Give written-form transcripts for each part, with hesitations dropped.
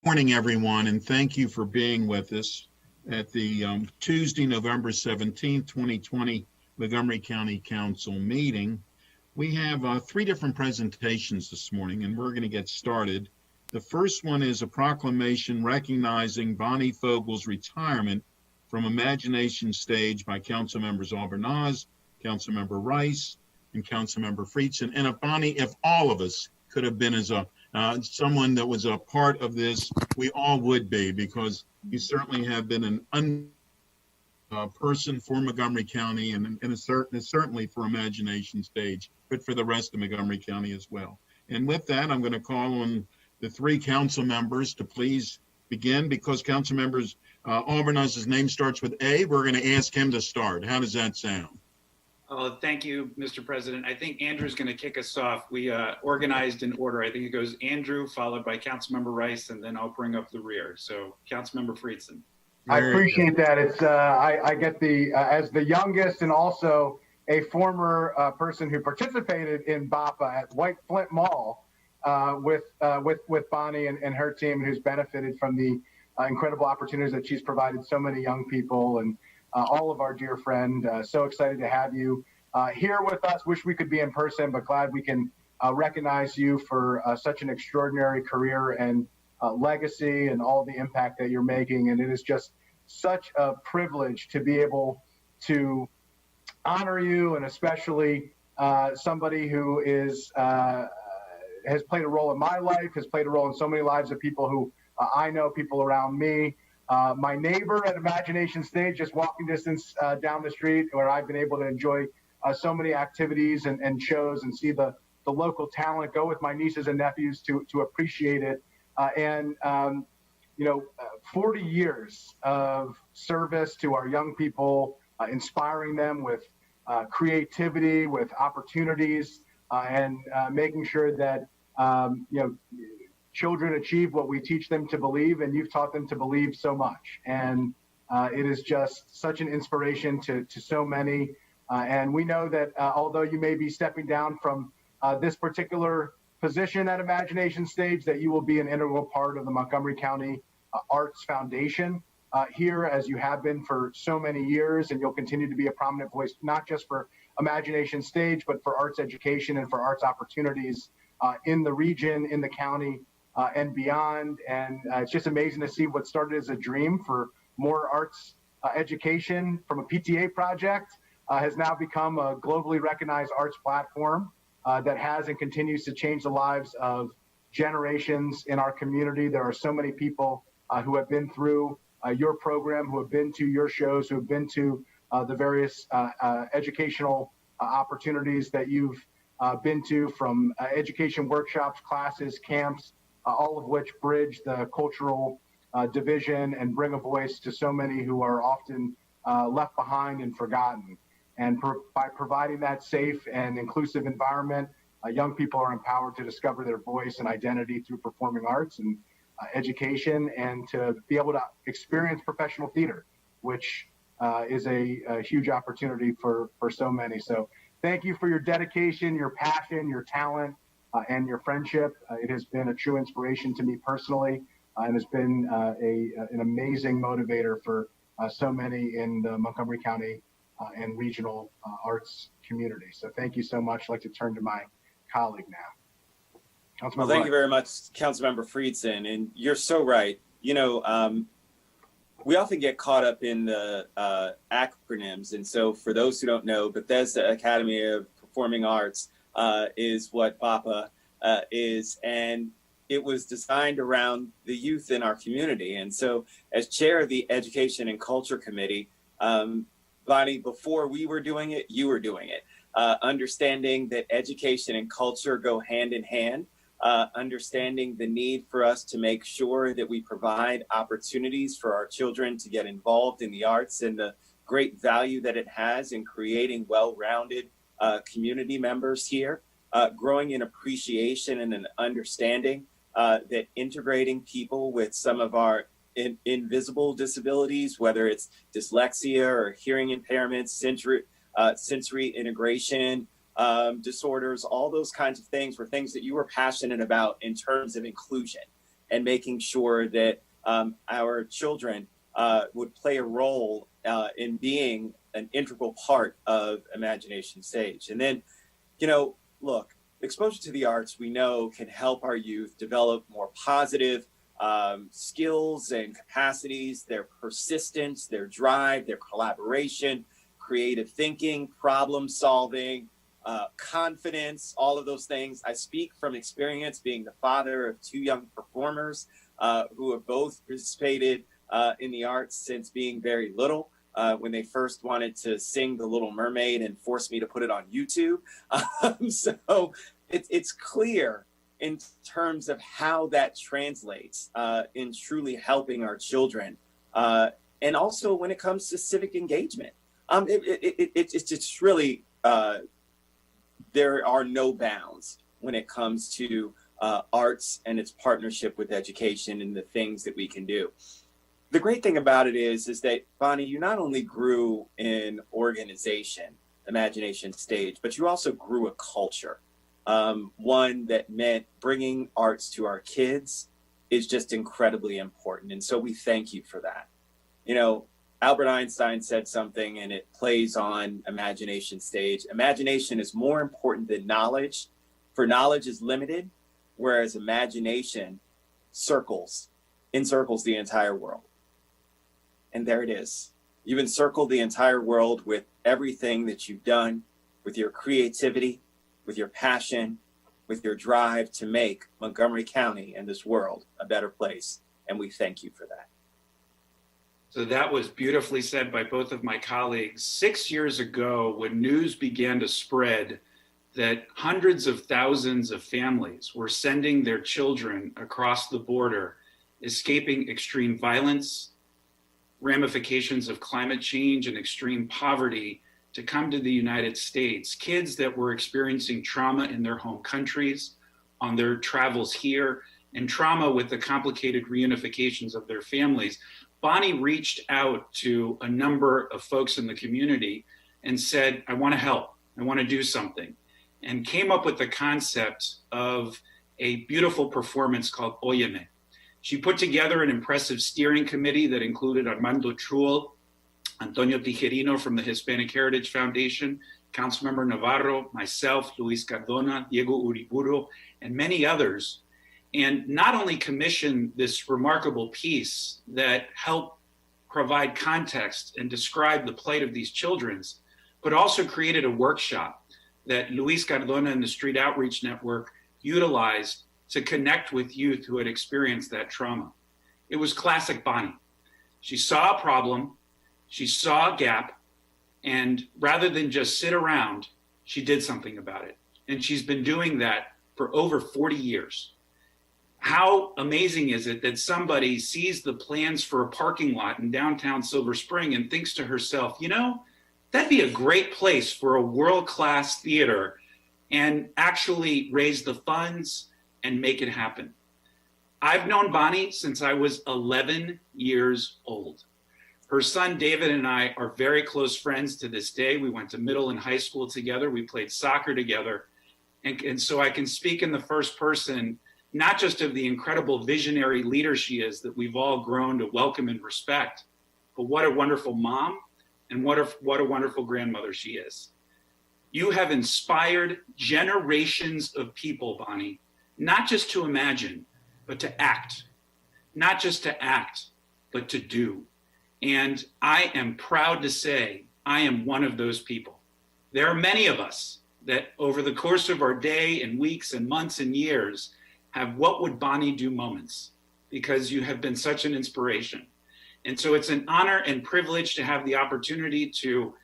Morning, everyone, and thank you for being with us at the Tuesday, November 17th, 2020 Montgomery County Council meeting. We have 3 different presentations this morning, and we're going to get started. The first one is a proclamation recognizing Bonnie Fogel's retirement from Imagination Stage by Council Members Albernaz, Councilmember Rice, and Councilmember Friedson. And if all of us could have been as someone that was a part of this, we all would be, because you certainly have been an person for Montgomery County and certainly for Imagination Stage, but for the rest of Montgomery County as well. And with that, I'm going to call on the 3 council members to please begin, because Council Members Albernaz's name starts with A. We're going to ask him to start. How does that sound? Thank you, Mr. President. I think Andrew's going to kick us off. We organized in order. I think it goes Andrew, followed by Councilmember Rice, and then I'll bring up the rear. So Councilmember Friedson. I appreciate that. It's I get the as the youngest and also a former person who participated in BAPA at White Flint Mall with Bonnie and her team, who's benefited from the incredible opportunities that she's provided so many young people and all of our dear friend. So excited to have you here with us. Wish we could be in person, but glad we can recognize you for such an extraordinary career and legacy and all the impact that you're making. And it is just such a privilege to be able to honor you, and especially somebody who is has played a role in my life, has played a role in so many lives of people who I know, people around me. My neighbor at Imagination Stage, just walking distance down the street, where I've been able to enjoy so many activities and shows and see the local talent, go with my nieces and nephews to appreciate it. 40 years of service to our young people, inspiring them with creativity, with opportunities, and making sure that children achieve what we teach them to believe, and you've taught them to believe so much. And it is just such an inspiration to so many. And we know that although you may be stepping down from this particular position at Imagination Stage, that you will be an integral part of the Montgomery County Arts Foundation here, as you have been for so many years, and you'll continue to be a prominent voice, not just for Imagination Stage, but for arts education and for arts opportunities in the region, in the county, and beyond. And it's just amazing to see what started as a dream for more arts education from a PTA project has now become a globally recognized arts platform that has and continues to change the lives of generations in our community. There are so many people who have been through your program, who have been to your shows, who have been to the various educational opportunities that you've been to, from education workshops, classes, camps, all of which bridge the cultural division and bring a voice to so many who are often left behind and forgotten. And by providing that safe and inclusive environment, young people are empowered to discover their voice and identity through performing arts and education, and to be able to experience professional theater, which is a huge opportunity for so many. So thank you for your dedication, your passion, your talent, and your friendship. It has been a true inspiration to me personally, and has been an amazing motivator for so many in the Montgomery County and regional arts community. So thank you so much. I'd like to turn to my colleague now. Well, thank you very much, Councilmember Friedson. And you're so right. We often get caught up in the acronyms. And so for those who don't know, Bethesda Academy of Performing Arts is what BAPA is. And it was designed around the youth in our community. And so as chair of the Education and Culture Committee, Bonnie, before we were doing it, you were doing it. Understanding that education and culture go hand in hand, understanding the need for us to make sure that we provide opportunities for our children to get involved in the arts, and the great value that it has in creating well-rounded community members here, growing in appreciation and an understanding that integrating people with some of our invisible disabilities, whether it's dyslexia or hearing impairments, sensory integration disorders, all those kinds of things were things that you were passionate about in terms of inclusion. and making sure that our children would play a role in being an integral part of Imagination Stage. And then, look, exposure to the arts, we know, can help our youth develop more positive skills and capacities, their persistence, their drive, their collaboration, creative thinking, problem solving, confidence, all of those things. I speak from experience, being the father of two young performers who have both participated in the arts since being very little. When they first wanted to sing The Little Mermaid and forced me to put it on YouTube. So it's clear in terms of how that translates in truly helping our children. And also when it comes to civic engagement. It's really, there are no bounds when it comes to arts and its partnership with education and the things that we can do. The great thing about it is that, Bonnie, you not only grew in organization, Imagination Stage, but you also grew a culture. One that meant bringing arts to our kids is just incredibly important. And so we thank you for that. Albert Einstein said something, and it plays on Imagination Stage. Imagination is more important than knowledge, for knowledge is limited, whereas imagination encircles the entire world. And there it is. You've encircled the entire world with everything that you've done, with your creativity, with your passion, with your drive to make Montgomery County and this world a better place. And we thank you for that. So that was beautifully said by both of my colleagues. 6 years ago, when news began to spread that hundreds of thousands of families were sending their children across the border, escaping extreme violence, ramifications of climate change, and extreme poverty, to come to the United States, kids that were experiencing trauma in their home countries, on their travels here, and trauma with the complicated reunifications of their families. Bonnie reached out to a number of folks in the community and said, I want to help, I want to do something, and came up with the concept of a beautiful performance called Óyeme. She put together an impressive steering committee that included Armando Truel, Antonio Tijerino from the Hispanic Heritage Foundation, Councilmember Navarro, myself, Luis Cardona, Diego Uriburu, and many others. And not only commissioned this remarkable piece that helped provide context and describe the plight of these children, but also created a workshop that Luis Cardona and the Street Outreach Network utilized to connect with youth who had experienced that trauma. It was classic Bonnie. She saw a problem, she saw a gap, and rather than just sit around, she did something about it. And she's been doing that for over 40 years. How amazing is it that somebody sees the plans for a parking lot in downtown Silver Spring and thinks to herself, that'd be a great place for a world-class theater, and actually raise the funds and make it happen. I've known Bonnie since I was 11 years old. Her son, David, and I are very close friends to this day. We went to middle and high school together. We played soccer together. And so I can speak in the first person, not just of the incredible visionary leader she is that we've all grown to welcome and respect, but what a wonderful mom and what a wonderful grandmother she is. You have inspired generations of people, Bonnie, not just to imagine, but to act. Not just to act, but to do. And I am proud to say I am one of those people. There are many of us that over the course of our day and weeks and months and years have what would Bonnie do moments, because you have been such an inspiration. And so it's an honor and privilege to have the opportunity to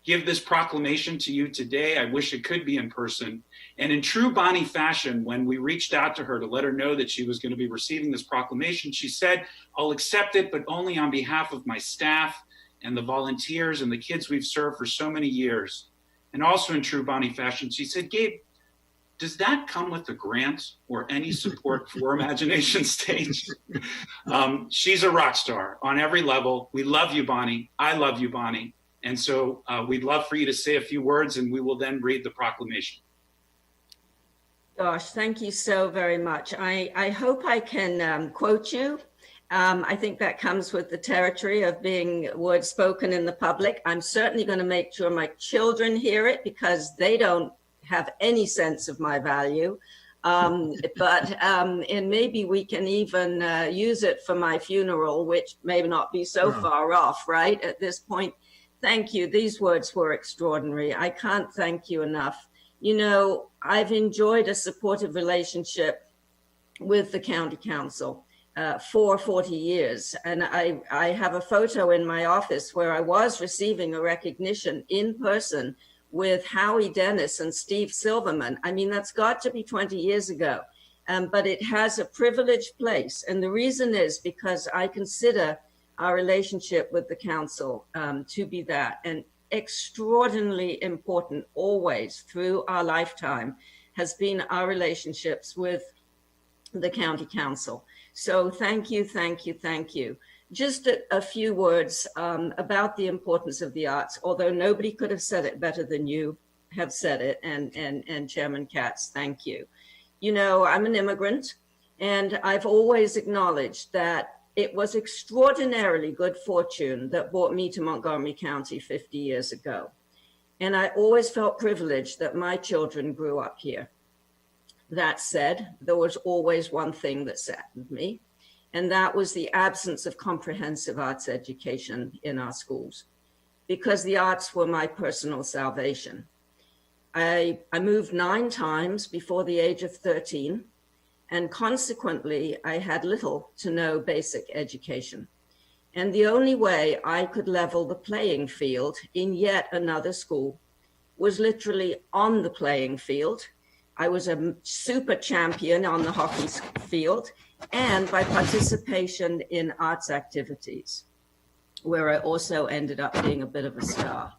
give this proclamation to you today. I wish it could be in person. And in true Bonnie fashion, when we reached out to her to let her know that she was going to be receiving this proclamation, she said, I'll accept it, but only on behalf of my staff and the volunteers and the kids we've served for so many years. And also in true Bonnie fashion, she said, Gabe, does that come with a grant or any support for Imagination Stage? She's a rock star on every level. We love you, Bonnie. I love you, Bonnie. And so we'd love for you to say a few words, and we will then read the proclamation. Gosh, thank you so very much. I hope I can quote you. I think that comes with the territory of being words spoken in the public. I'm certainly going to make sure my children hear it because they don't have any sense of my value. And maybe we can even use it for my funeral, which may not be so far off, right? At this point, thank you. These words were extraordinary. I can't thank you enough. You know, I've enjoyed a supportive relationship with the county council for 40 years. And I have a photo in my office where I was receiving a recognition in person with Howie Dennis and Steve Silverman. I mean, that's got to be 20 years ago, but it has a privileged place. And the reason is because I consider our relationship with the council to be that. And extraordinarily important always through our lifetime has been our relationships with the county council. So thank you, thank you, thank you. Just a few words about the importance of the arts, although nobody could have said it better than you have said it, and Chairman Katz, thank you. You know, I'm an immigrant, and I've always acknowledged that it was extraordinarily good fortune that brought me to Montgomery County 50 years ago. And I always felt privileged that my children grew up here. That said, there was always one thing that saddened me, and that was the absence of comprehensive arts education in our schools, because the arts were my personal salvation. I moved 9 times before the age of 13, and consequently, I had little to no basic education. And the only way I could level the playing field in yet another school was literally on the playing field. I was a super champion on the hockey field and by participation in arts activities, where I also ended up being a bit of a star.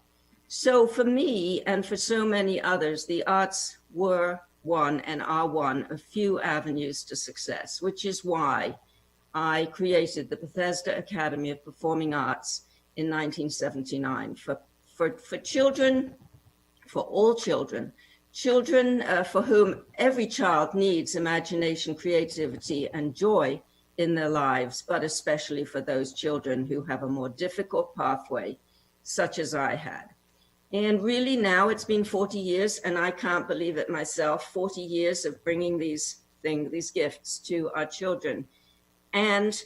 So for me and for so many others, the arts were one and are one of few avenues to success, which is why I created the Bethesda Academy of Performing Arts in 1979 for children, for all children, for whom every child needs imagination, creativity, and joy in their lives, but especially for those children who have a more difficult pathway, such as I had. And really now it's been 40 years, and I can't believe it myself, 40 years of bringing these gifts to our children. And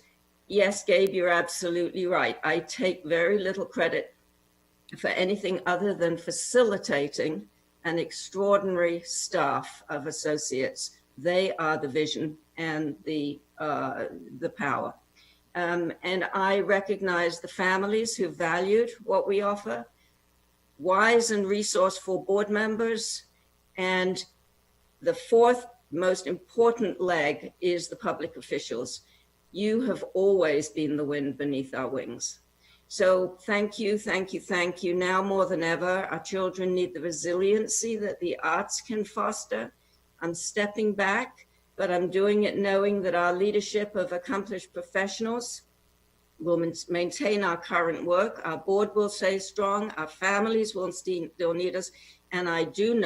yes, Gabe, you're absolutely right. I take very little credit for anything other than facilitating an extraordinary staff of associates. They are the vision and the power. And I recognize the families who valued what we offer, wise and resourceful board members, and the 4th most important leg is the public officials. You have always been the wind beneath our wings. So thank you, thank you, thank you. Now more than ever, our children need the resiliency that the arts can foster. I'm stepping back, but I'm doing it knowing that our leadership of accomplished professionals will maintain our current work. Our board will stay strong. Our families will still need us. And I do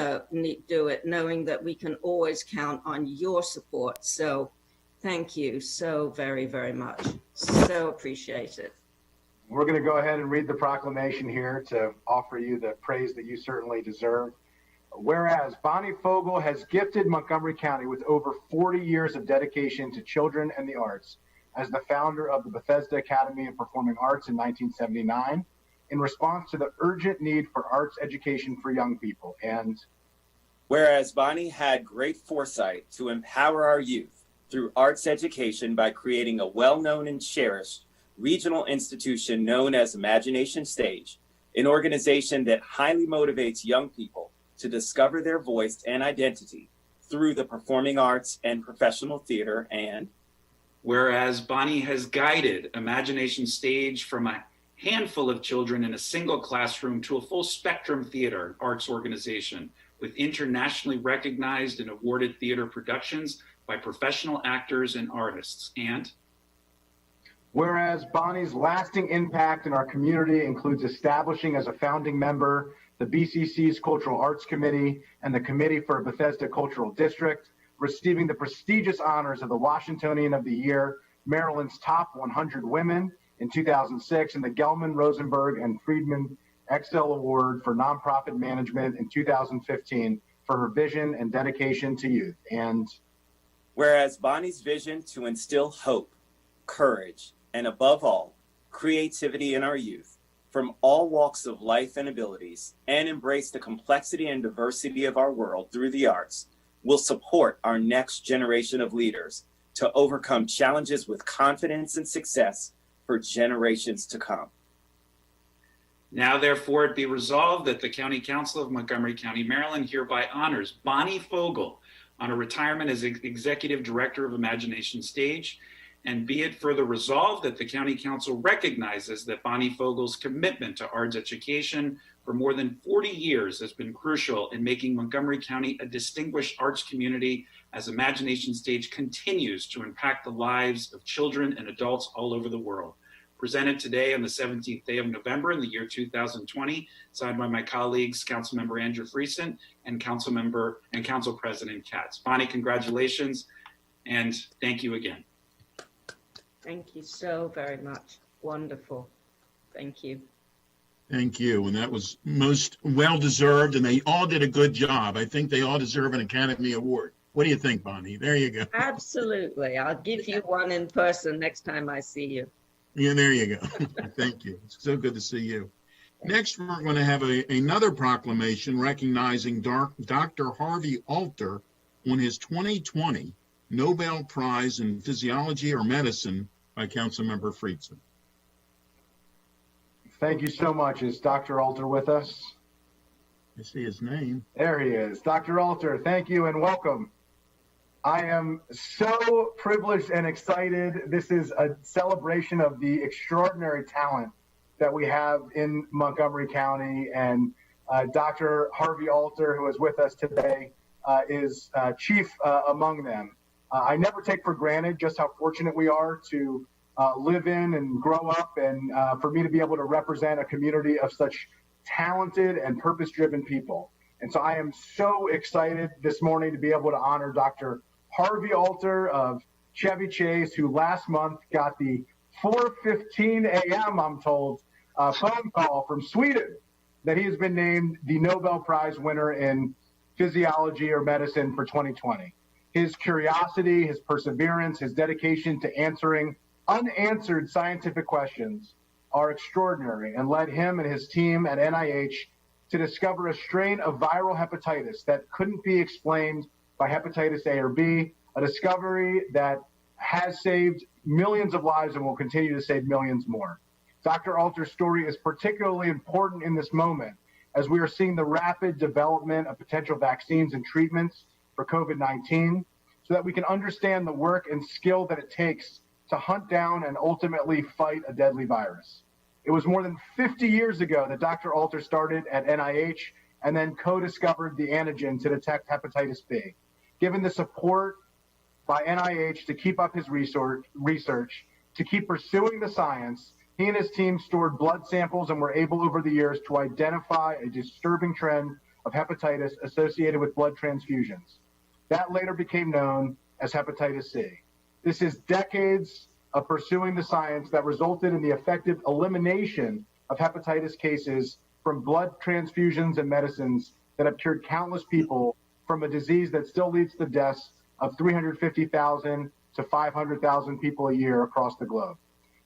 do it knowing that we can always count on your support. So thank you so very, very much. So appreciate it. We're going to go ahead and read the proclamation here to offer you the praise that you certainly deserve. Whereas Bonnie Fogel has gifted Montgomery County with over 40 years of dedication to children and the arts, as the founder of the Bethesda Academy of Performing Arts in 1979, in response to the urgent need for arts education for young people. And whereas Bonnie had great foresight to empower our youth through arts education by creating a well-known and cherished regional institution known as Imagination Stage, an organization that highly motivates young people to discover their voice and identity through the performing arts and professional theater. And whereas Bonnie has guided Imagination Stage from a handful of children in a single classroom to a full spectrum theater arts organization with internationally recognized and awarded theater productions by professional actors and artists. And whereas Bonnie's lasting impact in our community includes establishing as a founding member the BCC's Cultural Arts Committee and the Committee for Bethesda Cultural District, receiving the prestigious honors of the Washingtonian of the Year, Maryland's Top 100 Women in 2006, and the Gelman, Rosenberg, and Friedman Excel Award for Nonprofit Management in 2015 for her vision and dedication to youth. And whereas Bonnie's vision to instill hope, courage, and above all, creativity in our youth from all walks of life and abilities, and embrace the complexity and diversity of our world through the arts, will support our next generation of leaders to overcome challenges with confidence and success for generations to come. Now, therefore, it be resolved that the County Council of Montgomery County, Maryland hereby honors Bonnie Fogel on her retirement as Executive Director of Imagination Stage. And be it further resolved that the County Council recognizes that Bonnie Fogel's commitment to arts education for more than 40 years has been crucial in making Montgomery County a distinguished arts community as Imagination Stage continues to impact the lives of children and adults all over the world. Presented today on the 17th day of November in the year 2020, signed by my colleagues, Councilmember Andrew Friesen and Council President Katz. Bonnie, congratulations, and thank you again. Thank you so very much. Wonderful. Thank you. Thank you. And that was most well-deserved, and they all did a good job. I think they all deserve an Academy Award. What do you think, Bonnie? There you go. Absolutely. I'll give you one in person next time I see you. Yeah, there you go. Thank you. It's so good to see you. Next, we're going to have another proclamation recognizing Dr. Harvey Alter on his 2020 Nobel Prize in Physiology or Medicine by Councilmember Friesen. thank you so much. Is Dr. Alter with us? I see his name. There he is. Dr. Alter, thank you and welcome. I am so privileged and excited. This is a celebration of the extraordinary talent that we have in Montgomery County, and Dr. Harvey Alter, who is with us today, is chief among them. I never take for granted just how fortunate we are to live in and grow up, and for me to be able to represent a community of such talented and purpose-driven people. And so I am so excited this morning to be able to honor Dr. Harvey Alter of Chevy Chase, who last month got the 4:15 a.m., I'm told, phone call from Sweden that he has been named the Nobel Prize winner in physiology or medicine for 2020. His curiosity, his perseverance, his dedication to answering unanswered scientific questions are extraordinary and led him and his team at NIH to discover a strain of viral hepatitis that couldn't be explained by hepatitis A or B, a discovery that has saved millions of lives and will continue to save millions more. Dr. Alter's story is particularly important in this moment as we are seeing the rapid development of potential vaccines and treatments for COVID-19 so that we can understand the work and skill that it takes to hunt down and ultimately fight a deadly virus. It was more than 50 years ago that Dr. Alter started at NIH and then co-discovered the antigen to detect hepatitis B. Given the support by NIH to keep up his research, to keep pursuing the science, he and his team stored blood samples and were able over the years to identify a disturbing trend of hepatitis associated with blood transfusions. That later became known as hepatitis C. This is decades of pursuing the science that resulted in the effective elimination of hepatitis cases from blood transfusions and medicines that have cured countless people from a disease that still leads to the deaths of 350,000 to 500,000 people a year across the globe.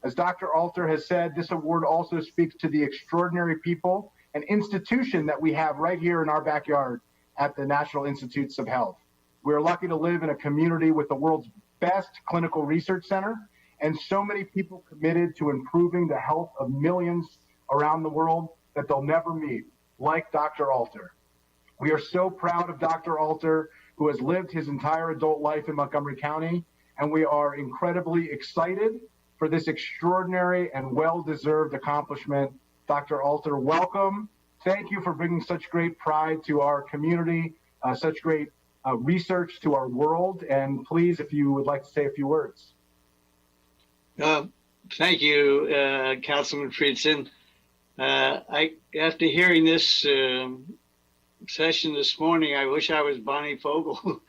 As Dr. Alter has said, this award also speaks to the extraordinary people and institution that we have right here in our backyard at the National Institutes of Health. We're lucky to live in a community with the world's best clinical research center and so many people committed to improving the health of millions around the world that they'll never meet, like Dr. Alter. We are so proud of Dr. Alter, who has lived his entire adult life in Montgomery County, and we are incredibly excited for this extraordinary and well-deserved accomplishment. Dr. Alter, welcome. Thank you for bringing such great pride to our community, such great research to our world, and please, if you would like to say a few words. Thank you, Councilman Friesen. After hearing this session this morning. I wish I was Bonnie Fogel.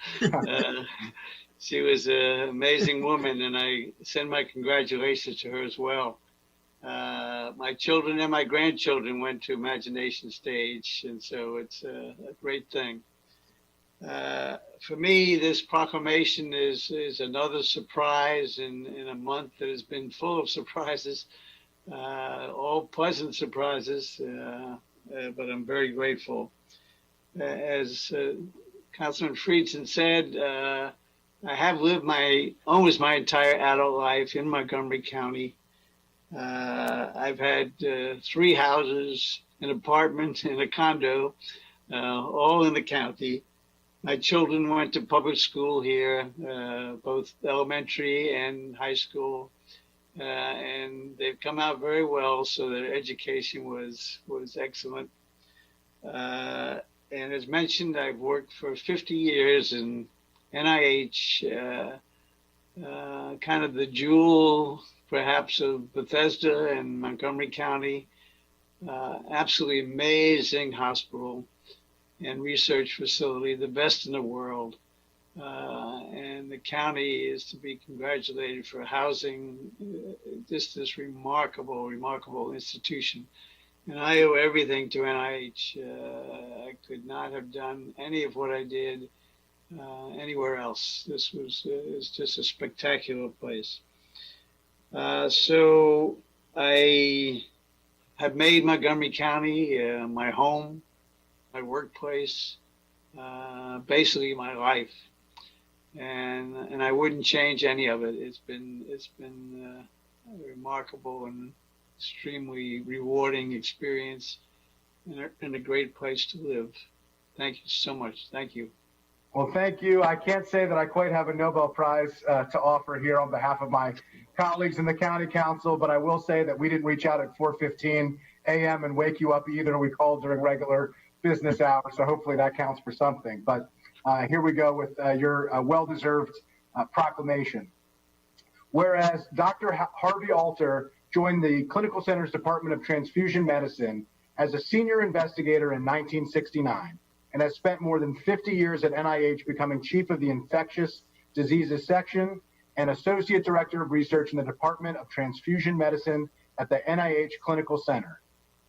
She was an amazing woman, and I send my congratulations to her as well. My children and my grandchildren went to Imagination Stage, and so it's a great thing. For me, this proclamation is another surprise in a month that has been full of surprises, all pleasant surprises, but I'm very grateful. As Councilman Friedson said, I have lived almost my entire adult life in Montgomery County. I've had 3 houses, an apartment, and a condo, all in the county. My children went to public school here, both elementary and high school, and they've come out very well, so their education was excellent. And as mentioned, I've worked for 50 years in NIH, kind of the jewel, perhaps, of Bethesda and Montgomery County. Absolutely amazing hospital and research facility, the best in the world. And the county is to be congratulated for housing this remarkable, remarkable institution. And I owe everything to NIH. I could not have done any of what I did anywhere else. This was just a spectacular place. So I have made Montgomery County my home, my workplace, basically my life, and I wouldn't change any of it. It's been a remarkable and extremely rewarding experience, and a great place to live. Thank you so much. Thank you. Well, thank you. I can't say that I quite have a Nobel Prize to offer here on behalf of my colleagues in the County Council, but I will say that we didn't reach out at 4:15 a.m. and wake you up either. We called during regular business hours, so hopefully that counts for something. But here we go with your well-deserved proclamation. Whereas Dr. Harvey Alter joined the Clinical Center's Department of Transfusion Medicine as a senior investigator in 1969 and has spent more than 50 years at NIH, becoming chief of the Infectious Diseases Section and associate director of research in the Department of Transfusion Medicine at the NIH Clinical Center.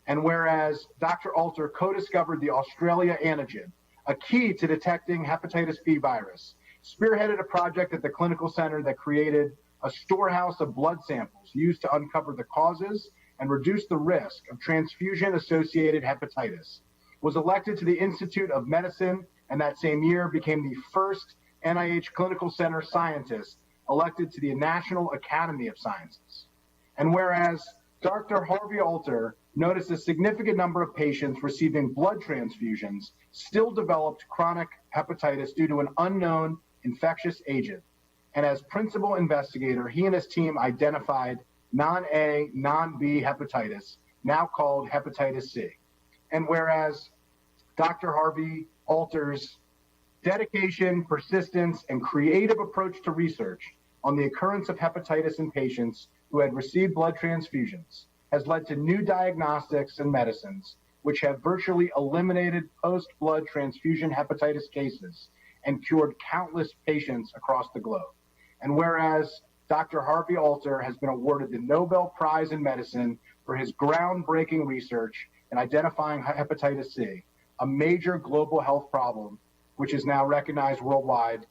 And whereas Dr. Alter co-discovered the Australia antigen, a key to detecting hepatitis B virus, spearheaded a project at the Clinical Center that created a storehouse of blood samples used to uncover the causes and reduce the risk of transfusion-associated hepatitis, was elected to the Institute of Medicine, and that same year became the first NIH Clinical Center scientist elected to the National Academy of Sciences. And whereas Dr. Harvey Alter noticed a significant number of patients receiving blood transfusions still developed chronic hepatitis due to an unknown infectious agent. And as principal investigator, he and his team identified non-A, non-B hepatitis, now called hepatitis C. And whereas Dr. Harvey Alter's dedication, persistence, and creative approach to research on the occurrence of hepatitis in patients who had received blood transfusions has led to new diagnostics and medicines, which have virtually eliminated post-blood transfusion hepatitis cases and cured countless patients across the globe. And whereas Dr. Harvey Alter has been awarded the Nobel Prize in Medicine for his groundbreaking research in identifying hepatitis C, a major global health problem, which is now recognized worldwide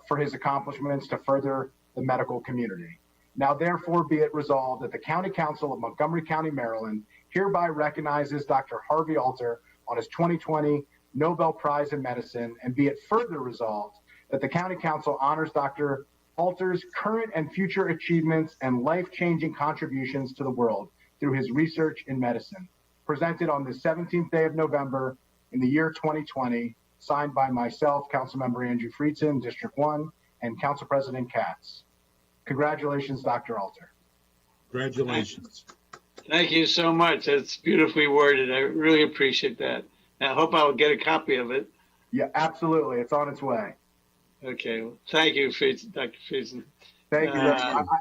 for his accomplishments to further the medical community. Now, therefore, be it resolved that the County Council of Montgomery County, Maryland, hereby recognizes Dr. Harvey Alter on his 2020 Nobel Prize in Medicine, and be it further resolved that the County Council honors Dr. Alter's current and future achievements and life-changing contributions to the world through his research in medicine. Presented on the 17th day of November in the year 2020, signed by myself, Councilmember Andrew Friedson, District 1, and Council President Katz. Congratulations, Dr. Alter. Congratulations. Thank you so much. It's beautifully worded. I really appreciate that. I hope I'll get a copy of it. Yeah, absolutely. It's on its way. Okay. Well, thank you, Dr. Friedson. Thank you.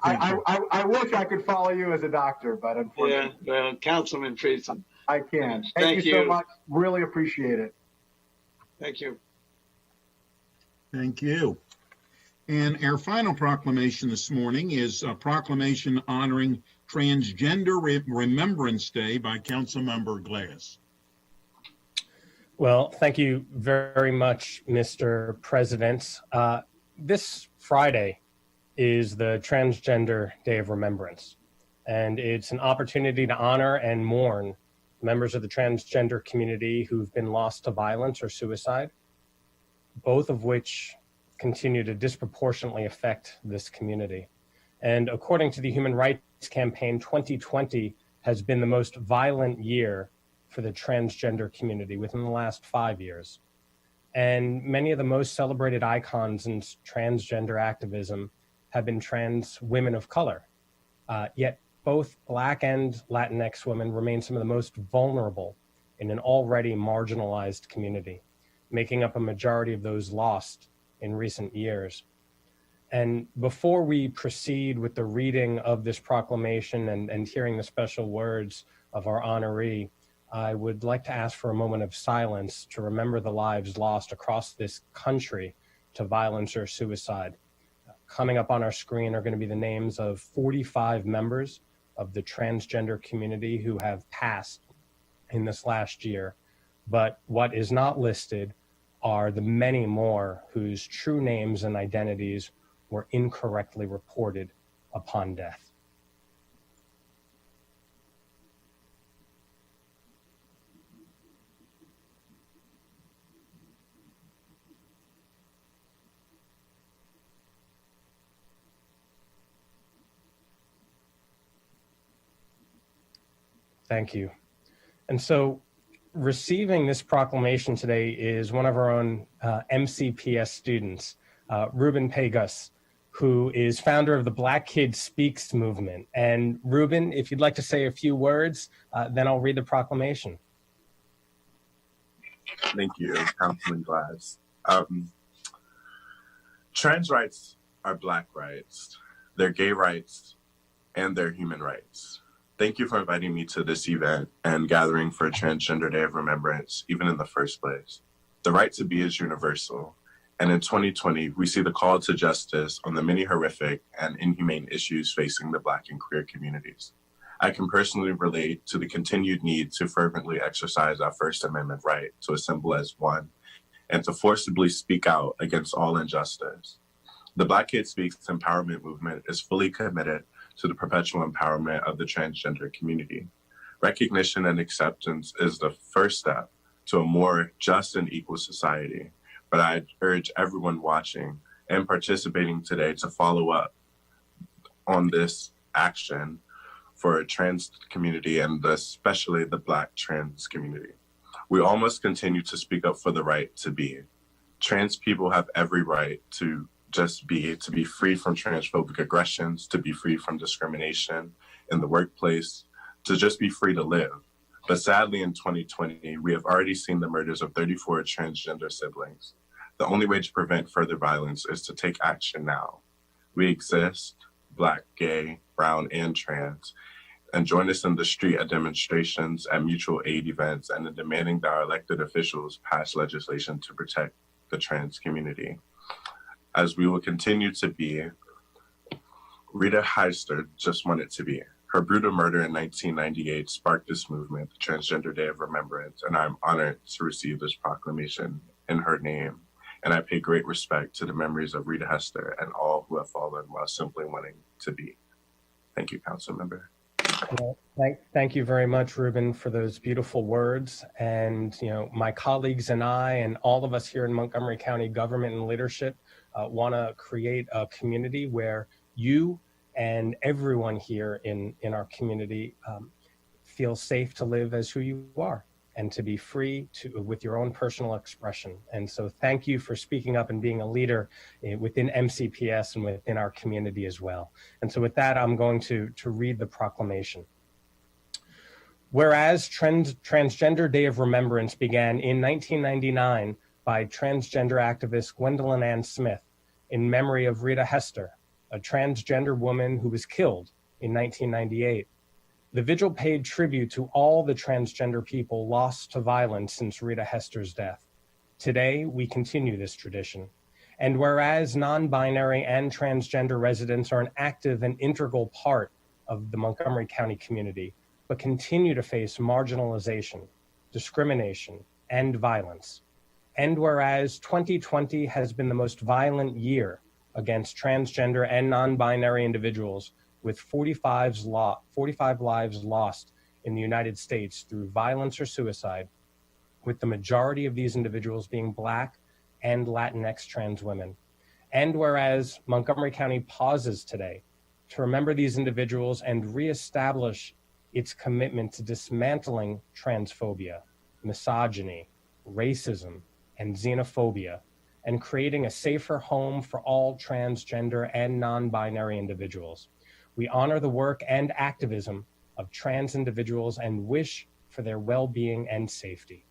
I wish I could follow you as a doctor, but unfortunately. Yeah, well, Councilman Friedson. I can. Thank you so much. Really appreciate it. Thank you. Thank you. And our final proclamation this morning is a proclamation honoring Transgender Remembrance Day by Councilmember Glass. Well, thank you very much, Mr. President. This Friday is the Transgender Day of Remembrance, and it's an opportunity to honor and mourn members of the transgender community who've been lost to violence or suicide, both of which continue to disproportionately affect this community. And according to the Human Rights Campaign, 2020 has been the most violent year for the transgender community within the last 5 years. And many of the most celebrated icons in transgender activism have been trans women of color. Yet both Black and Latinx women remain some of the most vulnerable in an already marginalized community, making up a majority of those lost in recent years. And before we proceed with the reading of this proclamation and hearing the special words of our honoree, I would like to ask for a moment of silence to remember the lives lost across this country to violence or suicide. Coming up on our screen are going to be the names of 45 members of the transgender community who have passed in this last year. But what is not listed are the many more whose true names and identities were incorrectly reported upon death. Thank you. And so receiving this proclamation today is one of our own MCPS students, Ruben Pegas, who is founder of the Black Kid Speaks movement. And Ruben, if you'd like to say a few words, then I'll read the proclamation. Thank you, Councilman Glass. Trans rights are Black rights, they're gay rights, and they're human rights. Thank you for inviting me to this event and gathering for Transgender Day of Remembrance, even in the first place. The right to be is universal, and in 2020, we see the call to justice on the many horrific and inhumane issues facing the Black and queer communities. I can personally relate to the continued need to fervently exercise our First Amendment right to assemble as one and to forcibly speak out against all injustice. The Black Kid Speaks empowerment movement is fully committed to the perpetual empowerment of the transgender community. Recognition and acceptance is the first step to a more just and equal society, but I urge everyone watching and participating today to follow up on this action for a trans community and especially the Black trans community. We all must continue to speak up for the right to be. Trans people have every right to just be, to be free from transphobic aggressions, to be free from discrimination in the workplace, to just be free to live. But sadly, in 2020, we have already seen the murders of 34 transgender siblings. The only way to prevent further violence is to take action now. We exist, Black, gay, brown, and trans, and join us in the street at demonstrations, at mutual aid events, and in demanding that our elected officials pass legislation to protect the trans community. As we will continue to be, Rita Heister just wanted to be. Her brutal murder in 1998 sparked this movement, the Transgender Day of Remembrance, and I'm honored to receive this proclamation in her name. And I pay great respect to the memories of Rita Hester and all who have fallen while simply wanting to be. Thank you, Council Member. Well, thank you very much, Ruben, for those beautiful words. And, my colleagues and I and all of us here in Montgomery County government and leadership want to create a community where you and everyone here in our community feel safe to live as who you are and to be free with your own personal expression. And so thank you for speaking up and being a leader within MCPS and within our community as well. And so with that, I'm going to read the proclamation. Whereas Transgender Day of Remembrance began in 1999 by transgender activist Gwendolyn Ann Smith in memory of Rita Hester, a transgender woman who was killed in 1998. The vigil paid tribute to all the transgender people lost to violence since Rita Hester's death. Today, we continue this tradition. And whereas non-binary and transgender residents are an active and integral part of the Montgomery County community, but continue to face marginalization, discrimination, and violence. And whereas 2020 has been the most violent year against transgender and non-binary individuals, with 45 lives lost in the United States through violence or suicide, with the majority of these individuals being Black and Latinx trans women. And whereas Montgomery County pauses today to remember these individuals and reestablish its commitment to dismantling transphobia, misogyny, racism, and xenophobia, and creating a safer home for all transgender and non-binary individuals. We honor the work and activism of trans individuals and wish for their well-being and safety.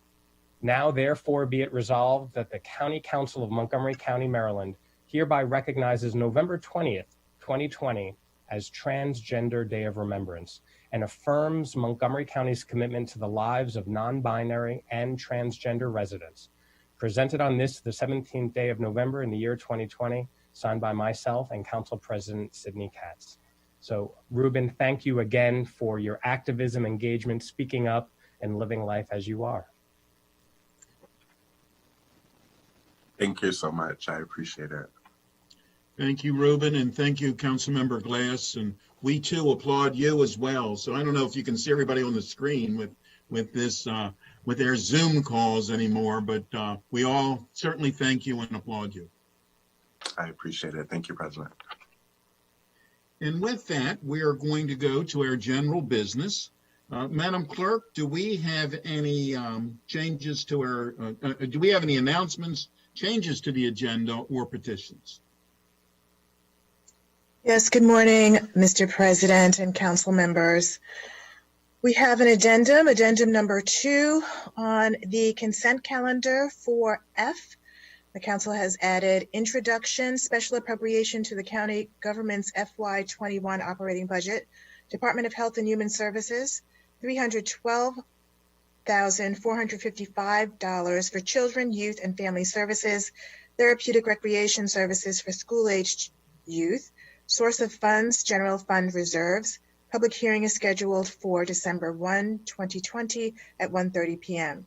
Now, therefore, be it resolved that the County Council of Montgomery County, Maryland, hereby recognizes November 20th, 2020 as Transgender Day of Remembrance and affirms Montgomery County's commitment to the lives of non-binary and transgender residents. Presented on this, the 17th day of November in the year 2020, signed by myself and Council President Sidney Katz. So, Ruben, thank you again for your activism, engagement, speaking up, and living life as you are. Thank you so much. I appreciate it. Thank you, Ruben, and thank you, Councilmember Glass. And we too applaud you as well. So I don't know if you can see everybody on the screen with this with their Zoom calls anymore, but we all certainly thank you and applaud you. I appreciate it. Thank you, President. And with that, we are going to go to our general business. Madam Clerk, do we have any changes to our, do we have any announcements, changes to the agenda or petitions? Yes, good morning, Mr. President and council members. We have an addendum number 2 on the consent calendar for F. The council has added introduction, special appropriation to the county government's FY21 operating budget, Department of Health and Human Services, $312,455 for children, youth, and family services, therapeutic recreation services for school-aged youth, source of funds, general fund reserves. Public hearing is scheduled for December 1, 2020 at 1:30 p.m.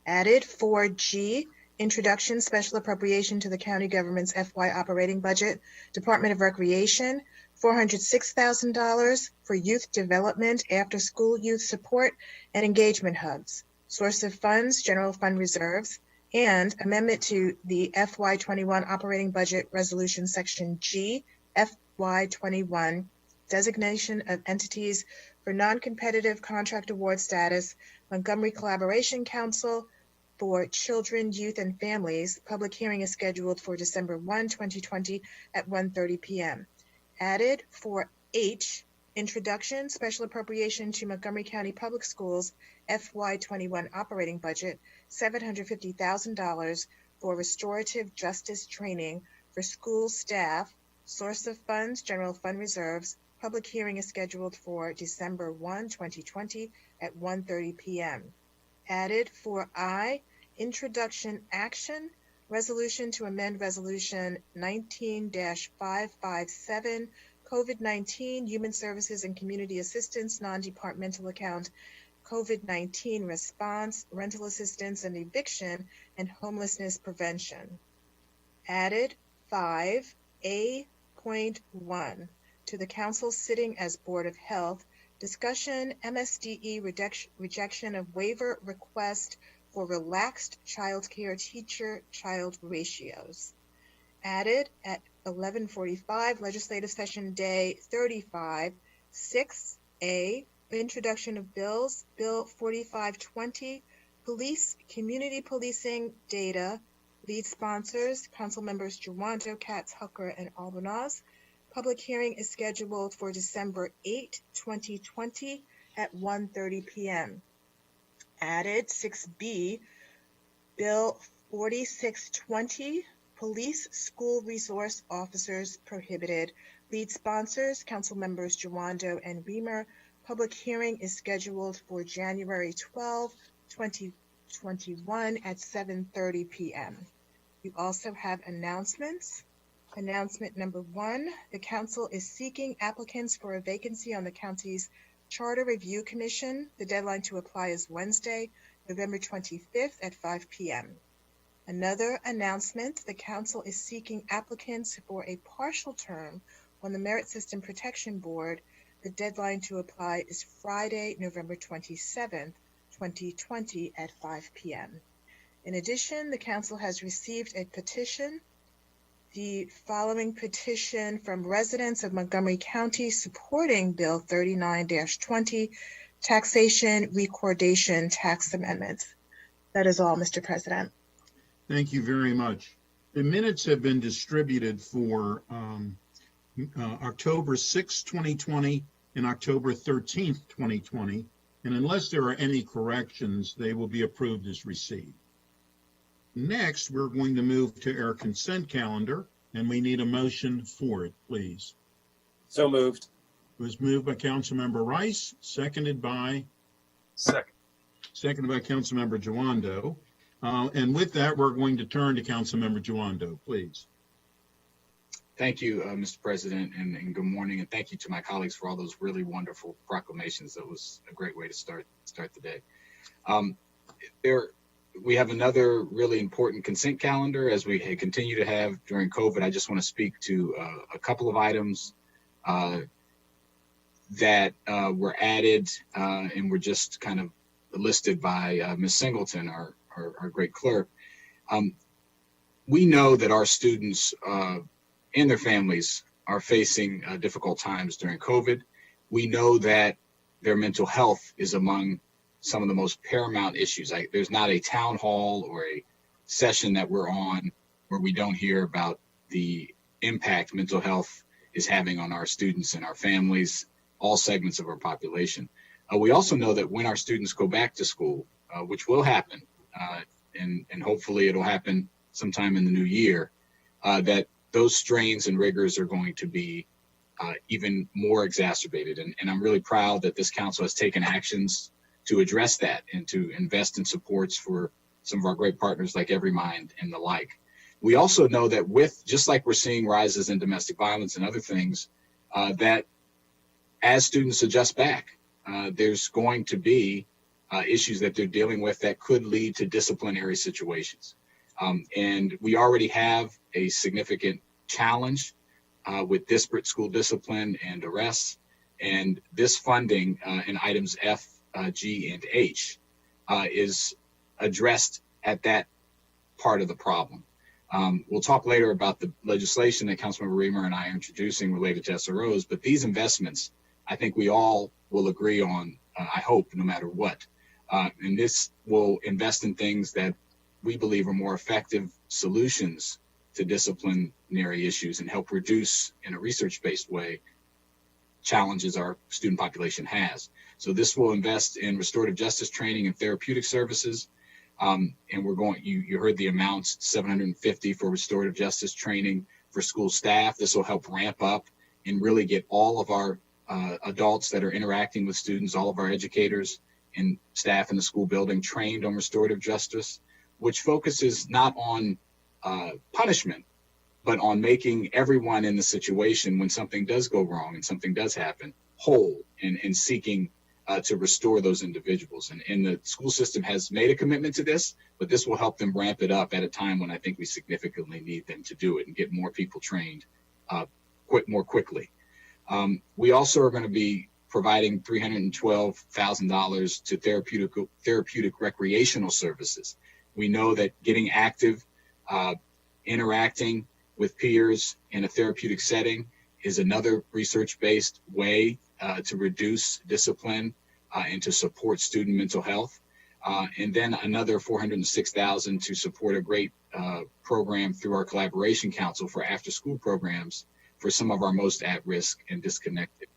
Added 4G, introduction, special appropriation to the county government's FY operating budget, Department of Recreation, $406,000 for youth development, after school youth support, and engagement hubs. Source of funds, general fund reserves, and amendment to the FY21 operating budget resolution section G, FY21, designation of entities for non-competitive contract award status, Montgomery Collaboration Council for Children, Youth, and Families. Public hearing is scheduled for December 1, 2020 at 1:30 p.m. Added for H, introduction, special appropriation to Montgomery County Public Schools FY21 operating budget, $750,000 for restorative justice training for school staff. Source of funds, general fund reserves. Public hearing is scheduled for December 1, 2020 at 1:30 p.m. Added for I, introduction action, resolution to amend resolution 19-557, COVID-19 Human Services and Community Assistance Non-Departmental Account, COVID-19 Response, Rental Assistance and Eviction, and Homelessness Prevention. Added 5A.1 to the council sitting as Board of Health, discussion MSDE rejection of waiver request for relaxed childcare teacher-child ratios. Added at 11:45, legislative session day 35, 6A, introduction of bills, Bill 4520, police, community policing data, lead sponsors, council members Juwanto, Katz, Hucker, and Albanaz. Public hearing is scheduled for December 8, 2020 at 1:30 p.m. Added 6B, Bill 4620, Police School Resource Officers Prohibited. Lead sponsors, council members Juwanto and Reamer. Public hearing is scheduled for January 12, 2020 2021 at 7:30 p.m. You also have announcements. Announcement number 1, the council is seeking applicants for a vacancy on the county's Charter Review Commission. The deadline to apply is Wednesday, November 25th at 5 p.m. Another announcement, the council is seeking applicants for a partial term on the Merit System Protection Board. The deadline to apply is Friday, November 27th, 2020 at 5 p.m. In addition, the council has received a petition, the following petition from residents of Montgomery County supporting Bill 39-20, Taxation Recordation Tax Amendments. That is all, Mr. President. Thank you very much. The minutes have been distributed for October 6, 2020 and October 13th, 2020. And unless there are any corrections, they will be approved as received. Next, we're going to move to our consent calendar, and we need a motion for it, please. So moved. It was moved by Councilmember Rice, seconded by Councilmember Jawando. And with that, we're going to turn to Councilmember Jawando, please. Thank you, Mr. President, and good morning. And thank you to my colleagues for all those really wonderful proclamations. That was a great way to start the day. We have another really important consent calendar as we continue to have during COVID. I just want to speak to a couple of items that were added and were just kind of listed by Ms. Singleton, our great clerk. We know that our students and their families are facing difficult times during COVID. We know that their mental health is among some of the most paramount issues. There's not a town hall or a session that we're on where we don't hear about the impact mental health is having on our students and our families, all segments of our population. We also know that when our students go back to school, which will happen, and hopefully it'll happen sometime in the new year, that those strains and rigors are going to be even more exacerbated. And I'm really proud that this council has taken actions to address that and to invest in supports for some of our great partners like EveryMind and the like. We also know that just like we're seeing rises in domestic violence and other things, that as students adjust back, there's going to be issues that they're dealing with that could lead to disciplinary situations. And we already have a significant challenge with disparate school discipline and arrests. And this funding in items F, G, and H is addressed at that part of the problem. We'll talk later about the legislation that Councilmember Reamer and I are introducing related to SROs, but these investments, I think we all will agree on, I hope, no matter what. And this will invest in things that we believe are more effective solutions to disciplinary issues and help reduce, in a research-based way, challenges our student population has. So this will invest in restorative justice training and therapeutic services. And we're going, you heard the amounts, $750 for restorative justice training for school staff. This will help ramp up and really get all of our adults that are interacting with students, all of our educators and staff in the school building trained on restorative justice, which focuses not on punishment, but on making everyone in the situation when something does go wrong and something does happen whole and seeking to restore those individuals. And the school system has made a commitment to this, but this will help them ramp it up at a time when I think we significantly need them to do it and get more people trained more quickly. We also are going to be providing $312,000 to therapeutic recreational services. We know that getting active, interacting with peers in a therapeutic setting is another research-based way to reduce discipline and to support student mental health. And then another $406,000 to support a great program through our Collaboration Council for after-school programs for some of our most at-risk and disconnected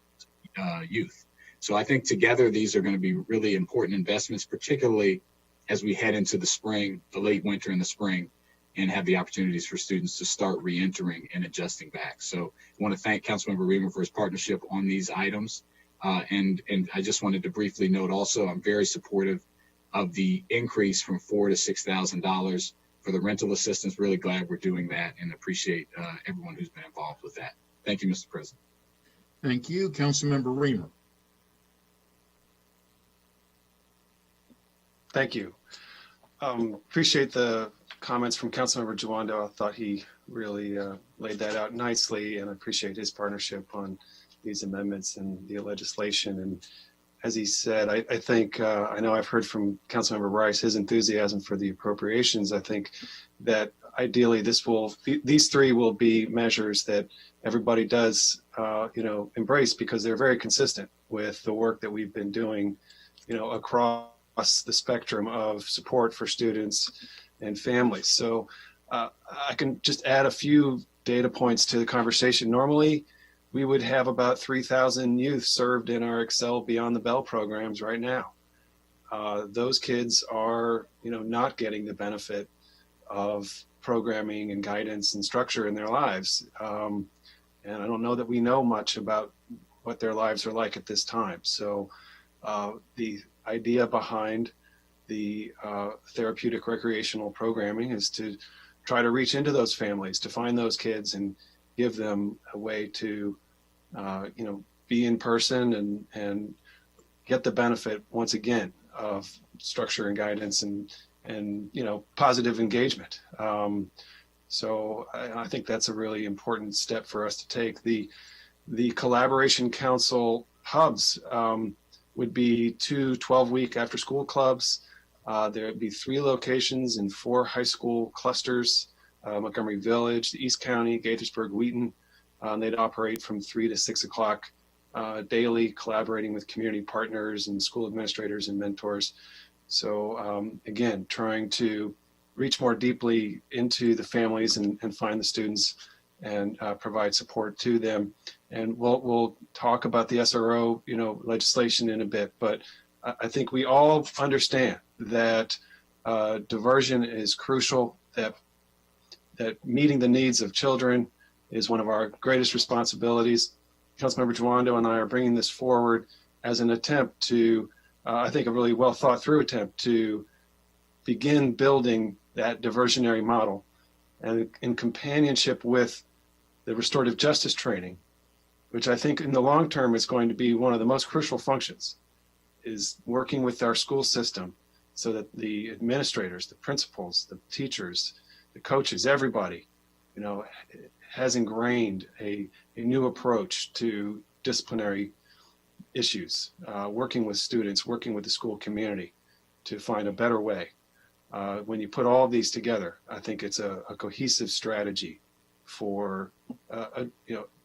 youth. So I think together these are going to be really important investments, particularly as we head into the spring, the late winter and the spring, and have the opportunities for students to start re-entering and adjusting back. So I want to thank Councilmember Reamer for his partnership on these items. And I just wanted to briefly note also, I'm very supportive of the increase from $4,000 to $6,000 for the rental assistance. Really glad we're doing that and appreciate everyone who's been involved with that. Thank you, Mr. President. Thank you. Councilmember Reamer. Thank you. Appreciate the comments from Councilmember Jawando. I thought he really laid that out nicely, and I appreciate his partnership on these amendments and the legislation. And as he said, I think, I know I've heard from Councilmember Rice, his enthusiasm for the appropriations. I think that ideally these three will be measures that everybody does, embrace, because they're very consistent with the work that we've been doing, across the spectrum of support for students and families. So I can just add a few data points to the conversation. Normally, we would have about 3,000 youth served in our Excel Beyond the Bell programs right now. Those kids are, not getting the benefit of programming and guidance and structure in their lives. And I don't know that we know much about what their lives are like at this time. So the idea behind the therapeutic recreational programming is to try to reach into those families, to find those kids and give them a way to, be in person and get the benefit, once again, of structure and guidance and positive engagement. So I think that's a really important step for us to take. The Collaboration Council hubs would be 2 12-week after-school clubs. There would be 3 locations in 4 high school clusters, Montgomery Village, the East County, Gaithersburg, Wheaton. They'd operate from 3 to 6 o'clock daily, collaborating with community partners and school administrators and mentors. So again, trying to reach more deeply into the families and find the students and provide support to them. And we'll talk about the SRO, legislation in a bit, but I think we all understand that diversion is crucial, that meeting the needs of children is one of our greatest responsibilities. Councilmember Jawando and I are bringing this forward as an attempt to, I think a really well thought through attempt to begin building that diversionary model, and in companionship with the restorative justice training, which I think in the long term is going to be one of the most crucial functions, is working with our school system so that the administrators, the principals, the teachers, the coaches, everybody, has ingrained a new approach to disciplinary issues, working with students, working with the school community to find a better way. When you put all of these together, I think it's a cohesive strategy for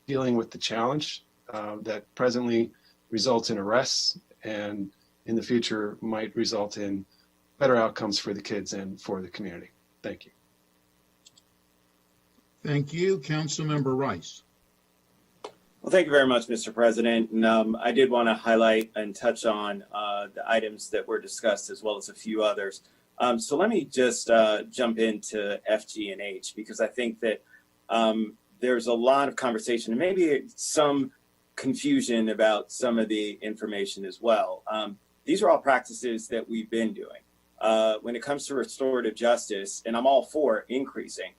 dealing with the challenge that presently results in arrests and in the future might result in better outcomes for the kids and for the community. Thank you. Thank you. Councilmember Rice. Well, thank you very much, Mr. President. And I did want to highlight and touch on the items that were discussed, as well as a few others. So let me just jump into FG and H, because I think that there's a lot of conversation and maybe some confusion about some of the information as well. These are all practices that we've been doing. When it comes to restorative justice, and I'm all for increasing,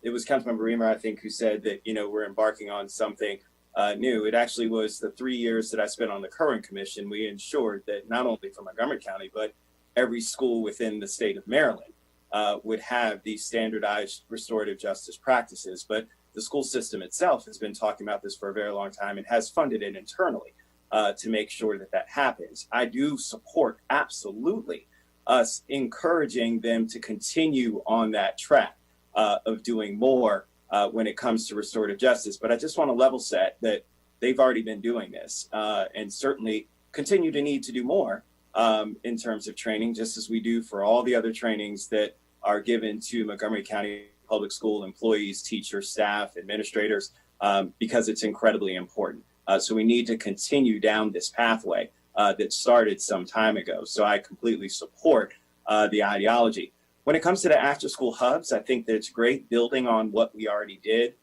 it was Councilmember Reamer, I think, who said that, we're embarking on something new. It actually was the 3 years that I spent on the current commission. We ensured that not only for Montgomery County, but every school within the state of Maryland would have these standardized restorative justice practices. But the school system itself has been talking about this for a very long time and has funded it internally to make sure that that happens. I do support absolutely us encouraging them to continue on that track of doing more when it comes to restorative justice. But I just want to level set that they've already been doing this and certainly continue to need to do more in terms of training, just as we do for all the other trainings that are given to Montgomery County Public School employees, teachers, staff, administrators, because it's incredibly important. So we need to continue down this pathway that started some time ago. So I completely support the ideology. When it comes to the after-school hubs, I think that it's great building on what we already did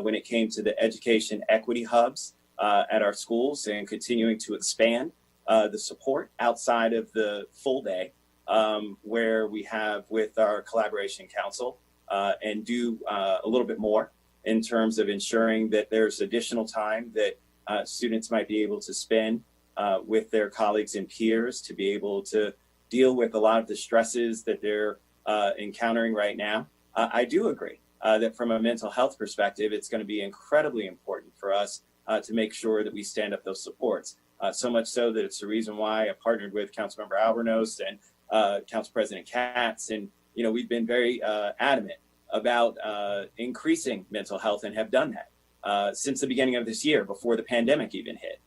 when it came to the education equity hubs at our schools and continuing to expand the support outside of the full day where we have with our collaboration council and do a little bit more in terms of ensuring that there's additional time that students might be able to spend with their colleagues and peers to be able to deal with a lot of the stresses that they're encountering right now. I do agree that from a mental health perspective, it's going to be incredibly important for us to make sure that we stand up those supports. So much so that it's the reason why I partnered with Councilmember Albornoz and Council President Katz. And, you know, we've been very adamant about increasing mental health and have done that since the beginning of this year, before the pandemic even hit,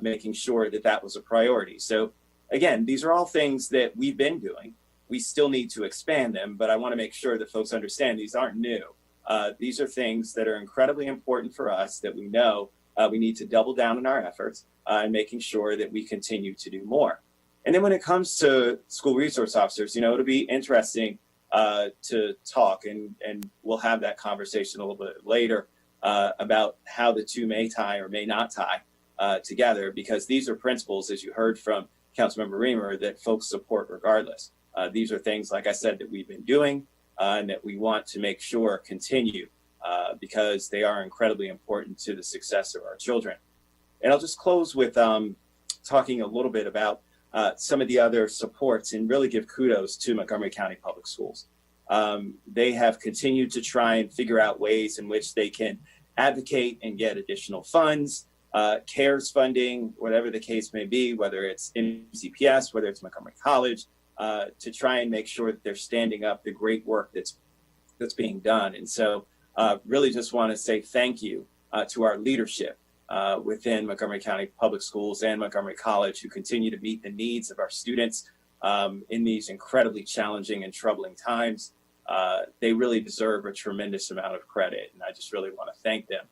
making sure that that was a priority. So again, these are all things that we've been doing. We still need to expand them, but I want to make sure that folks understand these aren't new. These are things that are incredibly important for us that we know we need to double down in our efforts and making sure that we continue to do more. And then when it comes to school resource officers, you know, it'll be interesting to talk, and we'll have that conversation a little bit later about how the two may tie or may not tie together, because these are principles, as you heard from Councilmember Reamer, that folks support regardless. These are things, like I said, that we've been doing and that we want to make sure continue because they are incredibly important to the success of our children. And I'll just close with talking a little bit about some of the other supports and really give kudos to Montgomery County Public Schools. They have continued to try and figure out ways in which they can advocate and get additional funds, CARES funding, whatever the case may be, whether it's in CPS, whether it's Montgomery College, to try and make sure that they're standing up the great work that's being done. And so really just want to say thank you to our leadership within Montgomery County Public Schools and Montgomery College, who continue to meet the needs of our students in these incredibly challenging and troubling times. They really deserve a tremendous amount of credit, and I just really want to thank them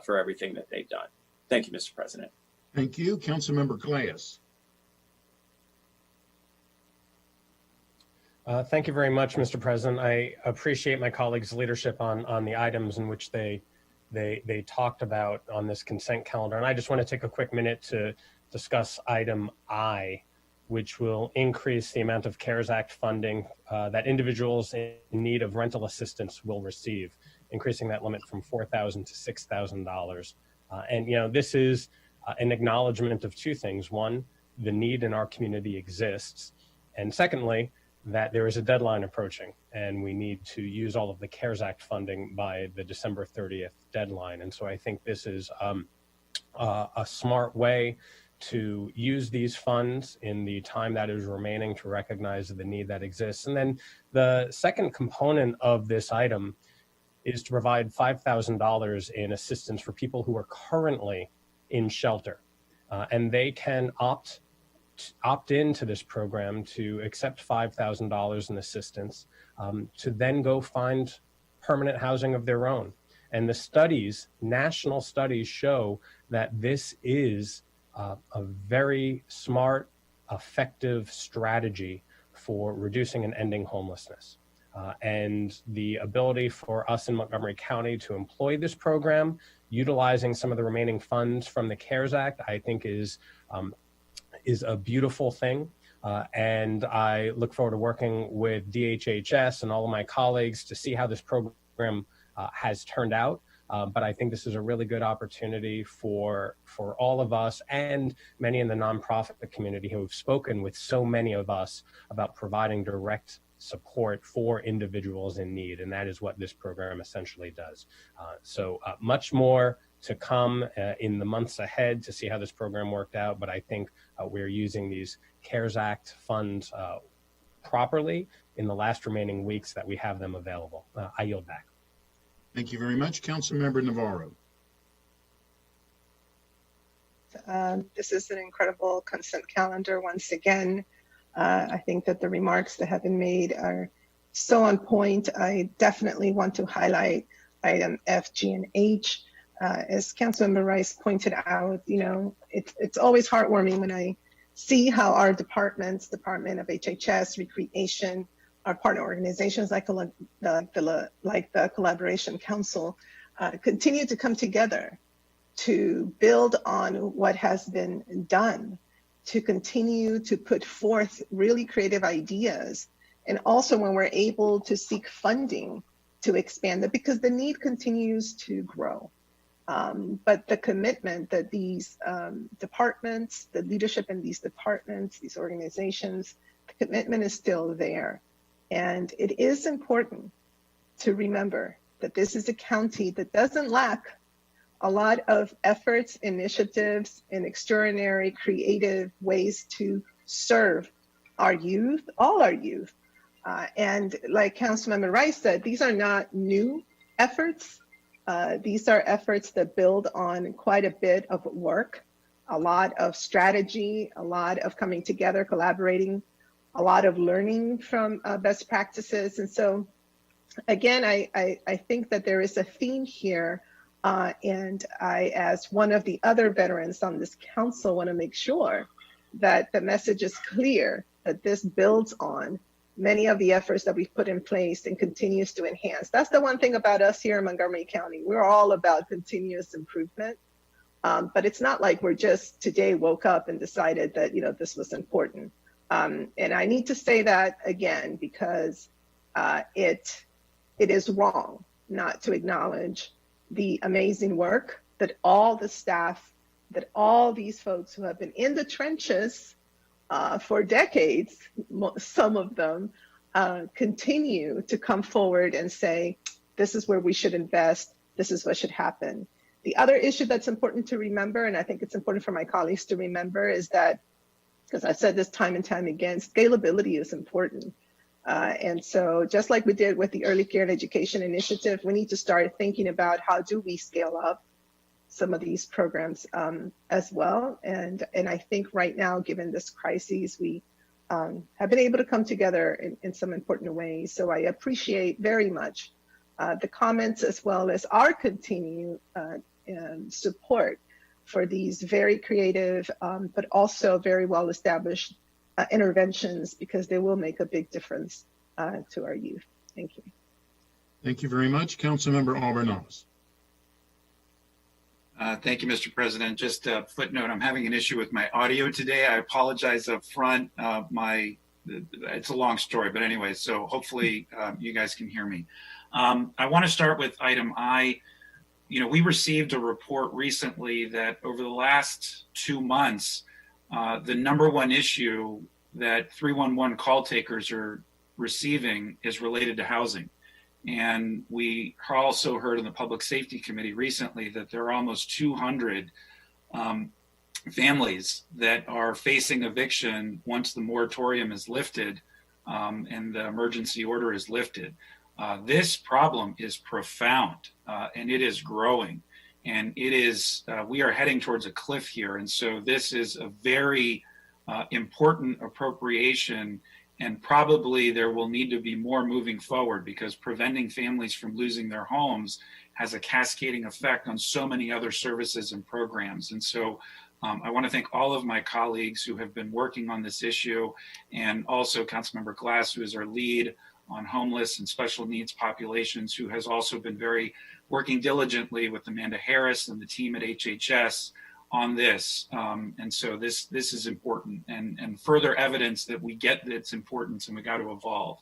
for everything that they've done. Thank you, Mr. President. Thank you. Councilmember Claes. Thank you very much, Mr. President. I appreciate my colleagues' leadership on the items in which they talked about on this consent calendar. And I just want to take a quick minute to discuss item I, which will increase the amount of CARES Act funding that individuals in need of rental assistance will receive, increasing that limit from $4,000 to $6,000. And, you know, this is an acknowledgement of two things. One, the need in our community exists. And secondly, that there is a deadline approaching and we need to use all of the CARES Act funding by the December 30th deadline. And so I think this is a smart way to use these funds in the time that is remaining to recognize the need that exists. And then the second component of this item is to provide $5,000 in assistance for people who are currently in shelter. And they can opt into this program to accept $5,000 in assistance to then go find permanent housing of their own. And the studies, national studies, show that this is a very smart, effective strategy for reducing and ending homelessness. And the ability for us in Montgomery County to employ this program, utilizing some of the remaining funds from the CARES Act, I think is a beautiful thing. And I look forward to working with DHHS and all of my colleagues to see how this program has turned out. But I think this is a really good opportunity for all of us and many in the nonprofit community who have spoken with so many of us about providing direct support for individuals in need. And that is what this program essentially does. So much more to come in the months ahead to see how this program worked out. But I think we're using these CARES Act funds properly in the last remaining weeks that we have them available. I yield back. Thank you very much. Councilmember Navarro. This is an incredible consent calendar once again. I think that the remarks that have been made are so on point. I definitely want to highlight item F, G, and H. As Councilmember Rice pointed out, you know, it's always heartwarming when I see how our departments, Department of HHS, Recreation, our partner organizations like the Collaboration Council continue to come together to build on what has been done to continue to put forth really creative ideas. And also when we're able to seek funding to expand it, because the need continues to grow. But the commitment that these departments, the leadership in these departments, these organizations, the commitment is still there. And it is important to remember that this is a county that doesn't lack a lot of efforts, initiatives, and extraordinary creative ways to serve our youth, all our youth. And like Councilmember Rice said, these are not new efforts. These are efforts that build on quite a bit of work, a lot of strategy, a lot of coming together, collaborating, a lot of learning from best practices. And so, again, I think that there is a theme here. And I, as one of the other veterans on this council, want to make sure that the message is clear, that this builds on many of the efforts that we've put in place and continues to enhance. That's the one thing about us here in Montgomery County. We're all about continuous improvement. But it's not like we're just today woke up and decided that, this was important. And I need to say that again, because it is wrong not to acknowledge the amazing work that all the staff, that all these folks who have been in the trenches for decades, some of them continue to come forward and say, this is where we should invest, this is what should happen. The other issue that's important to remember, and I think it's important for my colleagues to remember, is that, because I've said this time and time again, scalability is important. And so just like we did with the Early Care and Education Initiative, we need to start thinking about how do we scale up some of these programs as well. And I think right now, given this crisis, we have been able to come together in some important ways. So I appreciate very much the comments as well as our continued support for these very creative, but also very well-established interventions, because they will make a big difference to our youth. Thank you. Thank you very much. Councilmember Albornoz. Thank you, Mr. President. Just a footnote, I'm having an issue with my audio today. I apologize up front. It's a long story, but anyway, so hopefully you guys can hear me. I want to start with item I. We received a report recently that over the last 2 months, the number one issue that 311 call takers are receiving is related to housing. And we also heard in the Public Safety Committee recently that there are almost 200 families that are facing eviction once the moratorium is lifted and the emergency order is lifted. This problem is profound and it is growing. And it is, we are heading towards a cliff here. And so this is a very important appropriation, and probably there will need to be more moving forward, because preventing families from losing their homes has a cascading effect on so many other services and programs. And so I want to thank all of my colleagues who have been working on this issue, and also Councilmember Glass, who is our lead on homeless and special needs populations, who has also been working diligently with Amanda Harris and the team at HHS on this. And so this is important, and further evidence that we get its importance and we got to evolve.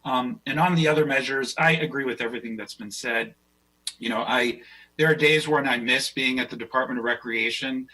And on the other measures, I agree with everything that's been said. There are days when I miss being at the Department of Recreation,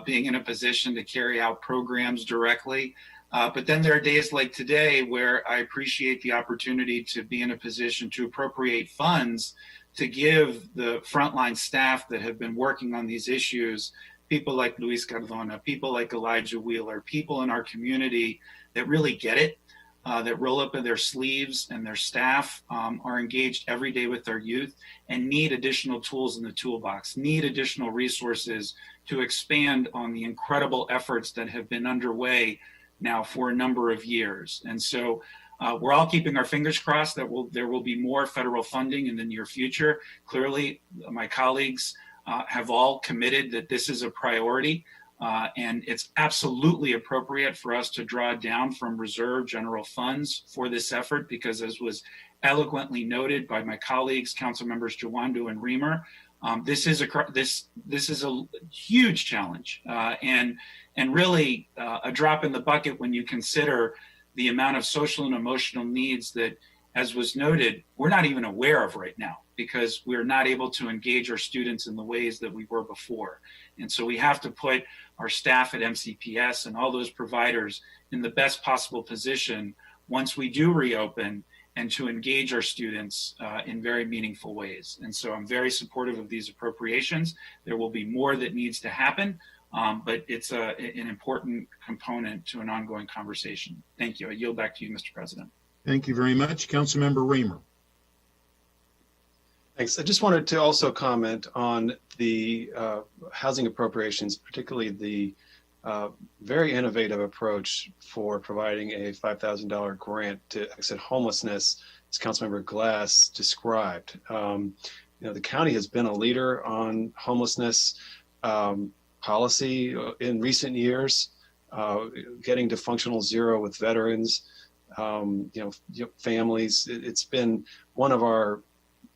being in a position to carry out programs directly. But then there are days like today where I appreciate the opportunity to be in a position to appropriate funds to give the frontline staff that have been working on these issues, people like Luis Cardona, people like Elijah Wheeler, people in our community that really get it, that roll up in their sleeves, and their staff are engaged every day with their youth and need additional tools in the toolbox, need additional resources to expand on the incredible efforts that have been underway now for a number of years. And so we're all keeping our fingers crossed that there will be more federal funding in the near future. Clearly, my colleagues have all committed that this is a priority, and it's absolutely appropriate for us to draw down from reserve general funds for this effort, because as was eloquently noted by my colleagues, Council Members Jawando and Reamer, This is a huge challenge, and really a drop in the bucket when you consider the amount of social and emotional needs that, as was noted, we're not even aware of right now, because we're not able to engage our students in the ways that we were before. And so we have to put our staff at MCPS and all those providers in the best possible position once we do reopen, and to engage our students in very meaningful ways. And so I'm very supportive of these appropriations. There will be more that needs to happen, but it's an important component to an ongoing conversation. Thank you. I yield back to you, Mr. President. Thank you very much. Councilmember Reamer. Thanks. I just wanted to also comment on the housing appropriations, particularly the very innovative approach for providing a $5,000 grant to exit homelessness, as Councilmember Glass described. The county has been a leader on homelessness policy in recent years, getting to functional zero with veterans, families. It's been one of our,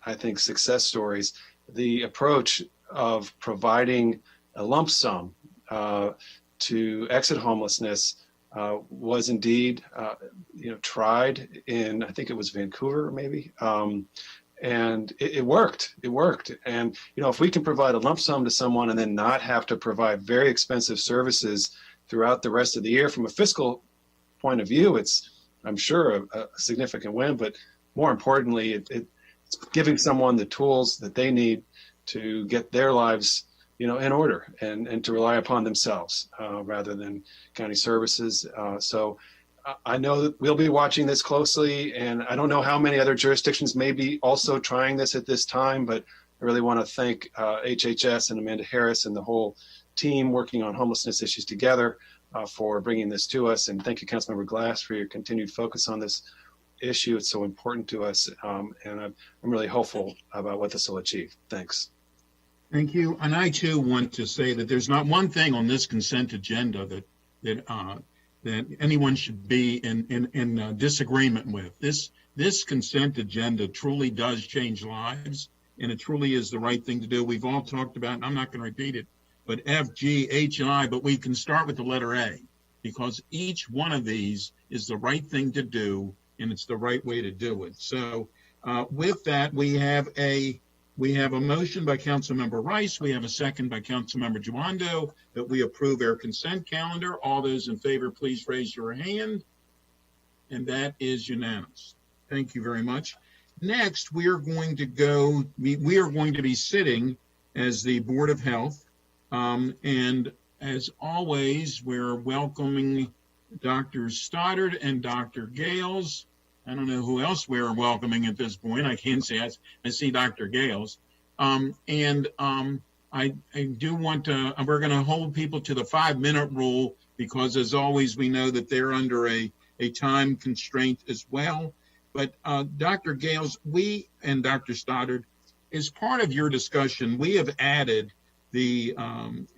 I think, success stories. The approach of providing a lump sum to exit homelessness was indeed, tried in, I think it was Vancouver, maybe, and it worked. It worked. And if we can provide a lump sum to someone and then not have to provide very expensive services throughout the rest of the year, from a fiscal point of view, it's, I'm sure, a significant win. But more importantly, it's giving someone the tools that they need to get their lives in order, and to rely upon themselves rather than county services. So I know that we'll be watching this closely, and I don't know how many other jurisdictions may be also trying this at this time, but I really want to thank HHS and Amanda Harris and the whole team working on homelessness issues together for bringing this to us. And thank you, Councilmember Glass, for your continued focus on this issue. It's so important to us, and I'm really hopeful about what this will achieve. Thanks. Thank you. And I too want to say that there's not one thing on this consent agenda that anyone should be in disagreement with. This consent agenda truly does change lives, and it truly is the right thing to do. We've all talked about, and I'm not going to repeat it, but F, G, H, and I, but we can start with the letter A, because each one of these is the right thing to do, and it's the right way to do it. So with that, we have a motion by Councilmember Rice. We have a second by Councilmember Juando that we approve our consent calendar. All those in favor, please raise your hand. And that is unanimous. Thank you very much. Next, we are going to be sitting as the Board of Health. And as always, we're welcoming Dr. Stoddard and Dr. Gales. I don't know who else we're welcoming at this point. I can't say I see Dr. Gales. I do want to, we're going to hold people to the 5-minute rule, because as always, we know that they're under a time constraint as well. But Dr. Gales, we and Dr. Stoddard, as part of your discussion, we have added the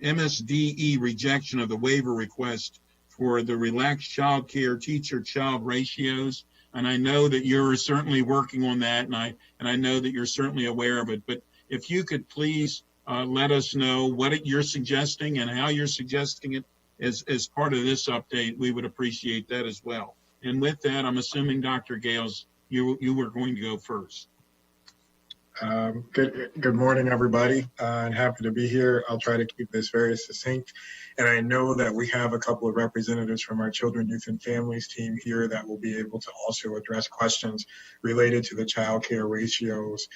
MSDE rejection of the waiver request for the relaxed child care teacher-child ratios. And I know that you're certainly working on that, and I know that you're certainly aware of it. But if you could please let us know what you're suggesting and how you're suggesting it as part of this update, we would appreciate that as well. And with that, I'm assuming, Dr. Gales, you were going to go first. Good morning, everybody. I'm happy to be here. I'll try to keep this very succinct. And I know that we have a couple of representatives from our Children, Youth, and Families team here that will be able to also address questions related to the child care ratios,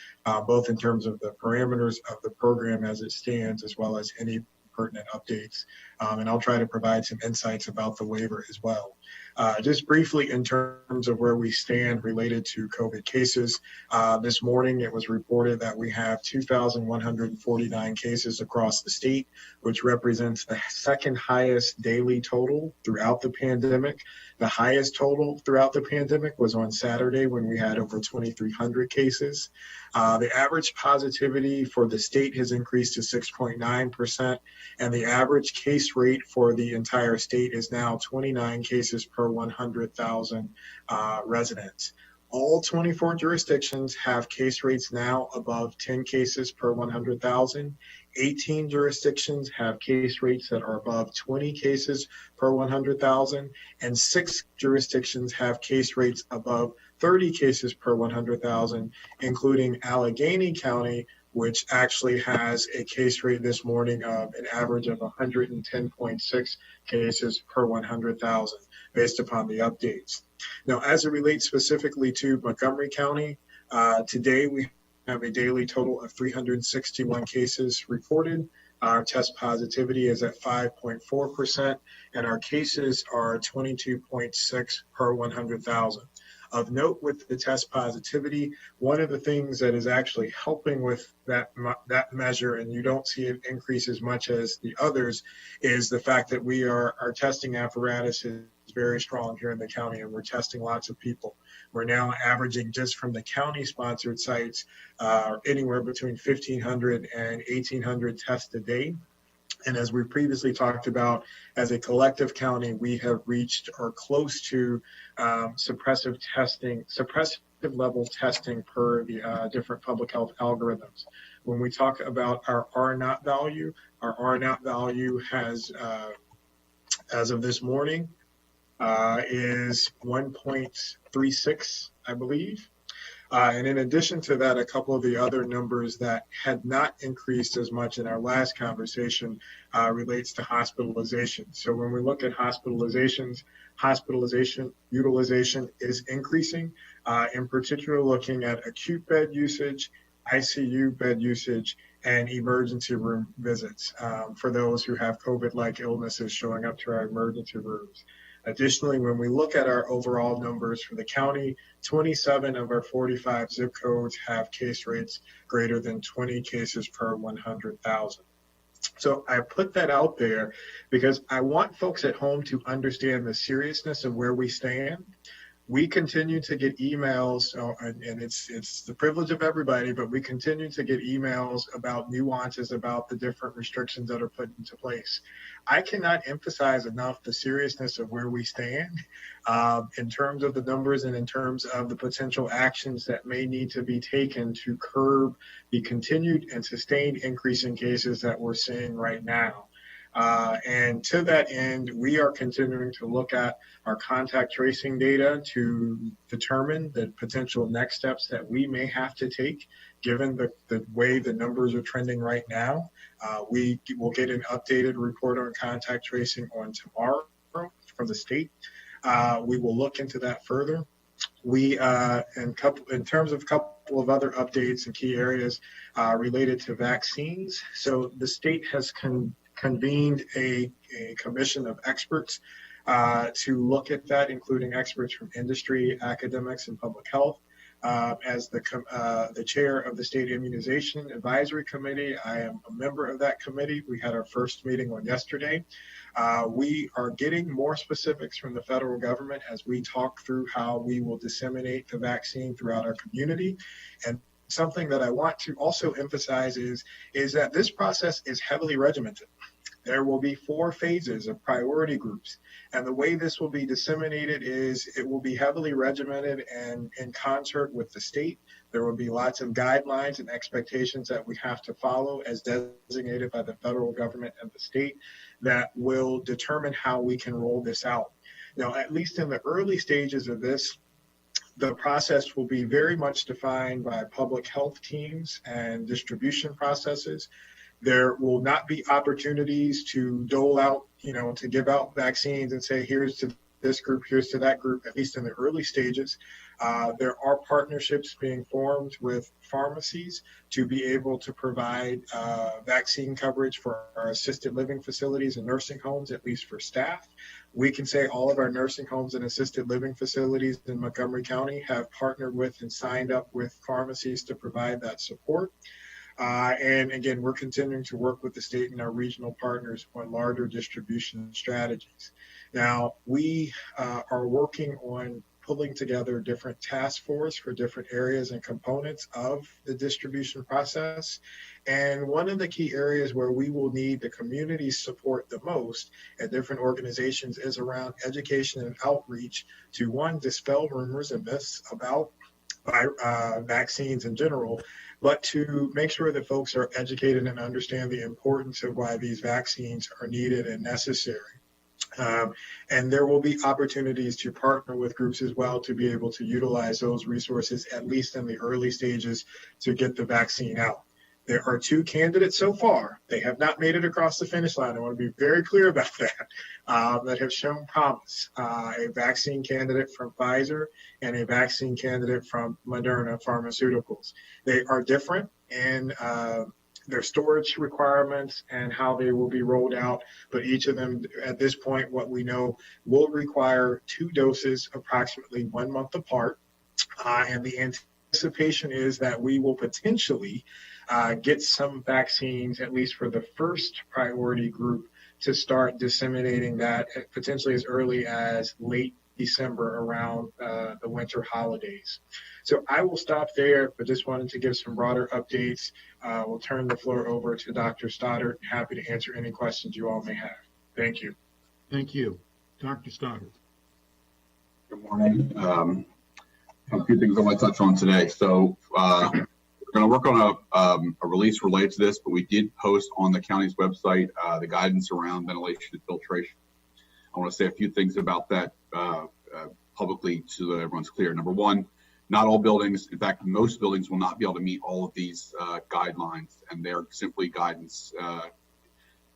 both in terms of the parameters of the program as it stands, as well as any pertinent updates. And I'll try to provide some insights about the waiver as well. Just briefly, in terms of where we stand related to COVID cases, this morning it was reported that we have 2,149 cases across the state, which represents the second highest daily total throughout the pandemic. The highest total throughout the pandemic was on Saturday, when we had over 2,300 cases. The average positivity for the state has increased to 6.9%, and the average case rate for the entire state is now 29 cases per 100,000 residents. All 24 jurisdictions have case rates now above 10 cases per 100,000. 18 jurisdictions have case rates that are above 20 cases per 100,000, and 6 jurisdictions have case rates above 30 cases per 100,000, including Allegheny County, which actually has a case rate this morning of an average of 110.6 cases per 100,000, based upon the updates. Now, as it relates specifically to Montgomery County, today we have a daily total of 361 cases reported. Our test positivity is at 5.4%, and our cases are 22.6 per 100,000. Of note with the test positivity, one of the things that is actually helping with that measure, and you don't see it increase as much as the others, is the fact that our testing apparatus is very strong here in the county, and we're testing lots of people. We're now averaging, just from the county-sponsored sites, anywhere between 1,500 and 1,800 tests a day. And as we previously talked about, as a collective county, we have reached or close to suppressive level testing per the different public health algorithms. When we talk about our R0 value, our R0 value has, as of this morning, is 1.36, I believe. And in addition to that, a couple of the other numbers that had not increased as much in our last conversation relates to hospitalization. So when we look at hospitalization utilization is increasing, in particular looking at acute bed usage, ICU bed usage, and emergency room visits for those who have COVID-like illnesses showing up to our emergency rooms. Additionally, when we look at our overall numbers for the county, 27 of our 45 zip codes have case rates greater than 20 cases per 100,000. So I put that out there because I want folks at home to understand the seriousness of where we stand. We continue to get emails, and it's the privilege of everybody, but we continue to get emails about nuances about the different restrictions that are put into place. I cannot emphasize enough the seriousness of where we stand in terms of the numbers and in terms of the potential actions that may need to be taken to curb the continued and sustained increase in cases that we're seeing right now. And to that end, we are continuing to look at our contact tracing data to determine the potential next steps that we may have to take, given the way the numbers are trending right now. We will get an updated report on contact tracing on tomorrow from the state. We will look into that further. We, in terms of a couple of other updates and key areas related to vaccines. So the state has convened a commission of experts to look at that, including experts from industry, academics, and public health. As the chair of the State Immunization Advisory Committee, I am a member of that committee. We had our first meeting on yesterday. We are getting more specifics from the federal government as we talk through how we will disseminate the vaccine throughout our community. And something that I want to also emphasize is that this process is heavily regimented. There will be 4 phases of priority groups. And the way this will be disseminated is it will be heavily regimented and in concert with the state. There will be lots of guidelines and expectations that we have to follow as designated by the federal government and the state that will determine how we can roll this out. Now, at least in the early stages of this, the process will be very much defined by public health teams and distribution processes. There will not be opportunities to dole out, to give out vaccines and say, here's to this group, here's to that group, at least in the early stages. There are partnerships being formed with pharmacies to be able to provide vaccine coverage for our assisted living facilities and nursing homes, at least for staff. We can say all of our nursing homes and assisted living facilities in Montgomery County have partnered with and signed up with pharmacies to provide that support. And again, we're continuing to work with the state and our regional partners on larger distribution strategies. Now, we are working on pulling together different task force for different areas and components of the distribution process. And one of the key areas where we will need the community's support the most at different organizations is around education and outreach to, one, dispel rumors and myths about vaccines in general, but to make sure that folks are educated and understand the importance of why these vaccines are needed and necessary. And there will be opportunities to partner with groups as well to be able to utilize those resources, at least in the early stages, to get the vaccine out. There are 2 candidates so far. They have not made it across the finish line. I want to be very clear about that, that have shown promise. A vaccine candidate from Pfizer and a vaccine candidate from Moderna Pharmaceuticals. They are different in their storage requirements and how they will be rolled out, but each of them at this point, what we know, will require 2 doses approximately 1 month apart. And the anticipation is that we will potentially get some vaccines, at least for the first priority group, to start disseminating that potentially as early as late December, around the winter holidays. So I will stop there, but just wanted to give some broader updates. We'll turn the floor over to Dr. Stoddard. Happy to answer any questions you all may have. Thank you. Thank you. Dr. Stoddard. Good morning. A few things I want to touch on today. So we're going to work on a release related to this, but we did post on the county's website the guidance around ventilation and filtration. I want to say a few things about that publicly so that everyone's clear. Number one, not all buildings, in fact, most buildings will not be able to meet all of these guidelines, and they're simply guidance.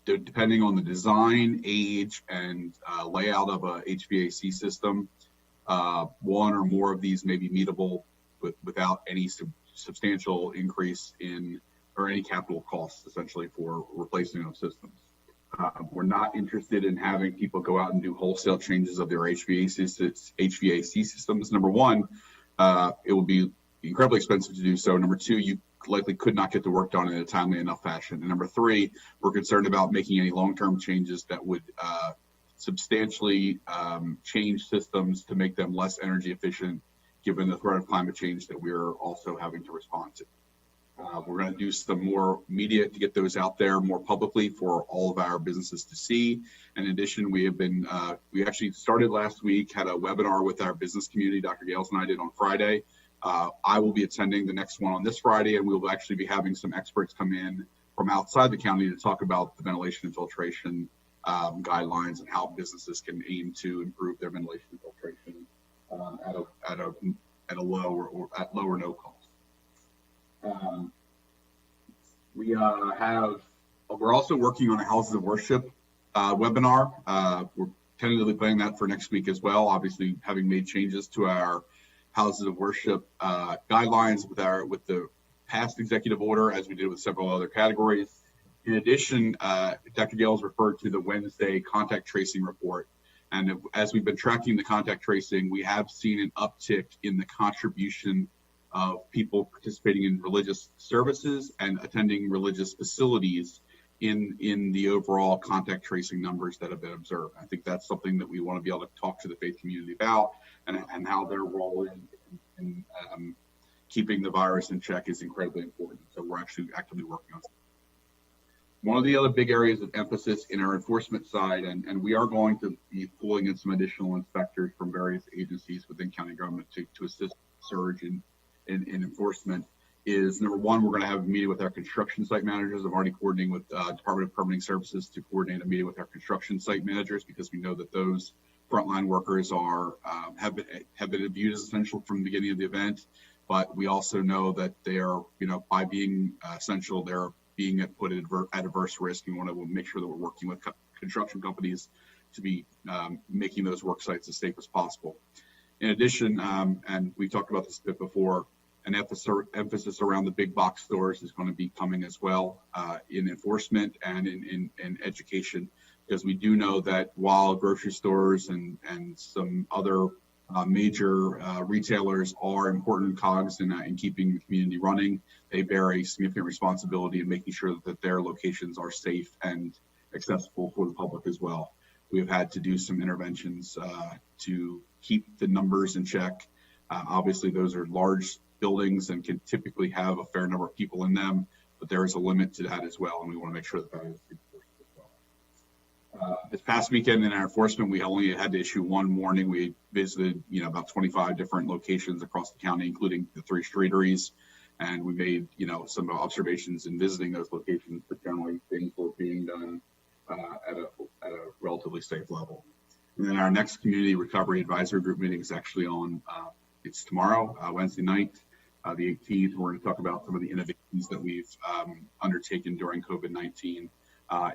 Depending on the design, age, and layout of a HVAC system, one or more of these may be meetable without any substantial increase in or any capital costs, essentially, for replacing those systems. We're not interested in having people go out and do wholesale changes of their HVAC systems. Number one, it would be incredibly expensive to do so. Number two, you likely could not get the work done in a timely enough fashion. And number three, we're concerned about making any long-term changes that would substantially change systems to make them less energy efficient, given the threat of climate change that we're also having to respond to. We're going to do some more media to get those out there more publicly for all of our businesses to see. In addition, we have been, we actually started last week, had a webinar with our business community, Dr. Gales and I did on Friday. I will be attending the next one on this Friday, and we will actually be having some experts come in from outside the county to talk about the ventilation and filtration guidelines and how businesses can aim to improve their ventilation and filtration at low or no cost. We're also working on a houses of worship webinar. We're tentatively planning that for next week as well. Obviously, having made changes to our houses of worship guidelines with the past executive order, as we did with several other categories. In addition, Dr. Gales referred to the Wednesday contact tracing report. And as we've been tracking the contact tracing, we have seen an uptick in the contribution of people participating in religious services and attending religious facilities in the overall contact tracing numbers that have been observed. I think that's something that we want to be able to talk to the faith community about, and how their role in keeping the virus in check is incredibly important. So we're actually actively working on that. One of the other big areas of emphasis in our enforcement side, and we are going to be pulling in some additional inspectors from various agencies within county government to assist surge in enforcement, is number one, we're going to have a meeting with our construction site managers. I'm already coordinating with Department of Permitting Services to coordinate a meeting with our construction site managers, because we know that those frontline workers have been viewed as essential from the beginning of the event, but we also know that they are, by being essential, they're being put at adverse risk. We want to make sure that we're working with construction companies to be making those work sites as safe as possible. In addition, and we talked about this a bit before, an emphasis around the big box stores is going to be coming as well in enforcement and in education, because we do know that while grocery stores and some other major retailers are important cogs in keeping the community running, they bear a significant responsibility in making sure that their locations are safe and accessible for the public as well. We have had to do some interventions to keep the numbers in check. Obviously, those are large buildings and can typically have a fair number of people in them, but there is a limit to that as well, and we want to make sure that that is enforced as well. This past weekend in our enforcement, we only had to issue one warning. We visited, about 25 different locations across the county, including the 3 streeteries, and we made, some observations in visiting those locations, but generally things were being done at a relatively safe level. And then our next community recovery advisory group meeting is actually on, it's tomorrow, Wednesday night, the 18th. We're going to talk about some of the innovations that we've undertaken during COVID-19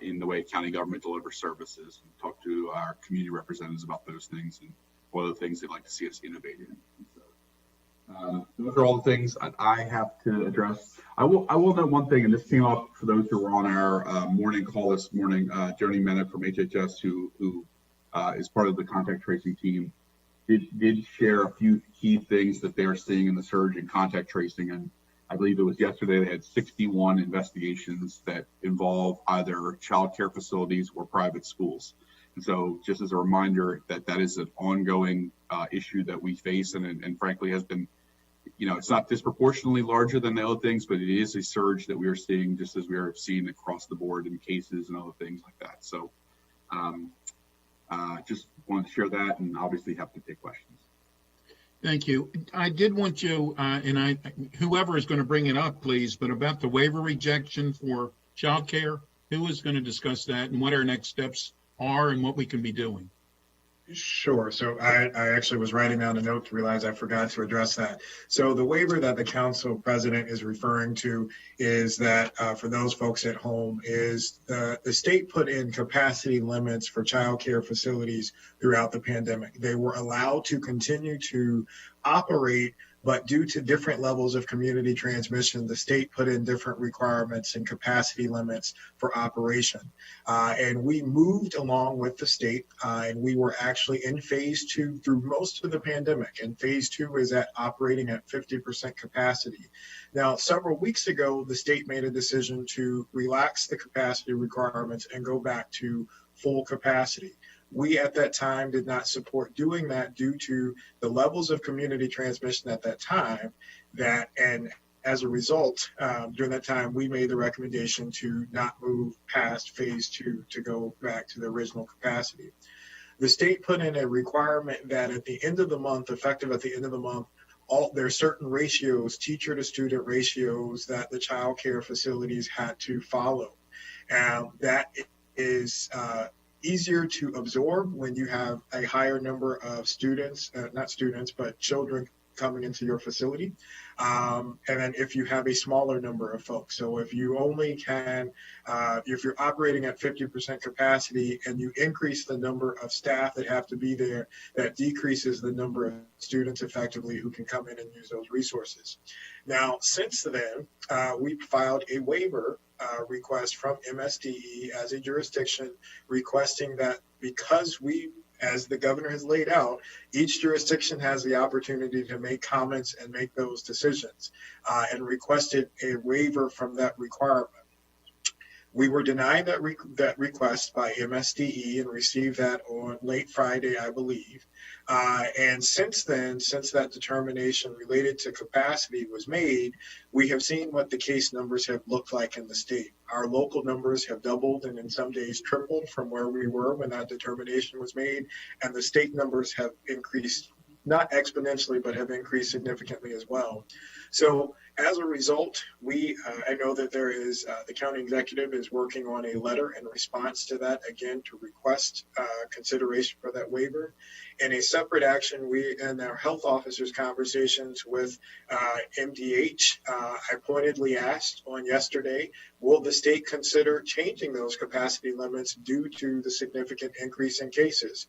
in the way county government delivers services, and talk to our community representatives about those things and what are the things they'd like to see us innovate in. So, those are all the things I have to address. I will note one thing, and this came up for those who were on our morning call this morning. Joni Mena from HHS, who is part of the contact tracing team, did share a few key things that they are seeing in the surge in contact tracing. And I believe it was yesterday they had 61 investigations that involve either child care facilities or private schools. And so just as a reminder that is an ongoing issue that we face, and frankly has been, it's not disproportionately larger than the other things, but it is a surge that we are seeing, just as we are seeing across the board in cases and other things like that. So just wanted to share that, and obviously have to take questions. Thank you. I did want you, and whoever is going to bring it up, please, but about the waiver rejection for childcare, who is going to discuss that and what our next steps are and what we can be doing? Sure. So I actually was writing down a note to realize I forgot to address that. So the waiver that the council president is referring to is that for those folks at home is the state put in capacity limits for child care facilities throughout the pandemic. They were allowed to continue to operate, but due to different levels of community transmission, the state put in different requirements and capacity limits for operation. And we moved along with the state, and we were actually in phase 2 through most of the pandemic. And phase 2 is at operating at 50% capacity. Now, several weeks ago, the state made a decision to relax the capacity requirements and go back to full capacity. We at that time did not support doing that due to the levels of community transmission at that time, and as a result, during that time, we made the recommendation to not move past phase 2 to go back to the original capacity. The state put in a requirement that at the end of the month, effective at the end of the month, there are certain ratios, teacher to student ratios, that the child care facilities had to follow. That is easier to absorb when you have a higher number of students, not students, but children coming into your facility. And then if you have a smaller number of folks. So if you only can, if you're operating at 50% capacity and you increase the number of staff that have to be there, that decreases the number of students effectively who can come in and use those resources. Now, since then, we filed a waiver request from MSDE as a jurisdiction, requesting that because we, as the governor has laid out, each jurisdiction has the opportunity to make comments and make those decisions, and requested a waiver from that requirement. We were denied that request by MSDE and received that on late Friday, I believe. And since then, since that determination related to capacity was made, we have seen what the case numbers have looked like in the state. Our local numbers have doubled and in some days tripled from where we were when that determination was made. And the state numbers have increased, not exponentially, but have increased significantly as well. So as a result, I know that there is, the county executive is working on a letter in response to that, again, to request consideration for that waiver. In a separate action, we, in our health officers' conversations with MDH, I pointedly asked on yesterday, will the state consider changing those capacity limits due to the significant increase in cases?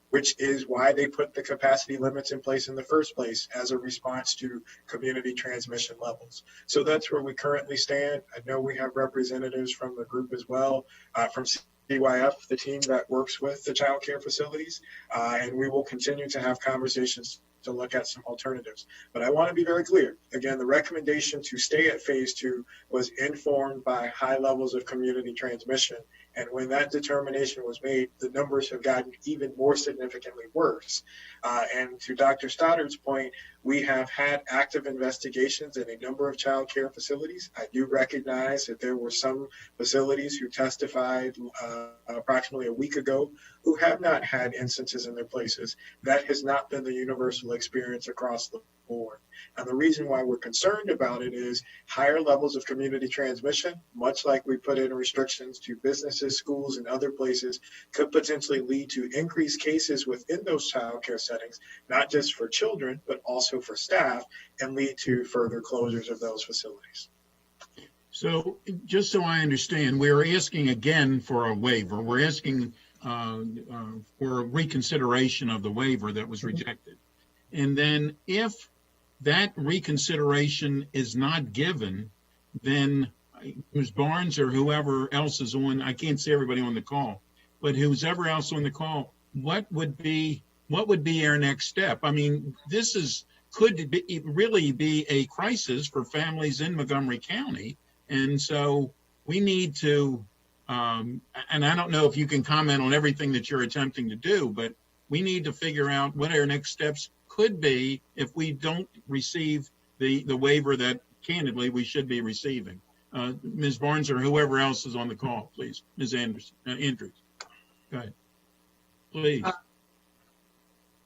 Which is why they put the capacity limits in place in the first place, as a response to community transmission levels. So that's where we currently stand. I know we have representatives from the group as well, from CYF, the team that works with the child care facilities, and we will continue to have conversations to look at some alternatives. But I want to be very clear. Again, the recommendation to stay at phase 2 was informed by high levels of community transmission, And when that determination was made, the numbers have gotten even more significantly worse. And to Dr. Stoddard's point, we have had active investigations in a number of child care facilities. I do recognize that there were some facilities who testified approximately a week ago who have not had instances in their places. That has not been the universal experience across the board. And the reason why we're concerned about it is higher levels of community transmission, much like we put in restrictions to businesses, schools, and other places, could potentially lead to increased cases within those child care settings, not just for children, but also for staff, and lead to further closures of those facilities. So just so I understand, we're asking again for a waiver. We're asking for reconsideration of the waiver that was rejected. And then if that reconsideration is not given, then Ms. Barnes or whoever else is on, I can't see everybody on the call, but who's ever else on the call, what would be our next step? I mean, could really be a crisis for families in Montgomery County. And so we need to, and I don't know if you can comment on everything that you're attempting to do, but we need to figure out what our next steps could be if we don't receive the waiver that candidly we should be receiving. Ms. Barnes or whoever else is on the call, please. Ms. Andrews, go ahead, please.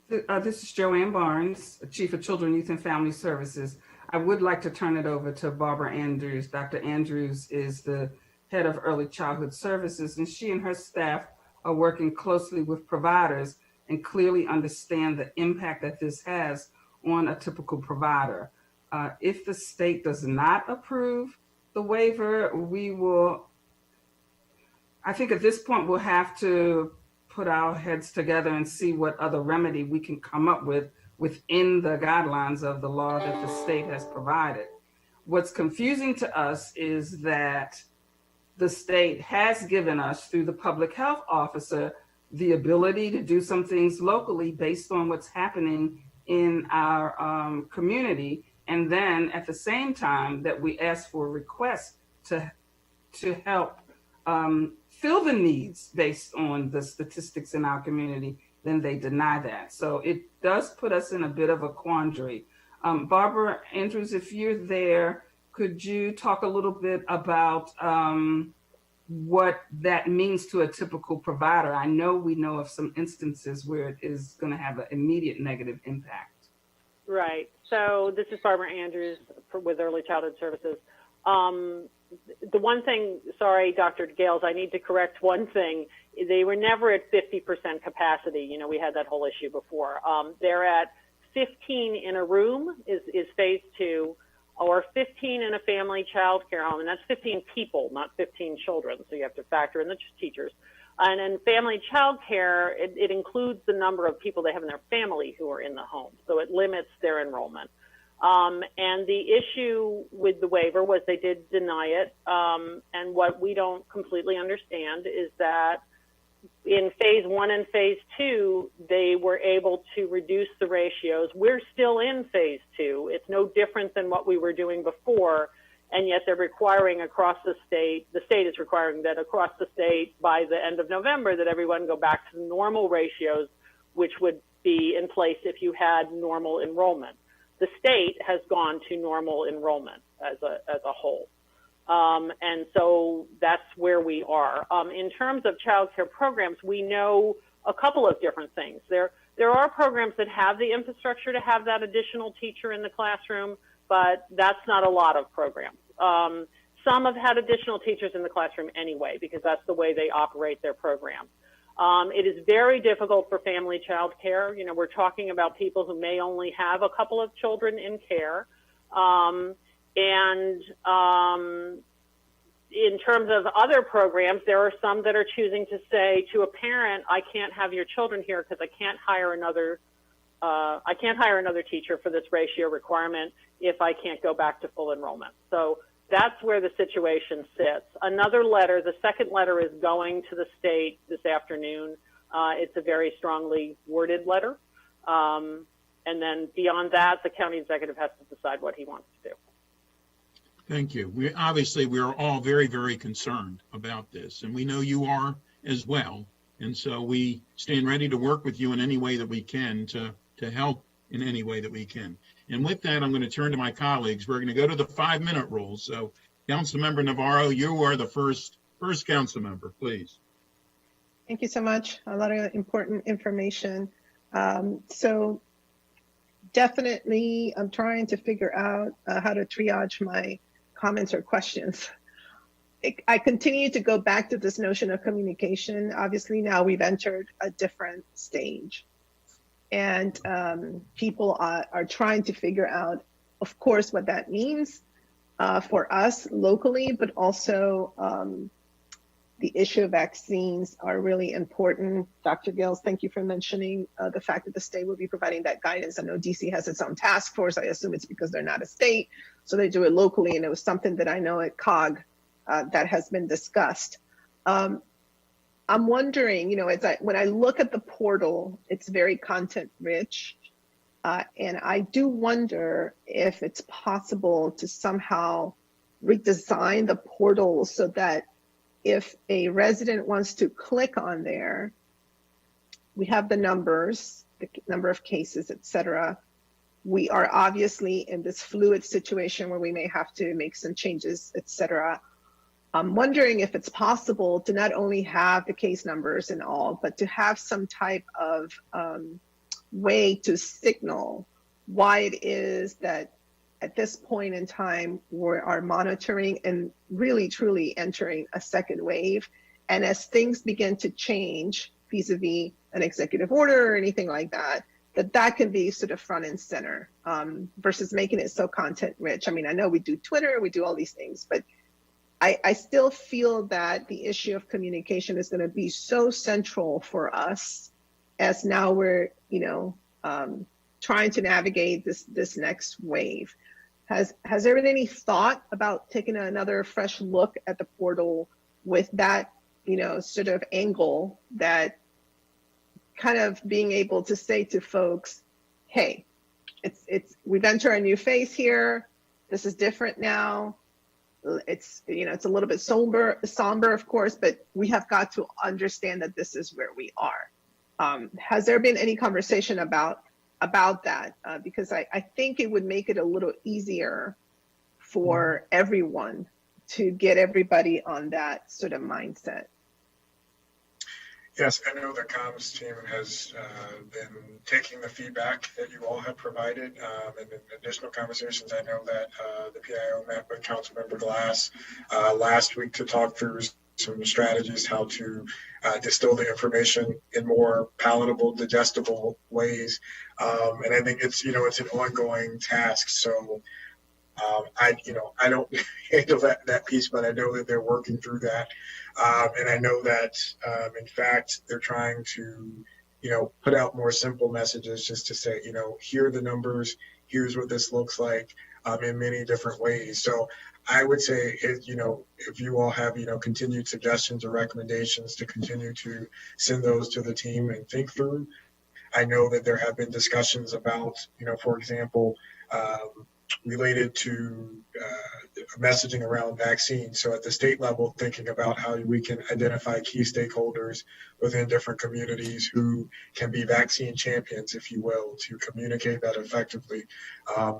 This is Joanne Barnes, Chief of Children, Youth, and Family Services. I would like to turn it over to Barbara Andrews. Dr. Andrews is the head of Early Childhood Services, and she and her staff are working closely with providers and clearly understand the impact that this has on a typical provider. If the state does not approve the waiver, I think at this point we'll have to put our heads together and see what other remedy we can come up with within the guidelines of the law that the state has provided. What's confusing to us is that the state has given us, through the public health officer, the ability to do some things locally based on what's happening in our community. And then at the same time that we ask for requests to help fill the needs based on the statistics in our community, then they deny that. So it does put us in a bit of a quandary. Barbara Andrews, if you're there, could you talk a little bit about what that means to a typical provider? I know we know of some instances where it is going to have an immediate negative impact. Right. So this is Barbara Andrews with Early Childhood Services. The one thing, sorry, Dr. Gales, I need to correct one thing. They were never at 50% capacity. You know, we had that whole issue before. They're at 15 in a room is phase 2, or 15 in a family child care home. And that's 15 people, not 15 children. So you have to factor in the teachers. And in family child care, it includes the number of people they have in their family who are in the home. So it limits their enrollment. And the issue with the waiver was they did deny it. And what we don't completely understand is that in phase 1 and phase 2, they were able to reduce the ratios. We're still in phase 2. It's no different than what we were doing before. And yet they're requiring across the state is requiring that across the state by the end of November that everyone go back to normal ratios, which would be in place if you had normal enrollment. The state has gone to normal enrollment as a whole. And so that's where we are. In terms of child care programs, we know a couple of different things. There are programs that have the infrastructure to have that additional teacher in the classroom, but that's not a lot of programs. Some have had additional teachers in the classroom anyway, because that's the way they operate their programs. It is very difficult for family child care. You know, we're talking about people who may only have a couple of children in care. In terms of other programs, there are some that are choosing to say to a parent, I can't have your children here because I can't hire another teacher for this ratio requirement if I can't go back to full enrollment. So that's where the situation sits. Another letter, the second letter, is going to the state this afternoon. It's a very strongly worded letter. And then beyond that, the county executive has to decide what he wants to do. Thank you. We are all very, very concerned about this, and we know you are as well. And so we stand ready to work with you in any way that we can to help in any way that we can. And with that, I'm going to turn to my colleagues. We're going to go to the 5-minute rule. So, Councilmember Navarro, you are the first council member, please. Thank you so much. A lot of important information. So definitely, I'm trying to figure out how to triage my comments or questions. I continue to go back to this notion of communication. Obviously, now we've entered a different stage, and people are trying to figure out, of course, what that means for us locally, but also the issue of vaccines are really important. Dr. Gales, thank you for mentioning the fact that the state will be providing that guidance. I know DC has its own task force. I assume it's because they're not a state, so they do it locally, and it was something that I know at COG that has been discussed. I'm wondering, when I look at the portal, it's very content rich. And I do wonder if it's possible to somehow redesign the portal so that if a resident wants to click on there, we have the numbers, the number of cases, et cetera. We are obviously in this fluid situation where we may have to make some changes, et cetera. I'm wondering if it's possible to not only have the case numbers and all, but to have some type of way to signal why it is that at this point in time we are monitoring and really truly entering a second wave. And as things begin to change vis-a-vis an executive order or anything like that, that can be sort of front and center versus making it so content rich. I mean, I know we do Twitter, we do all these things, but I still feel that the issue of communication is going to be so central for us as now we're, trying to navigate this next wave. Has there been any thought about taking another fresh look at the portal with that, sort of angle, that kind of being able to say to folks, hey, we've entered a new phase here. This is different now. It's a little bit somber, of course, but we have got to understand that this is where we are. Has there been any conversation about that? Because I think it would make it a little easier for everyone to get everybody on that sort of mindset. Yes, I know the comms team has been taking the feedback that you all have provided, and in additional conversations. I know that the PIO met with Councilmember Glass last week to talk through some strategies, how to distill the information in more palatable, digestible ways. And I think it's an ongoing task. So I don't handle that piece, but I know that they're working through that. And I know that, in fact, they're trying to, put out more simple messages just to say, here are the numbers, here's what this looks like in many different ways. So I would say, if you all have, continued suggestions or recommendations, to continue to send those to the team and think through. I know that there have been discussions about, for example, related to messaging around vaccines. So at the state level, thinking about how we can identify key stakeholders within different communities who can be vaccine champions, if you will, to communicate that effectively. From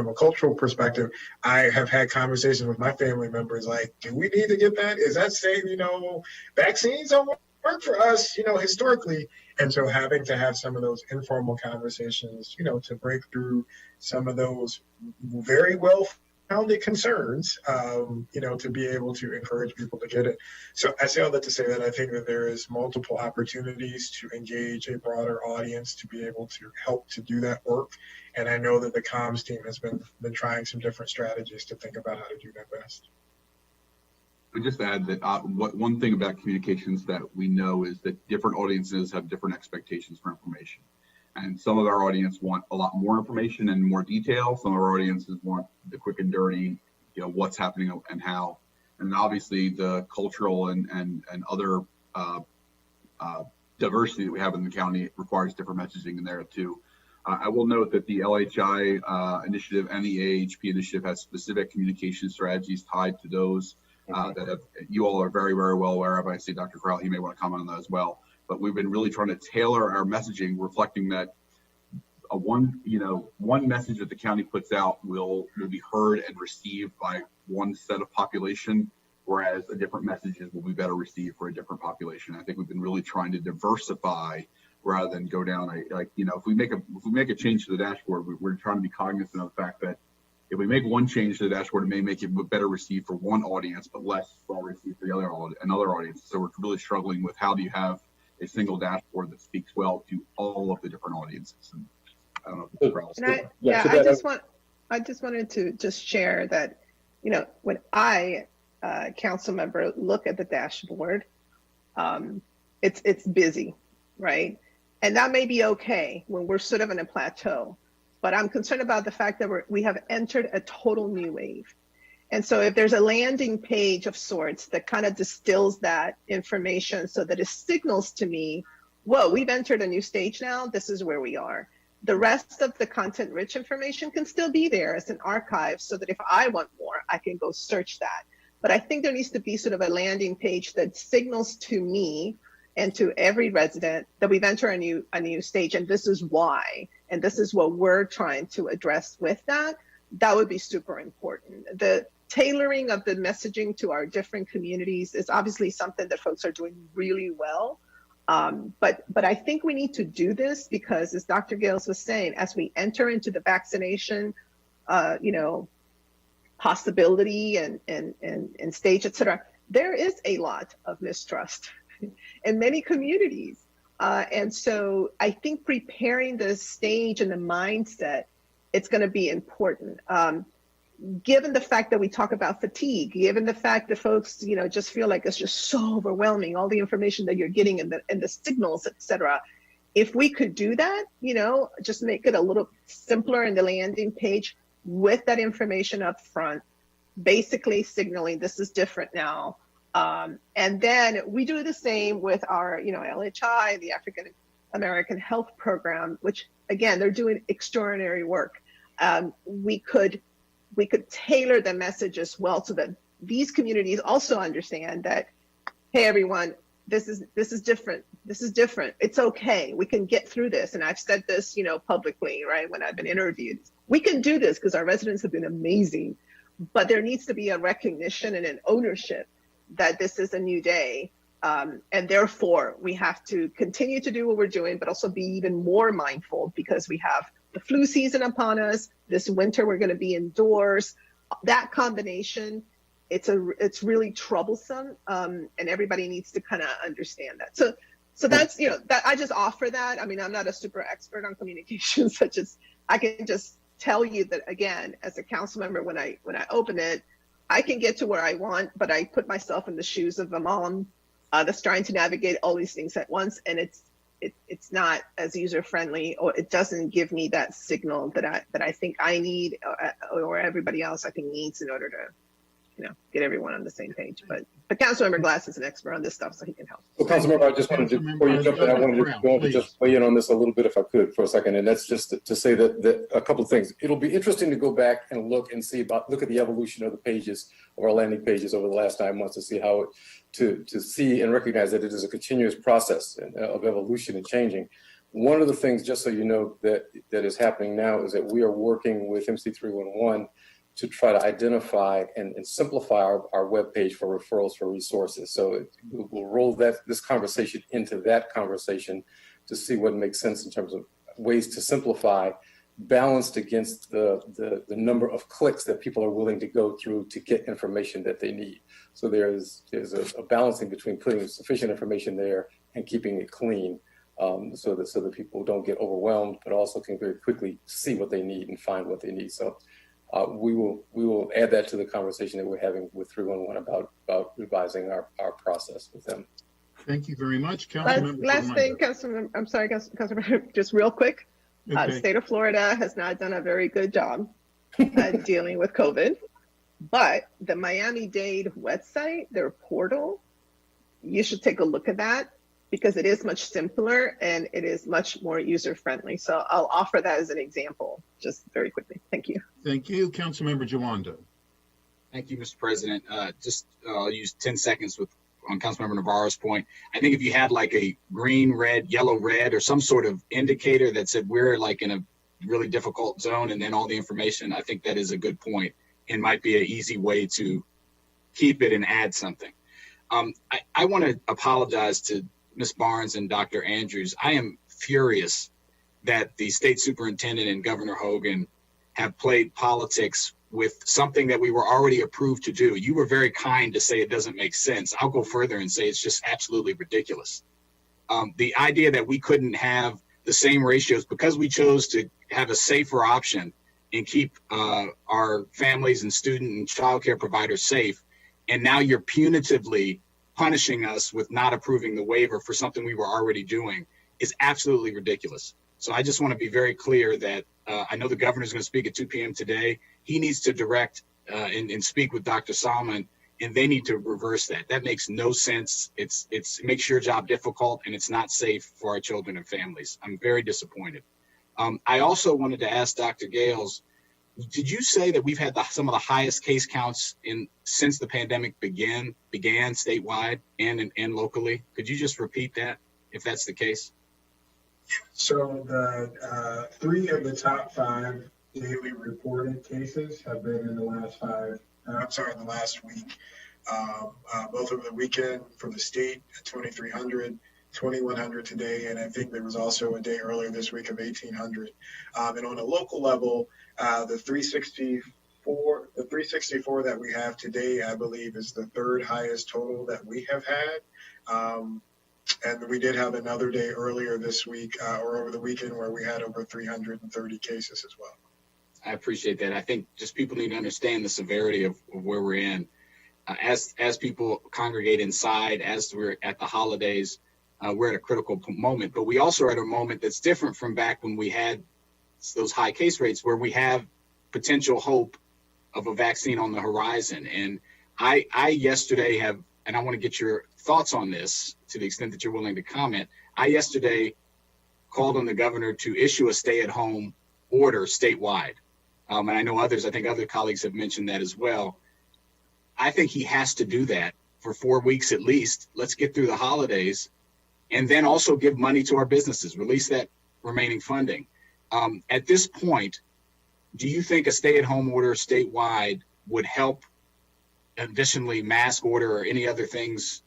a cultural perspective, I have had conversations with my family members like, do we need to get that? Is that saying, vaccines don't work for us, historically? And so having to have some of those informal conversations, to break through some of those very well-founded concerns, to be able to encourage people to get it. So I say all that to say that I think that there is multiple opportunities to engage a broader audience to be able to help to do that work. And I know that the comms team has been trying some different strategies to think about how to do that best. I would just add that one thing about communications that we know is that different audiences have different expectations for information. And some of our audience want a lot more information and more detail. Some of our audiences want the quick and dirty, what's happening and how. And obviously the cultural and other diversity that we have in the county requires different messaging in there too. I will note that the LHI initiative and the AHP initiative has specific communication strategies tied to those that you all are very, very well aware of. I see Dr. Corral, he may want to comment on that as well. But we've been really trying to tailor our messaging, reflecting that one message that the county puts out will be heard and received by one set of population, whereas a different messages will be better received for a different population. I think we've been really trying to diversify rather than go down if we make a change to the dashboard, we're trying to be cognizant of the fact that if we make one change to the dashboard, it may make it better received for one audience, but less well received for another audience. So we're really struggling with how do you have a single dashboard that speaks well to all of the different audiences. And I don't know if it's I just wanted to just share that, when I, council member, look at the dashboard, it's busy, right? And that may be okay when we're sort of in a plateau, but I'm concerned about the fact that we have entered a total new wave. And so if there's a landing page of sorts that kind of distills that information so that it signals to me, whoa, we've entered a new stage now, this is where we are. The rest of the content-rich information can still be there as an archive so that if I want more, I can go search that. But I think there needs to be sort of a landing page that signals to me and to every resident that we've entered a new stage, and this is why, and this is what we're trying to address with that. That would be super important. The tailoring of the messaging to our different communities is obviously something that folks are doing really well. But I think we need to do this because, as Dr. Gales was saying, as we enter into the vaccination, possibility and stage, et cetera, there is a lot of mistrust in many communities. And so I think preparing the stage and the mindset, it's going to be important. Given the fact that we talk about fatigue, given the fact that folks, just feel like it's just so overwhelming, all the information that you're getting and the signals, et cetera. If we could do that, just make it a little simpler in the landing page with that information up front, basically signaling this is different now. And then we do the same with our, LHI, the African American Health Program, which again, they're doing extraordinary work. We could tailor the message as well so that these communities also understand that, hey, everyone, this is different. This is different. It's okay. We can get through this. And I've said this, publicly, right, when I've been interviewed. We can do this because our residents have been amazing. But there needs to be a recognition and an ownership that this is a new day. And therefore, we have to continue to do what we're doing, but also be even more mindful because we have the flu season upon us. This winter, we're going to be indoors. That combination, it's really troublesome, and everybody needs to kind of understand that. So that's that I just offer that. I mean, I'm not a super expert on communications, such as I can just tell you that again, as a council member, when I open it, I can get to where I want, but I put myself in the shoes of a mom that's trying to navigate all these things at once, and it's not as user friendly, or it doesn't give me that signal that I think I need, or everybody else I think needs in order to get everyone on the same page. But Councilmember Glass is an expert on this stuff, so he can help. Well, Councilmember, I just wanted to, before you jump in, I wanted to just weigh in on this a little bit, if I could, for a second. And that's just to say that a couple of things. It'll be interesting to go back and look at the evolution of the pages, of our landing pages over the last 9 months, to see how to see and recognize that it is a continuous process of evolution and changing. One of the things, just so you know, that is happening now is that we are working with MC311 to try to identify and simplify our webpage for referrals for resources. So we'll roll this conversation into that conversation to see what makes sense in terms of ways to simplify, balanced against the number of clicks that people are willing to go through to get information that they need. So there's a balancing between putting sufficient information there and keeping it clean, so that people don't get overwhelmed, but also can very quickly see what they need and find what they need. So we will add that to the conversation that we're having with 311 about revising our process with them. Thank you very much, Councilmember. Last thing, Councilmember, I'm sorry, Councilmember, just real quick. Okay. The state of Florida has not done a very good job at dealing with COVID, but the Miami-Dade website, their portal, you should take a look at that. because it is much simpler and it is much more user-friendly. So I'll offer that as an example, just very quickly. Thank you. Thank you, Councilmember Jawando. Thank you, Mr. President. I'll use 10 seconds on Councilmember Navarro's point. I think if you had like a green, red, yellow, red, or some sort of indicator that said we're like in a really difficult zone and then all the information, I think that is a good point and might be an easy way to keep it and add something. I want to apologize to Ms. Barnes and Dr. Andrews. I am furious that the state superintendent and Governor Hogan have played politics with something that we were already approved to do. You were very kind to say it doesn't make sense. I'll go further and say it's just absolutely ridiculous. The idea that we couldn't have the same ratios because we chose to have a safer option and keep our families and student and childcare providers safe, and now you're punitively punishing us with not approving the waiver for something we were already doing is absolutely ridiculous. So I just want to be very clear that I know the governor is going to speak at 2 p.m. today. He needs to direct and speak with Dr. Salmon, and they need to reverse that. That makes no sense. It makes your job difficult, and it's not safe for our children and families. I'm very disappointed. I also wanted to ask Dr. Gales, did you say that we've had some of the highest case counts since the pandemic began statewide and locally? Could you just repeat that if that's the case? So the 3 of the top 5 daily reported cases have been in the last week. Both over the weekend for the state at 2,300, 2,100 today, and I think there was also a day earlier this week of 1,800. And on a local level, the 364 that we have today, I believe, is the 3rd highest total that we have had. And we did have another day earlier this week or over the weekend where we had over 330 cases as well. I appreciate that. I think just people need to understand the severity of where we're in. As people congregate inside, as we're at the holidays, we're at a critical moment. But we also are at a moment that's different from back when we had those high case rates where we have potential hope of a vaccine on the horizon. And I yesterday have, and I want to get your thoughts on this to the extent that you're willing to comment. I yesterday called on the governor to issue a stay-at-home order statewide. And I know others, I think other colleagues have mentioned that as well. I think he has to do that for 4 weeks at least. Let's get through the holidays and then also give money to our businesses, release that remaining funding. At this point, do you think a stay-at-home order statewide would help? Additionally, mask order or any other things,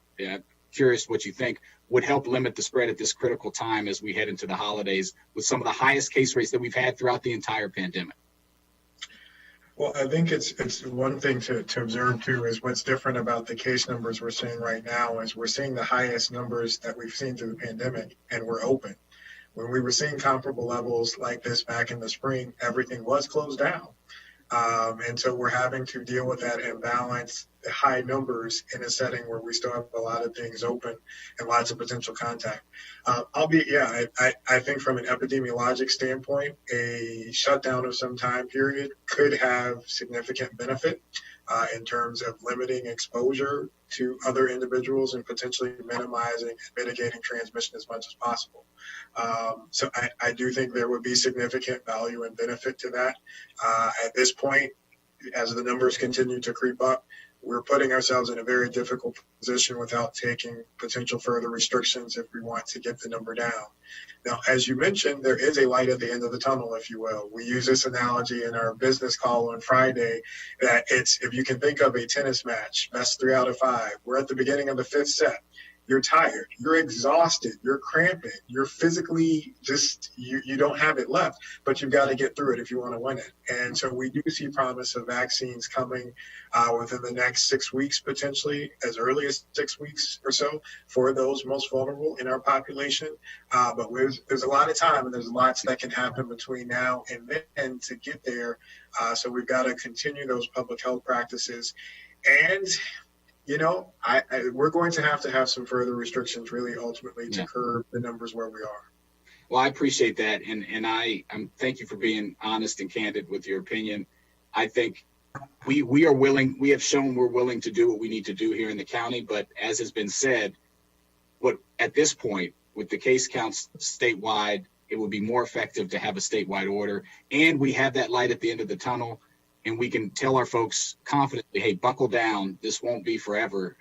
curious what you think, would help limit the spread at this critical time as we head into the holidays with some of the highest case rates that we've had throughout the entire pandemic? Well, I think it's one thing to observe too is what's different about the case numbers we're seeing right now is we're seeing the highest numbers that we've seen through the pandemic, and we're open. When we were seeing comparable levels like this back in the spring, everything was closed down. And so we're having to deal with that and balance the high numbers in a setting where we still have a lot of things open and lots of potential contact. I think from an epidemiologic standpoint, a shutdown of some time period could have significant benefit in terms of limiting exposure to other individuals and potentially minimizing and mitigating transmission as much as possible. So I do think there would be significant value and benefit to that. At this point, as the numbers continue to creep up, we're putting ourselves in a very difficult position without taking potential further restrictions if we want to get the number down. Now, as you mentioned, there is a light at the end of the tunnel, if you will. We use this analogy in our business call on Friday that it's, if you can think of a tennis match, best 3 out of 5, we're at the beginning of the 5th set. You're tired, you're exhausted, you're cramping, you're physically just, you don't have it left, but you've got to get through it if you want to win it. And so we do see promise of vaccines coming within the next 6 weeks, potentially as early as 6 weeks or so for those most vulnerable in our population. But there's a lot of time and there's lots that can happen between now and then to get there. So we've got to continue those public health practices. And we're going to have some further restrictions really ultimately to curb the numbers where we are. Well, I appreciate that. And I thank you for being honest and candid with your opinion. I think we have shown we're willing to do what we need to do here in the county. But as has been said, But at this point, with the case counts statewide, it would be more effective to have a statewide order. And we have that light at the end of the tunnel, and we can tell our folks confidently, hey, buckle down. This won't be forever.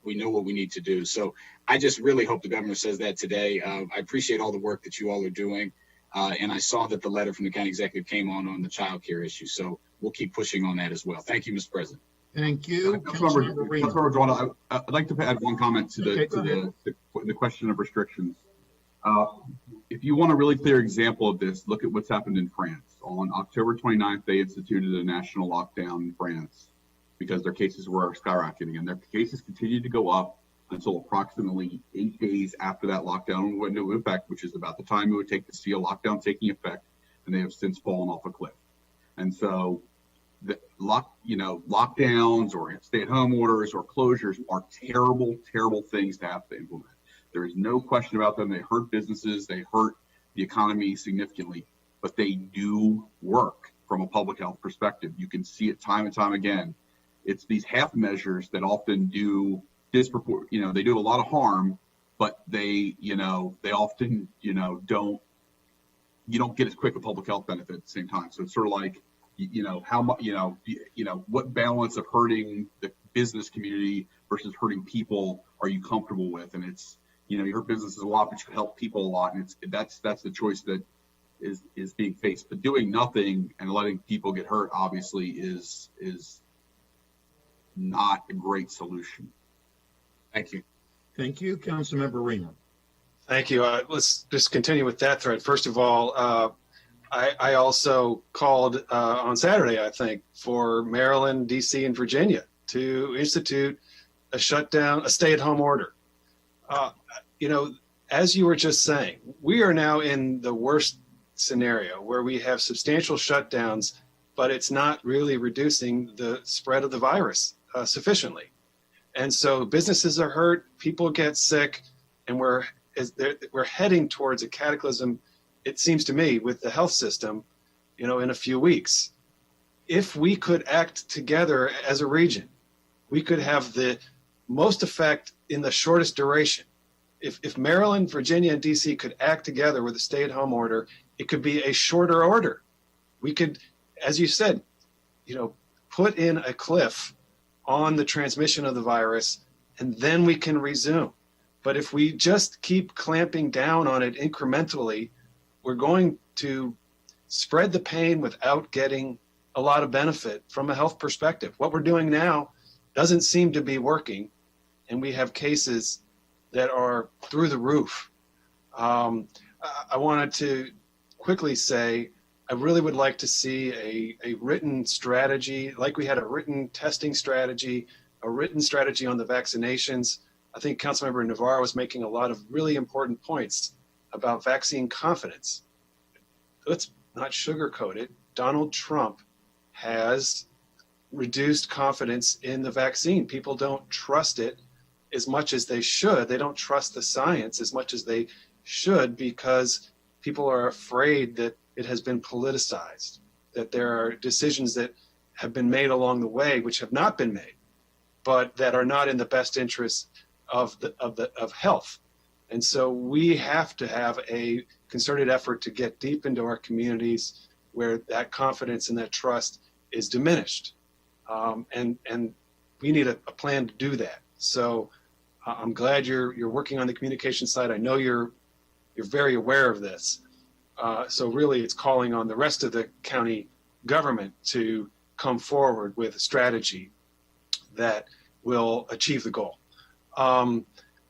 We know what we need to do. So I just really hope the governor says that today. I appreciate all the work that you all are doing. And I saw that the letter from the county executive came on the child care issue. So we'll keep pushing on that as well. Thank you, Mr. President. Thank you. Councilmember Joanna, I'd like to add one comment to the question of restrictions. If you want a really clear example of this, look at what's happened in France. On October 29th, they instituted a national lockdown in France because their cases were skyrocketing, and their cases continued to go up until approximately 8 days after that lockdown went into effect, which is about the time it would take to see a lockdown taking effect, and they have since fallen off a cliff. And so the lockdowns or stay-at-home orders or closures are terrible, terrible things to have to implement. There is no question about them. They hurt businesses, they hurt the economy significantly, but they do work from a public health perspective. You can see it time and time again. It's these half measures that often do they do a lot of harm, but they often, don't get as quick a public health benefit at the same time. So it's sort of like, how much, what balance of hurting the business community versus hurting people are you comfortable with? And it's, you hurt businesses a lot, but you can help people a lot. And that's the choice that is being faced. But doing nothing and letting people get hurt obviously is not a great solution. Thank you. Thank you, Councilmember Reamer. Thank you. Let's just continue with that thread. First of all, I also called on Saturday, I think, for Maryland, DC, and Virginia to institute a shutdown, a stay-at-home order. As you were just saying, we are now in the worst scenario where we have substantial shutdowns, but it's not really reducing the spread of the virus sufficiently. And so businesses are hurt, people get sick, and we're heading towards a cataclysm, it seems to me, with the health system, in a few weeks. If we could act together as a region, we could have the most effect in the shortest duration. If Maryland, Virginia, and DC could act together with a stay-at-home order, it could be a shorter order. We could, as you said, put in a cliff on the transmission of the virus, and then we can resume. But if we just keep clamping down on it incrementally, we're going to spread the pain without getting a lot of benefit from a health perspective. What we're doing now doesn't seem to be working, and we have cases that are through the roof. I wanted to quickly say, I really would like to see a written strategy, like we had a written testing strategy, a written strategy on the vaccinations. I think Councilmember Navarro was making a lot of really important points about vaccine confidence. Let's not sugarcoat it. Donald Trump has reduced confidence in the vaccine. People don't trust it as much as they should. They don't trust the science as much as they should because people are afraid that it has been politicized, that there are decisions that have been made along the way which have not been made, but that are not in the best interest of health. And so we have to have a concerted effort to get deep into our communities where that confidence and that trust is diminished. And we need a plan to do that. So I'm glad you're working on the communication side. I know you're very aware of this. So really it's calling on the rest of the county government to come forward with a strategy that will achieve the goal.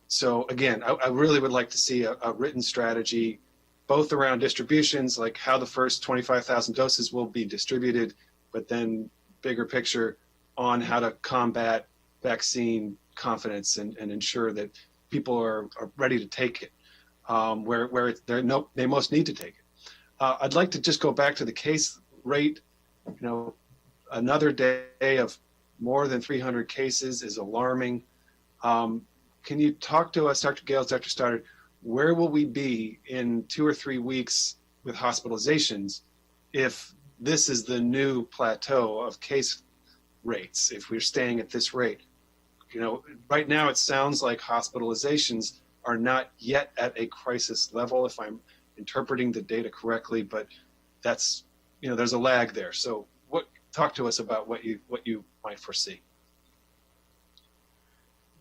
So again, I really would like to see a written strategy, both around distributions, like how the first 25,000 doses will be distributed, but then bigger picture on how to combat vaccine confidence and ensure that people are ready to take it where they most need to take it. I'd like to just go back to the case rate. Another day of more than 300 cases is alarming. Can you talk to us, Dr. Gales, Dr. Stoddard, where will we be in 2 or 3 weeks with hospitalizations if this is the new plateau of case rates, if we're staying at this rate? Right now it sounds like hospitalizations are not yet at a crisis level, if I'm interpreting the data correctly, but that's, there's a lag there. So talk to us about what you might foresee.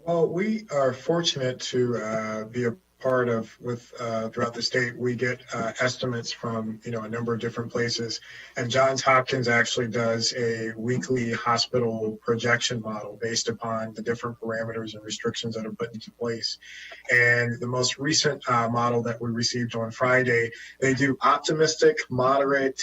Well, we are fortunate to be a part of throughout the state. We get estimates from a number of different places, and Johns Hopkins actually does a weekly hospital projection model based upon the different parameters and restrictions that are put into place. And the most recent model that we received on Friday, they do optimistic, moderate,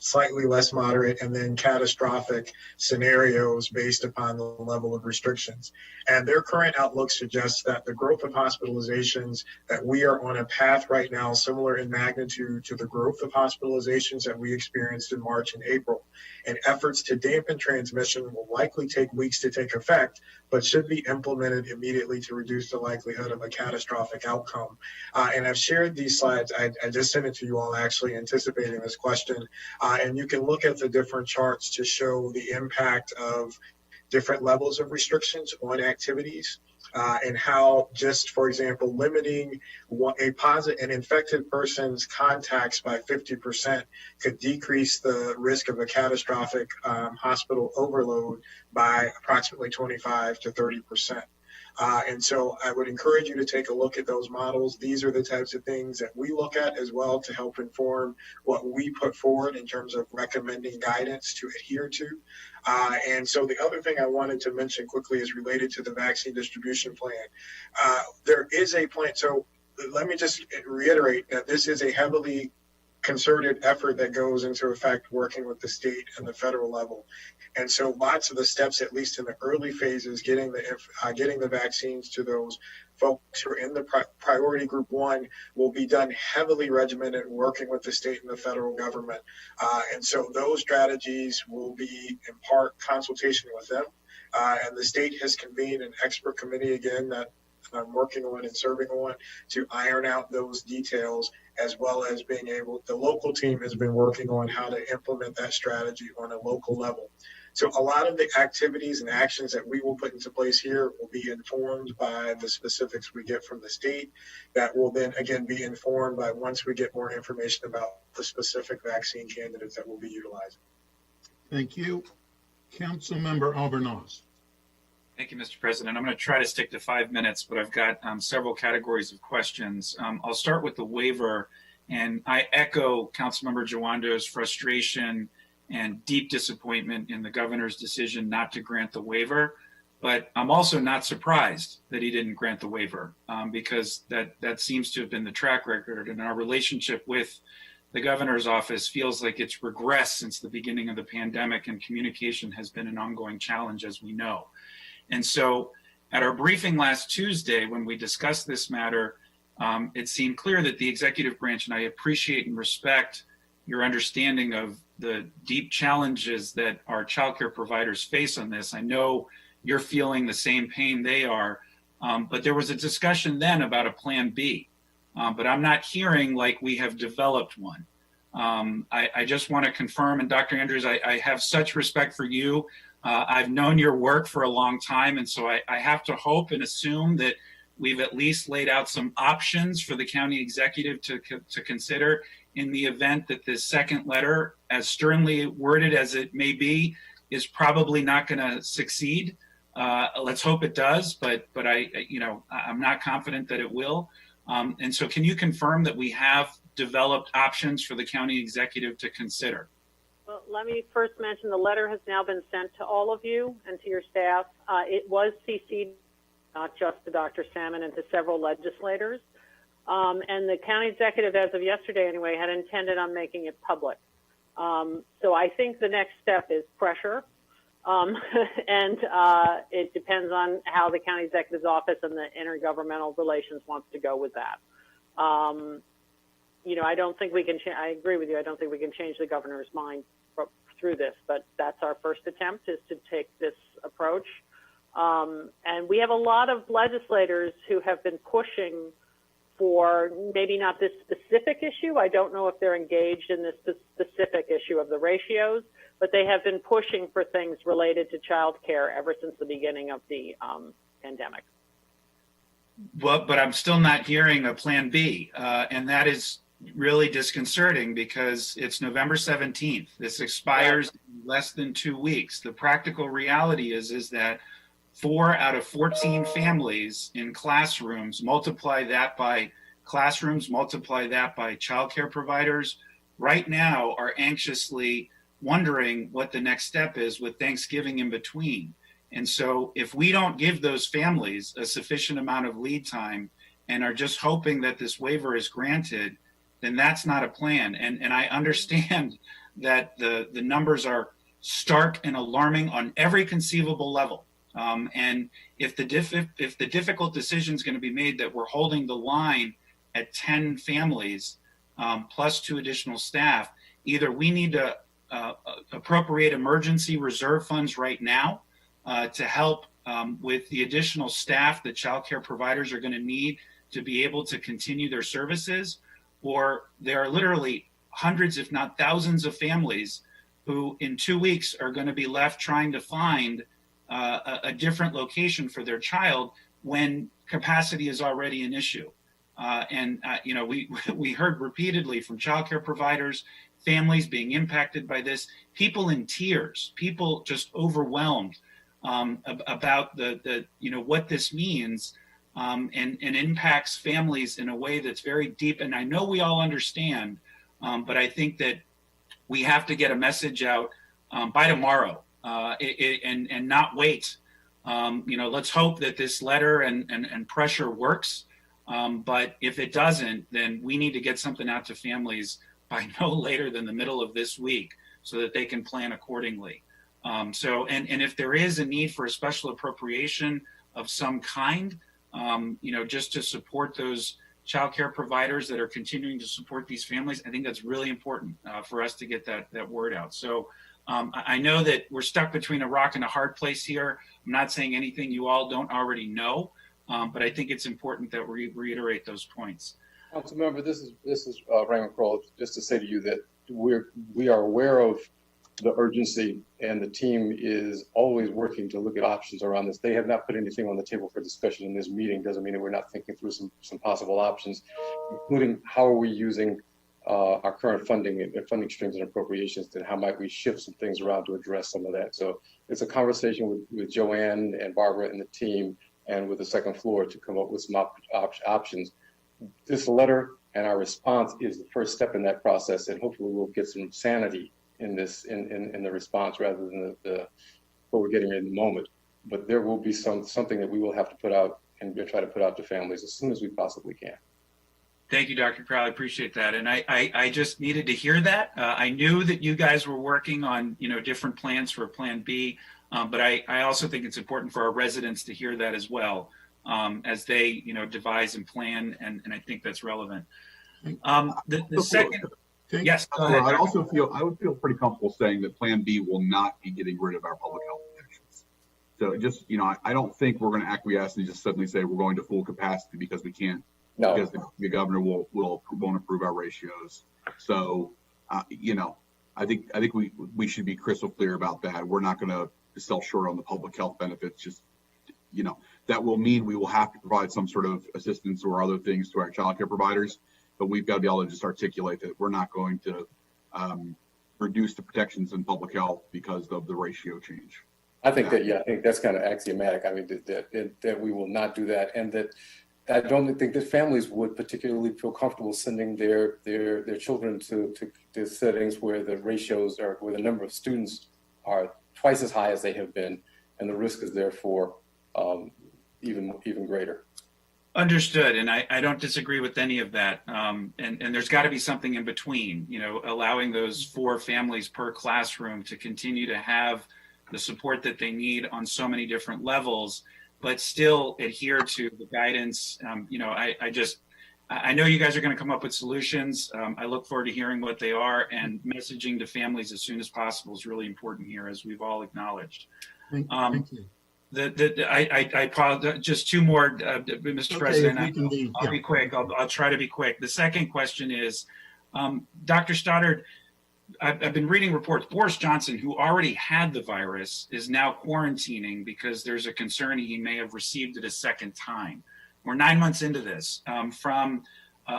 slightly less moderate, and then catastrophic scenarios based upon the level of restrictions. And their current outlook suggests that the growth of hospitalizations, that we are on a path right now similar in magnitude to the growth of hospitalizations that we experienced in March and April. And efforts to dampen transmission will likely take weeks to take effect, but should be implemented immediately to reduce the likelihood of a catastrophic outcome. And I've shared these slides. I just sent it to you all, actually anticipating this question. And you can look at the different charts to show the impact of different levels of restrictions on activities, and how, just for example, limiting an infected person's contacts by 50% could decrease the risk of a catastrophic hospital overload by approximately 25 to 30%. And so I would encourage you to take a look at those models. These are the types of things that we look at as well to help inform what we put forward in terms of recommending guidance to adhere to. And so the other thing I wanted to mention quickly is related to the vaccine distribution plan. There is a plan. So let me just reiterate that this is a heavily concerted effort that goes into effect working with the state and the federal level. And so lots of the steps, at least in the early phases, getting the vaccines to those folks who are in the priority group 1 will be done heavily regimented, working with the state and the federal government. And so those strategies will be in part consultation with them. And the state has convened an expert committee again that I'm working on and serving on to iron out those details, as well as the local team has been working on how to implement that strategy on a local level. So a lot of the activities and actions that we will put into place here will be informed by the specifics we get from the state. That will then again be informed by once we get more information about the specific vaccine candidates that we'll be utilizing. Thank you. Councilmember Albornoz. Thank you, Mr. President. I'm going to try to stick to 5 minutes, but I've got several categories of questions. I'll start with the waiver, and I echo Councilmember Jawando's frustration and deep disappointment in the governor's decision not to grant the waiver. But I'm also not surprised that he didn't grant the waiver, because that seems to have been the track record, and our relationship with the governor's office feels like it's regressed since the beginning of the pandemic, and communication has been an ongoing challenge, as we know. And so at our briefing last Tuesday, when we discussed this matter, it seemed clear that the executive branch, and I appreciate and respect your understanding of the deep challenges that our childcare providers face on this. I know you're feeling the same pain they are, but there was a discussion then about a plan B, but I'm not hearing like we have developed one. I just want to confirm, and Dr. Andrews, I have such respect for you. I've known your work for a long time, and so I have to hope and assume that we've at least laid out some options for the county executive to consider in the event that this second letter, as sternly worded as it may be, is probably not going to succeed. Let's hope it does, but I'm not confident that it will. And so can you confirm that we have developed options for the county executive to consider? Well, let me first mention the letter has now been sent to all of you and to your staff. It was CC'd, not just to Dr. Salmon, and to several legislators. And the county executive, as of yesterday anyway, had intended on making it public. So I think the next step is pressure. And it depends on how the county executive's office and the intergovernmental relations wants to go with that. I don't think we can, I agree with you, I don't think we can change the governor's mind through this, but that's our first attempt, is to take this approach. And we have a lot of legislators who have been pushing for maybe not this specific issue. I don't know if they're engaged in this specific issue of the ratios, but they have been pushing for things related to child care ever since the beginning of the pandemic. but I'm still not hearing a plan B. And that is really disconcerting because it's November 17th. This expires in less than 2 weeks. The practical reality is that 4 out of 14 families in classrooms, multiply that by classrooms, multiply that by childcare providers, right now are anxiously wondering what the next step is with Thanksgiving in between. And so if we don't give those families a sufficient amount of lead time and are just hoping that this waiver is granted, then that's not a plan. And I understand that the numbers are stark and alarming on every conceivable level. And if the difficult decision is going to be made that we're holding the line at 10 families plus 2 additional staff, either we need to appropriate emergency reserve funds right now to help with the additional staff that childcare providers are going to need to be able to continue their services, or there are literally hundreds, if not thousands, of families who in 2 weeks are going to be left trying to find a different location for their child when capacity is already an issue. You know, we heard repeatedly from childcare providers, families being impacted by this, people in tears, people just overwhelmed about the you know, what this means and impacts families in a way that's very deep. And I know we all understand, but I think that we have to get a message out by tomorrow and not wait. You know, let's hope that this letter and pressure works. But if it doesn't, then we need to get something out to families by no later than the middle of this week so that they can plan accordingly. And if there is a need for a special appropriation of some kind, you know, just to support those childcare providers that are continuing to support these families, I think that's really important for us to get that word out. So I know that we're stuck between a rock and a hard place here. I'm not saying anything you all don't already know, but I think it's important that we reiterate those points. Councilmember, this is Raymond Kroll. Just to say to you that we are aware of the urgency, and the team is always working to look at options around this. They have not put anything on the table for discussion in this meeting. Doesn't mean that we're not thinking through some possible options, including how are we using our current funding and funding streams and appropriations, and how might we shift some things around to address some of that. So it's a conversation with Joanne and Barbara and the team, and with the second floor to come up with some options. This letter and our response is the first step in that process, and hopefully we'll get some sanity in this in the response rather than what we're getting in the moment. But there will be something that we will have to put out and try to put out to families as soon as we possibly can. Thank you, Dr. Crowley. I appreciate that. And I just needed to hear that. I knew that you guys were working on, you know, different plans for Plan B, but I also think it's important for our residents to hear that as well as they, you know, devise and plan, and I think that's relevant. The second. Yes, go ahead. I would feel pretty comfortable saying that Plan B will not be getting rid of our public health protections. So just, you know, I don't think we're going to acquiesce and just suddenly say we're going to full capacity because we can't. No. Because the governor won't approve our ratios. So, you know, I think we should be crystal clear about that. We're not going to sell short on the public health benefits. Just, you know, that will mean we will have to provide some sort of assistance or other things to our childcare providers. But we've got to be able to just articulate that we're not going to reduce the protections in public health because of the ratio change. I think that's kind of axiomatic. I mean, that we will not do that, and that I don't think that families would particularly feel comfortable sending their children to settings where the ratios are, where the number of students are twice as high as they have been, and the risk is therefore even greater. Understood, and I don't disagree with any of that. And there's got to be something in between, you know, allowing those 4 families per classroom to continue to have the support that they need on so many different levels, but still adhere to the guidance. You know, I know you guys are going to come up with solutions. I look forward to hearing what they are, and messaging to families as soon as possible is really important here, as we've all acknowledged. Thank you. I apologize. Just 2 more, Mr. Okay, President. I'll be quick. I'll try to be quick. The second question is, Dr. Stoddard, I've been reading reports. Boris Johnson, who already had the virus, is now quarantining because there's a concern he may have received it a second time. we're 9 months into this. From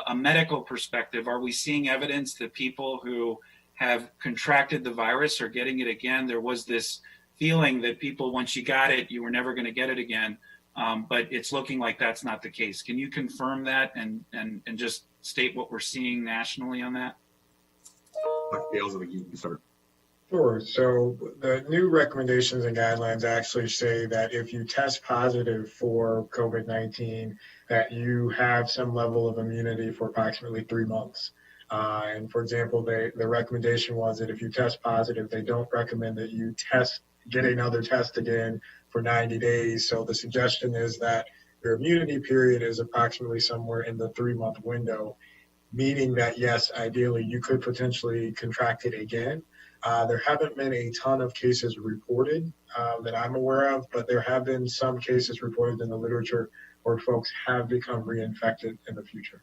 a medical perspective, are we seeing evidence that people who have contracted the virus are getting it again? There was this feeling that people, once you got it, you were never going to get it again. But it's looking like that's not the case. Can you confirm that and just state what we're seeing nationally on that? Dr. Gales, I think you can start. Sure. So the new recommendations and guidelines actually say that if you test positive for COVID-19, that you have some level of immunity for approximately 3 months. And for example, the recommendation was that if you test positive, they don't recommend that you get another test again for 90 days. So the suggestion is that your immunity period is approximately somewhere in the 3-month window, meaning that yes, ideally you could potentially contract it again. There haven't been a ton of cases reported that I'm aware of, but there have been some cases reported in the literature where folks have become reinfected in the future.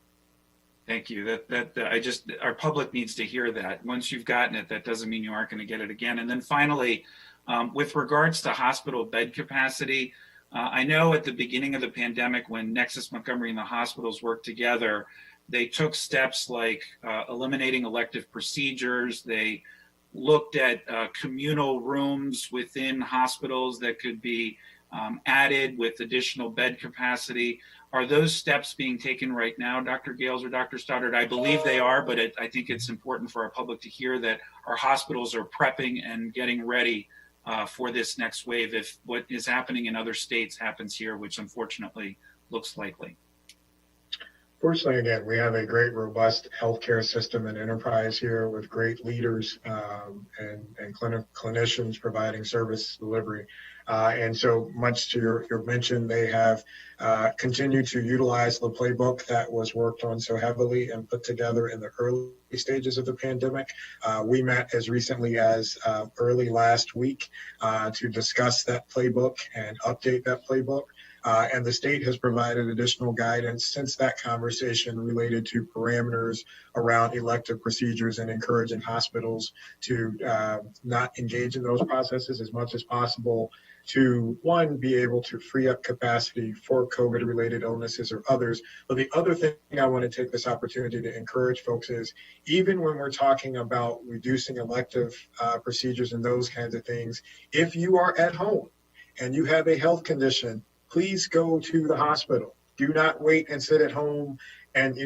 Thank you. Our public needs to hear that. Once you've gotten it, that doesn't mean you aren't going to get it again. And then finally, with regards to hospital bed capacity, I know at the beginning of the pandemic when Nexus Montgomery and the hospitals worked together, they took steps like eliminating elective procedures. They looked at communal rooms within hospitals that could be added with additional bed capacity. Are those steps being taken right now, Dr. Gales or Dr. Stoddard? I believe they are, but I think it's important for our public to hear that our hospitals are prepping and getting ready for this next wave if what is happening in other states happens here, which unfortunately looks likely. Fortunately, again, we have a great, robust healthcare system and enterprise here with great leaders and clinicians providing service delivery. And so much to your mention, they have continued to utilize the playbook that was worked on so heavily and put together in the early stages of the pandemic. We met as recently as early last week to discuss that playbook and update that playbook. And the state has provided additional guidance since that conversation related to parameters around elective procedures and encouraging hospitals to not engage in those processes as much as possible to, one, be able to free up capacity for COVID-related illnesses or others. But the other thing I want to take this opportunity to encourage folks is, even when we're talking about reducing elective procedures and those kinds of things, if you are at home and you have a health condition, please go to the hospital. Do not wait and sit at home and,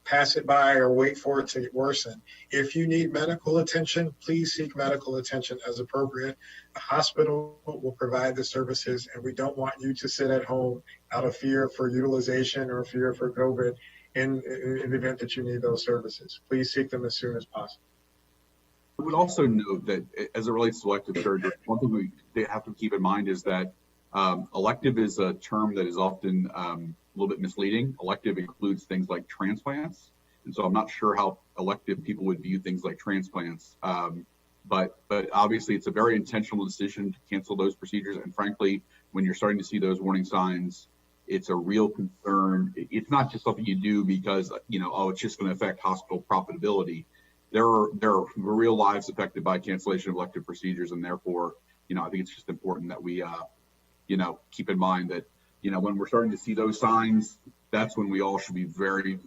pass it by or wait for it to worsen. If you need medical attention, please seek medical attention as appropriate. The hospital will provide the services, and we don't want you to sit at home out of fear for utilization or fear for COVID in the event that you need those services. Please seek them as soon as possible. I would also note that as it relates to elective surgery, one thing we have to keep in mind is that elective is a term that is often a little bit misleading. Elective includes things like transplants. And so I'm not sure how elective people would view things like transplants. But obviously it's a very intentional decision to cancel those procedures. And frankly, when you're starting to see those warning signs, it's a real concern. It's not just something you do because, it's just going to affect hospital profitability. There are real lives affected by cancellation of elective procedures. And therefore, I think it's just important that we, keep in mind that, when we're starting to see those signs, that's when we all should be very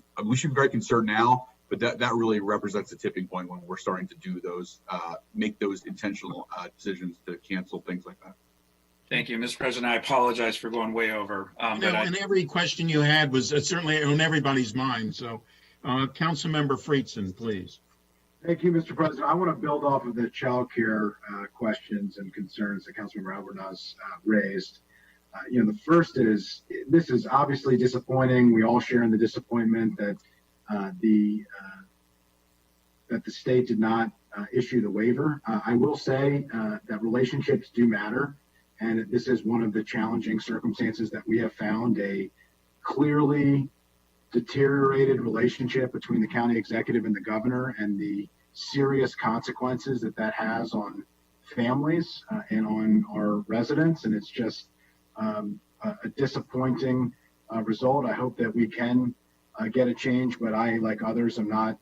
concerned now, but that really represents a tipping point when we're starting to do those, make those intentional decisions to cancel things like that. Thank you, Mr. President. I apologize for going way over. And every question you had was certainly on everybody's mind. So, Councilmember Friedson, please. Thank you, Mr. President. I want to build off of the child care questions and concerns that Councilmember Albornoz raised. The first is, this is obviously disappointing. We all share in the disappointment that the state did not issue the waiver. I will say that relationships do matter, and this is one of the challenging circumstances that we have found, a clearly deteriorated relationship between the county executive and the governor, and the serious consequences that has on families and on our residents. And it's just a disappointing result. I hope that we can get a change, but I, like others, am not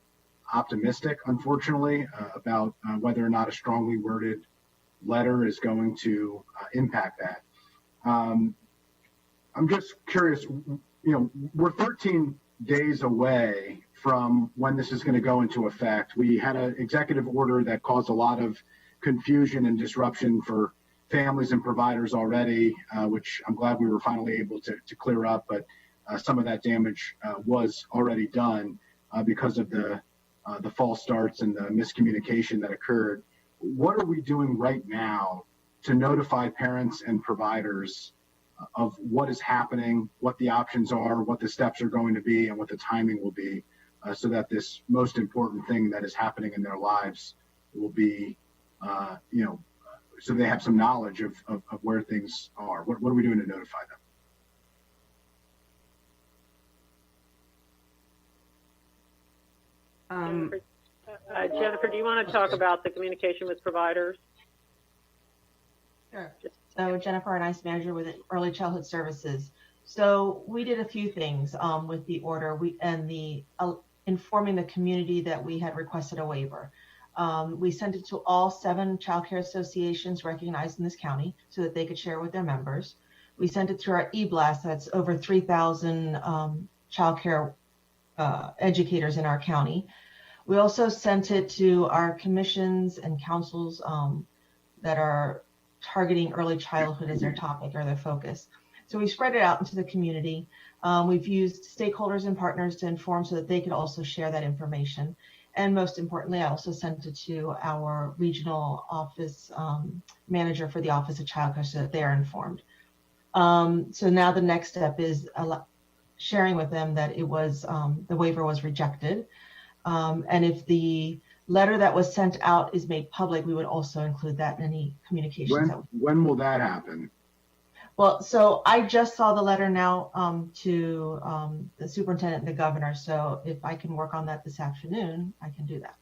optimistic, unfortunately, about whether or not a strongly worded letter is going to impact that. I'm just curious, we're 13 days away from when this is going to go into effect. We had an executive order that caused a lot of confusion and disruption for families and providers already, which I'm glad we were finally able to clear up. But some of that damage was already done because of the false starts and the miscommunication that occurred. What are we doing right now to notify parents and providers of what is happening, what the options are, what the steps are going to be, and what the timing will be, so that this most important thing that is happening in their lives will be, so they have some knowledge of where things are. What are we doing to notify them? Jennifer, do you want to talk about the communication with providers? Sure. So Jennifer, a nice manager with Early Childhood Services. So we did a few things with the order informing the community that we had requested a waiver. We sent it to all 7 child care associations recognized in this county so that they could share with their members. We sent it to our e-blast, that's over 3,000 child care educators in our county. We also sent it to our commissions and councils that are targeting early childhood as their topic or their focus. So we spread it out into the community. We've used stakeholders and partners to inform so that they could also share that information. And most importantly, I also sent it to our regional office manager for the Office of Child Care so that they are informed. So now the next step is sharing with them that it was the waiver was rejected. And if the letter that was sent out is made public, we would also include that in any communications. When will that happen? Well, so I just saw the letter now to the superintendent and the governor. So if I can work on that this afternoon, I can do that.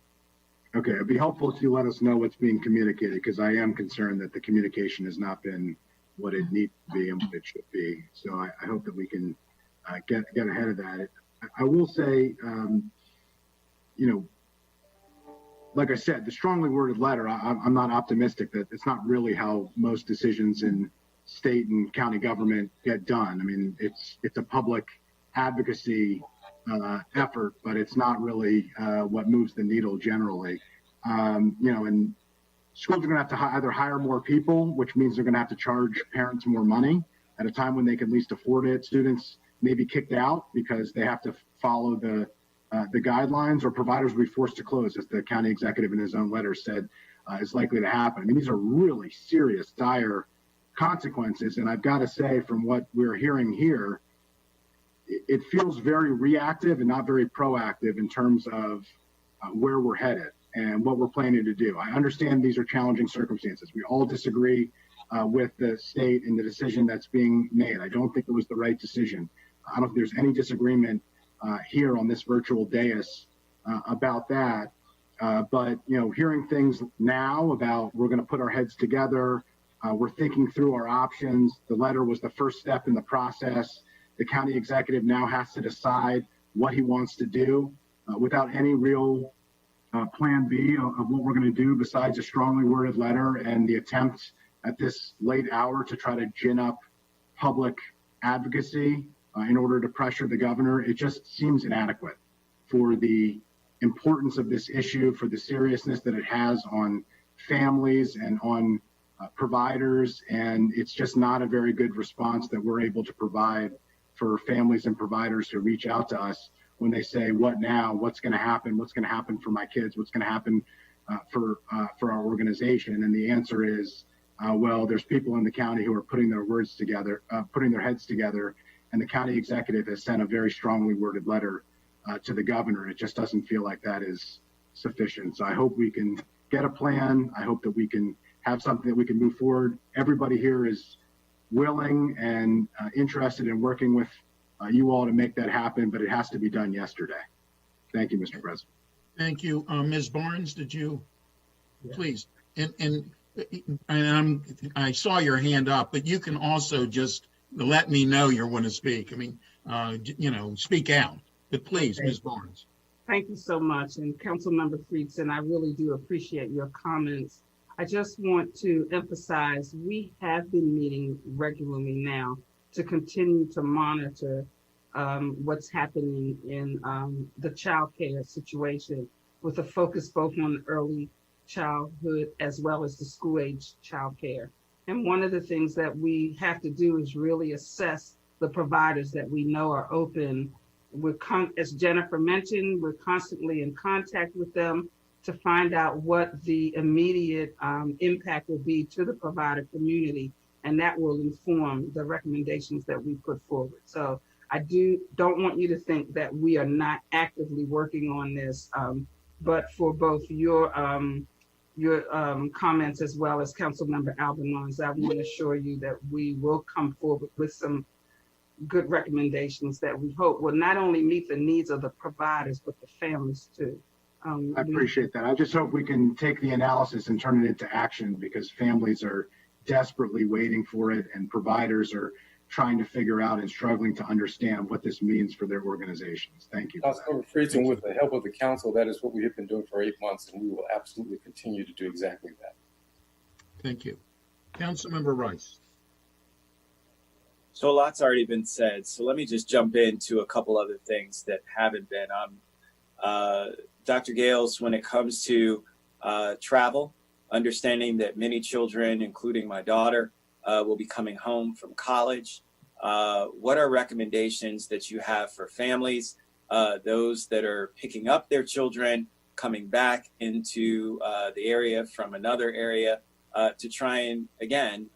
Okay, it'd be helpful if you let us know what's being communicated, because I am concerned that the communication has not been what it needs to be and what it should be. So I hope that we can get ahead of that. I will say, like I said, the strongly worded letter, I'm not optimistic that it's not really how most decisions in state and county government get done. I mean, it's a public advocacy effort, but it's not really what moves the needle generally. And schools are going to have to either hire more people, which means they're going to have to charge parents more money at a time when they can least afford it. Students may be kicked out because they have to follow the guidelines, or providers will be forced to close, as the county executive in his own letter said is likely to happen. I mean, these are really serious, dire consequences. And I've got to say, from what we're hearing here, it feels very reactive and not very proactive in terms of where we're headed and what we're planning to do. I understand these are challenging circumstances. We all disagree with the state and the decision that's being made. I don't think it was the right decision. I don't think there's any disagreement here on this virtual dais about that. But, hearing things now about we're going to put our heads together, we're thinking through our options. The letter was the first step in the process. The county executive now has to decide what he wants to do without any real plan B of what we're going to do besides a strongly worded letter and the attempt at this late hour to try to gin up public advocacy in order to pressure the governor. It just seems inadequate for the importance of this issue, for the seriousness that it has on families and on providers. And it's just not a very good response that we're able to provide for families and providers who reach out to us when they say, what now? What's going to happen? What's going to happen for my kids? What's going to happen for our organization? And the answer is, well, there's people in the county who are putting their words together, putting their heads together. And the county executive has sent a very strongly worded letter to the governor. It just doesn't feel like that is sufficient. So I hope we can get a plan. I hope that we can have something that we can move forward. Everybody here is willing and interested in working with you all to make that happen, but it has to be done yesterday. Thank you, Mr. President. Thank you. Ms. Barnes, did you, please? And I saw your hand up, but you can also just let me know you want to speak. I mean, speak out, but please, Ms. Barnes. Thank you so much. And Councilmember Friedson, I really do appreciate your comments. I just want to emphasize we have been meeting regularly now to continue to monitor what's happening in the child care situation, with a focus both on early childhood as well as the school age child care. And one of the things that we have to do is really assess the providers that we know are open. As Jennifer mentioned, we're constantly in contact with them to find out what the immediate impact will be to the provider community, and that will inform the recommendations that we put forward. So I don't want you to think that we are not actively working on this, but for both your comments as well as Councilmember Albanon's, I want to assure you that we will come forward with some good recommendations that we hope will not only meet the needs of the providers, but the families too. I appreciate that. I just hope we can take the analysis and turn it into action, because families are desperately waiting for it and providers are trying to figure out and struggling to understand what this means for their organizations. Thank you. Councilmember Friedson, with the help of the council, that is what we have been doing for 8 months, and we will absolutely continue to do exactly that. Thank you. Councilmember Rice. So a lot's already been said. So let me just jump into a couple other things that haven't been. Dr. Gales, when it comes to travel, understanding that many children, including my daughter, will be coming home from college. What are recommendations that you have for families, those that are picking up their children, coming back into the area from another area, to try and, again,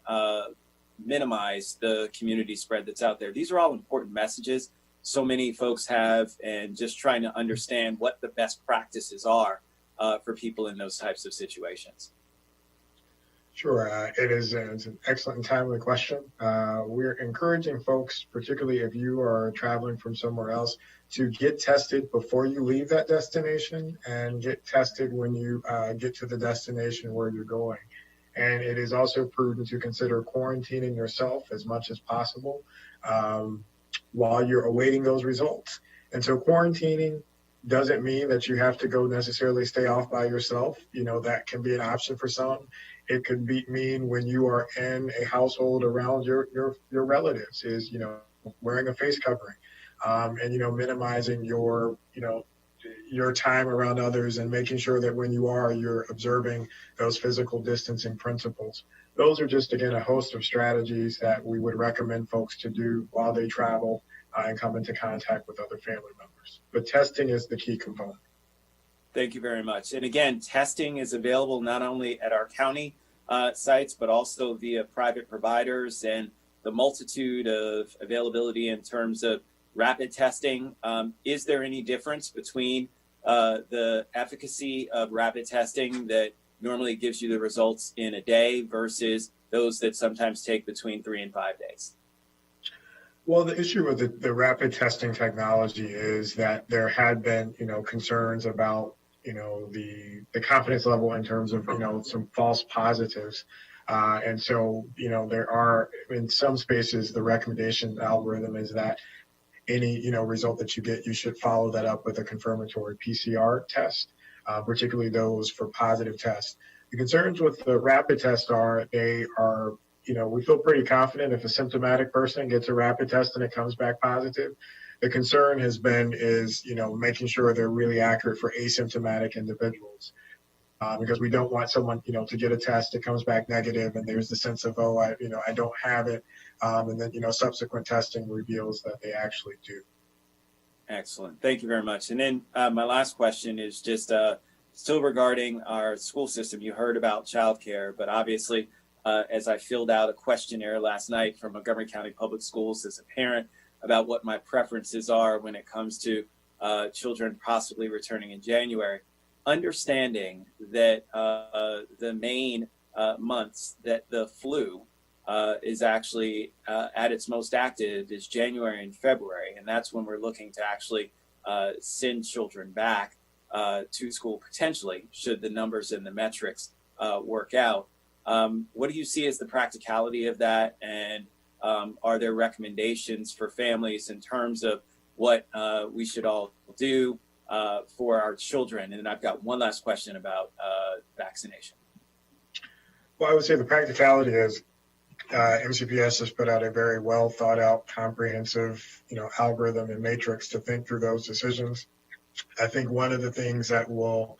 minimize the community spread that's out there? These are all important messages so many folks have, and just trying to understand what the best practices are for people in those types of situations. Sure, it's an excellent and timely question. We're encouraging folks, particularly if you are traveling from somewhere else, to get tested before you leave that destination and get tested when you get to the destination where you're going. And it is also prudent to consider quarantining yourself as much as possible while you're awaiting those results. And so quarantining doesn't mean that you have to go necessarily stay off by yourself. You know, that can be an option for some. It could mean when you are in a household around your relatives is, you know, wearing a face covering and, you know, minimizing your time around others and making sure that when you're observing those physical distancing principles. Those are just, again, a host of strategies that we would recommend folks to do while they travel and come into contact with other family members. But testing is the key component. Thank you very much. And again, testing is available not only at our county sites, but also via private providers, and the multitude of availability in terms of rapid testing. Is there any difference between the efficacy of rapid testing that normally gives you the results in a day versus those that sometimes take between 3 and 5 days? Well, the issue with the rapid testing technology is that there had been, you know, concerns about, you know, the confidence level in terms of, you know, some false positives. And so, you know, there are, in some spaces, the recommendation algorithm is that any, you know, result that you get, you should follow that up with a confirmatory PCR test, particularly those for positive tests. The concerns with the rapid test are, you know, we feel pretty confident if a symptomatic person gets a rapid test and it comes back positive. The concern is, you know, making sure they're really accurate for asymptomatic individuals. Because we don't want someone, you know, to get a test, it comes back negative, and there's the sense of, oh, I don't have it. And then, you know, subsequent testing reveals that they actually do. Excellent. Thank you very much. And then my last question is just still regarding our school system. You heard about childcare, but obviously, as I filled out a questionnaire last night for Montgomery County Public Schools as a parent about what my preferences are when it comes to children possibly returning in January, understanding that the main months that the flu is actually at its most active is January and February. And that's when we're looking to actually send children back to school potentially, should the numbers and the metrics work out. What do you see as the practicality of that? And are there recommendations for families in terms of what we should all do for our children? And I've got one last question about vaccination. Well, I would say the practicality is MCPS has put out a very well thought out, comprehensive, algorithm and matrix to think through those decisions. I think one of the things that will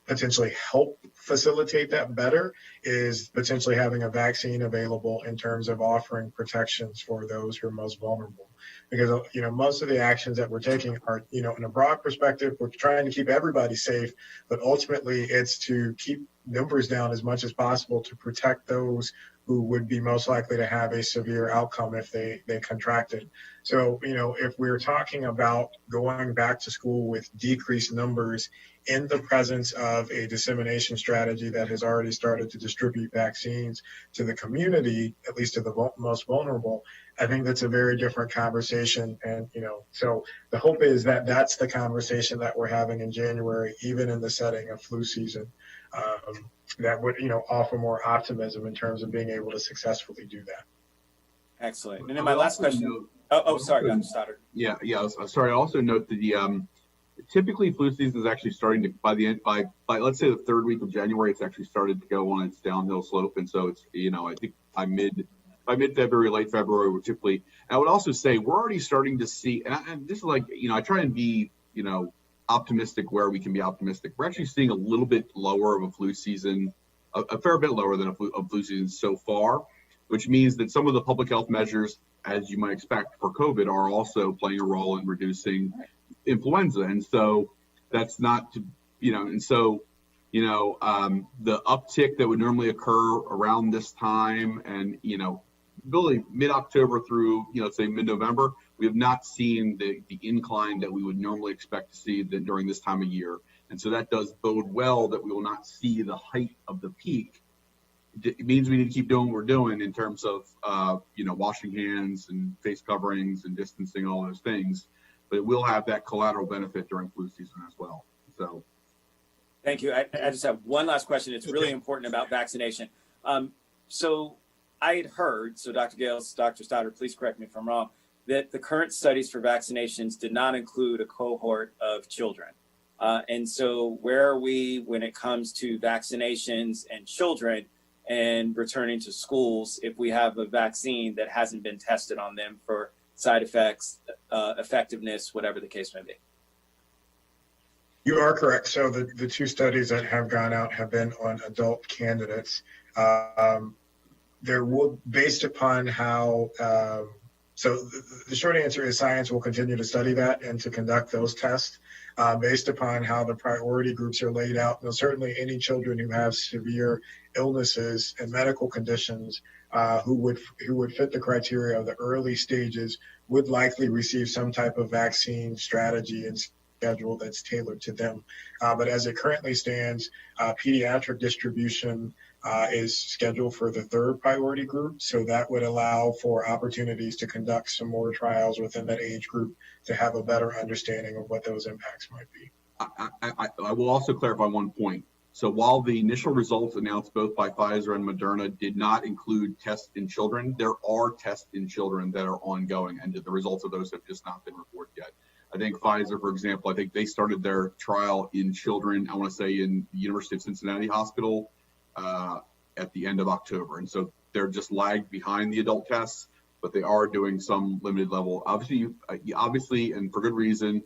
potentially help facilitate that better is potentially having a vaccine available in terms of offering protections for those who are most vulnerable. Because, most of the actions that we're taking are, in a broad perspective, we're trying to keep everybody safe, but ultimately it's to keep numbers down as much as possible to protect those who would be most likely to have a severe outcome if they contracted. So, if we're talking about going back to school with decreased numbers in the presence of a dissemination strategy that has already started to distribute vaccines to the community, at least to the most vulnerable, I think that's a very different conversation. And, so the hope is that that's the conversation that we're having in January, even in the setting of flu season. That would, offer more optimism in terms of being able to successfully do that. Excellent. And then my last question. Sorry, Dr. Stoddard. Yeah. Sorry. I also note that the typically flu season is actually starting to by let's say the third week of January, it's actually started to go on its downhill slope, and so it's I think by mid-February, late February, we're typically. And I would also say we're already starting to see, and this is like I try and be optimistic where we can be optimistic. We're actually seeing a little bit lower of a flu season, a fair bit lower than a flu season so far, which means that some of the public health measures, as you might expect for COVID, are also playing a role in reducing influenza. And so that's not to, and so, the uptick that would normally occur around this time and, really mid-October through, say mid-November, we have not seen the incline that we would normally expect to see during this time of year. And so that does bode well that we will not see the height of the peak. It means we need to keep doing what we're doing in terms of, washing hands and face coverings and distancing, all those things. But it will have that collateral benefit during flu season as well. So. Thank you. I just have one last question. It's really important about vaccination. So I had heard, so Dr. Gales, Dr. Stoddard, please correct me if I'm wrong, that the current studies for vaccinations did not include a cohort of children. And so where are we when it comes to vaccinations and children and returning to schools if we have a vaccine that hasn't been tested on them for side effects, effectiveness, whatever the case may be? You are correct. So the two studies that have gone out have been on adult candidates. There will, based upon how, so the short answer is science will continue to study that and to conduct those tests based upon how the priority groups are laid out. Now, certainly any children who have severe illnesses and medical conditions who would fit the criteria of the early stages would likely receive some type of vaccine strategy and schedule that's tailored to them. But as it currently stands, pediatric distribution is scheduled for the third priority group. So that would allow for opportunities to conduct some more trials within that age group to have a better understanding of what those impacts might be. I will also clarify one point. So while the initial results announced both by Pfizer and Moderna did not include tests in children, there are tests in children that are ongoing, and the results of those have just not been reported yet. I think Pfizer, for example, I think they started their trial in children, I want to say in the University of Cincinnati Hospital at the end of October. And so they're just lagged behind the adult tests, but they are doing some limited level. Obviously, and for good reason,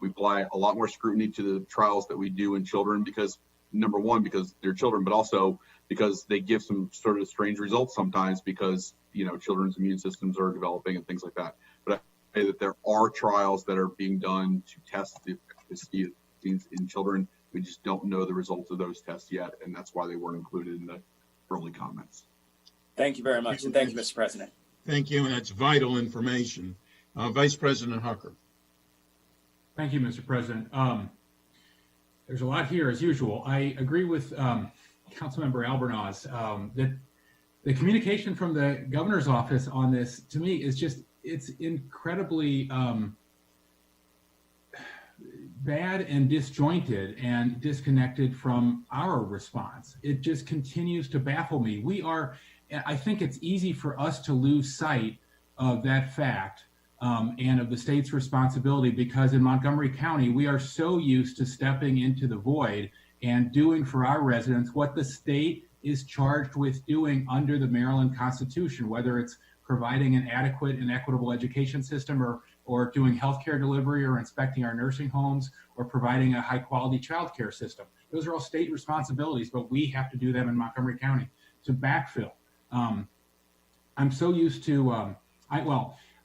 we apply a lot more scrutiny to the trials that we do in children because, number one, because they're children, but also because they give some sort of strange results sometimes because, children's immune systems are developing and things like that. But I say that there are trials that are being done to test the efficacy of vaccines in children. We just don't know the results of those tests yet, and that's why they weren't included in the early comments. Thank you very much, and thank you, Mr. President. Thank you, and that's vital information. Vice President Hucker. Thank you, Mr. President. There's a lot here, as usual. I agree with Councilmember Albornoz that the communication from the governor's office on this, to me, is just, it's incredibly bad and disjointed and disconnected from our response. It just continues to baffle me. I think it's easy for us to lose sight of that fact and of the state's responsibility because in Montgomery County, we are so used to stepping into the void and doing for our residents what the state is charged with doing under the Maryland Constitution, whether it's providing an adequate and equitable education system, or doing healthcare delivery, or inspecting our nursing homes, or providing a high quality childcare system. Those are all state responsibilities, but we have to do them in Montgomery County to backfill. I'm so used to, I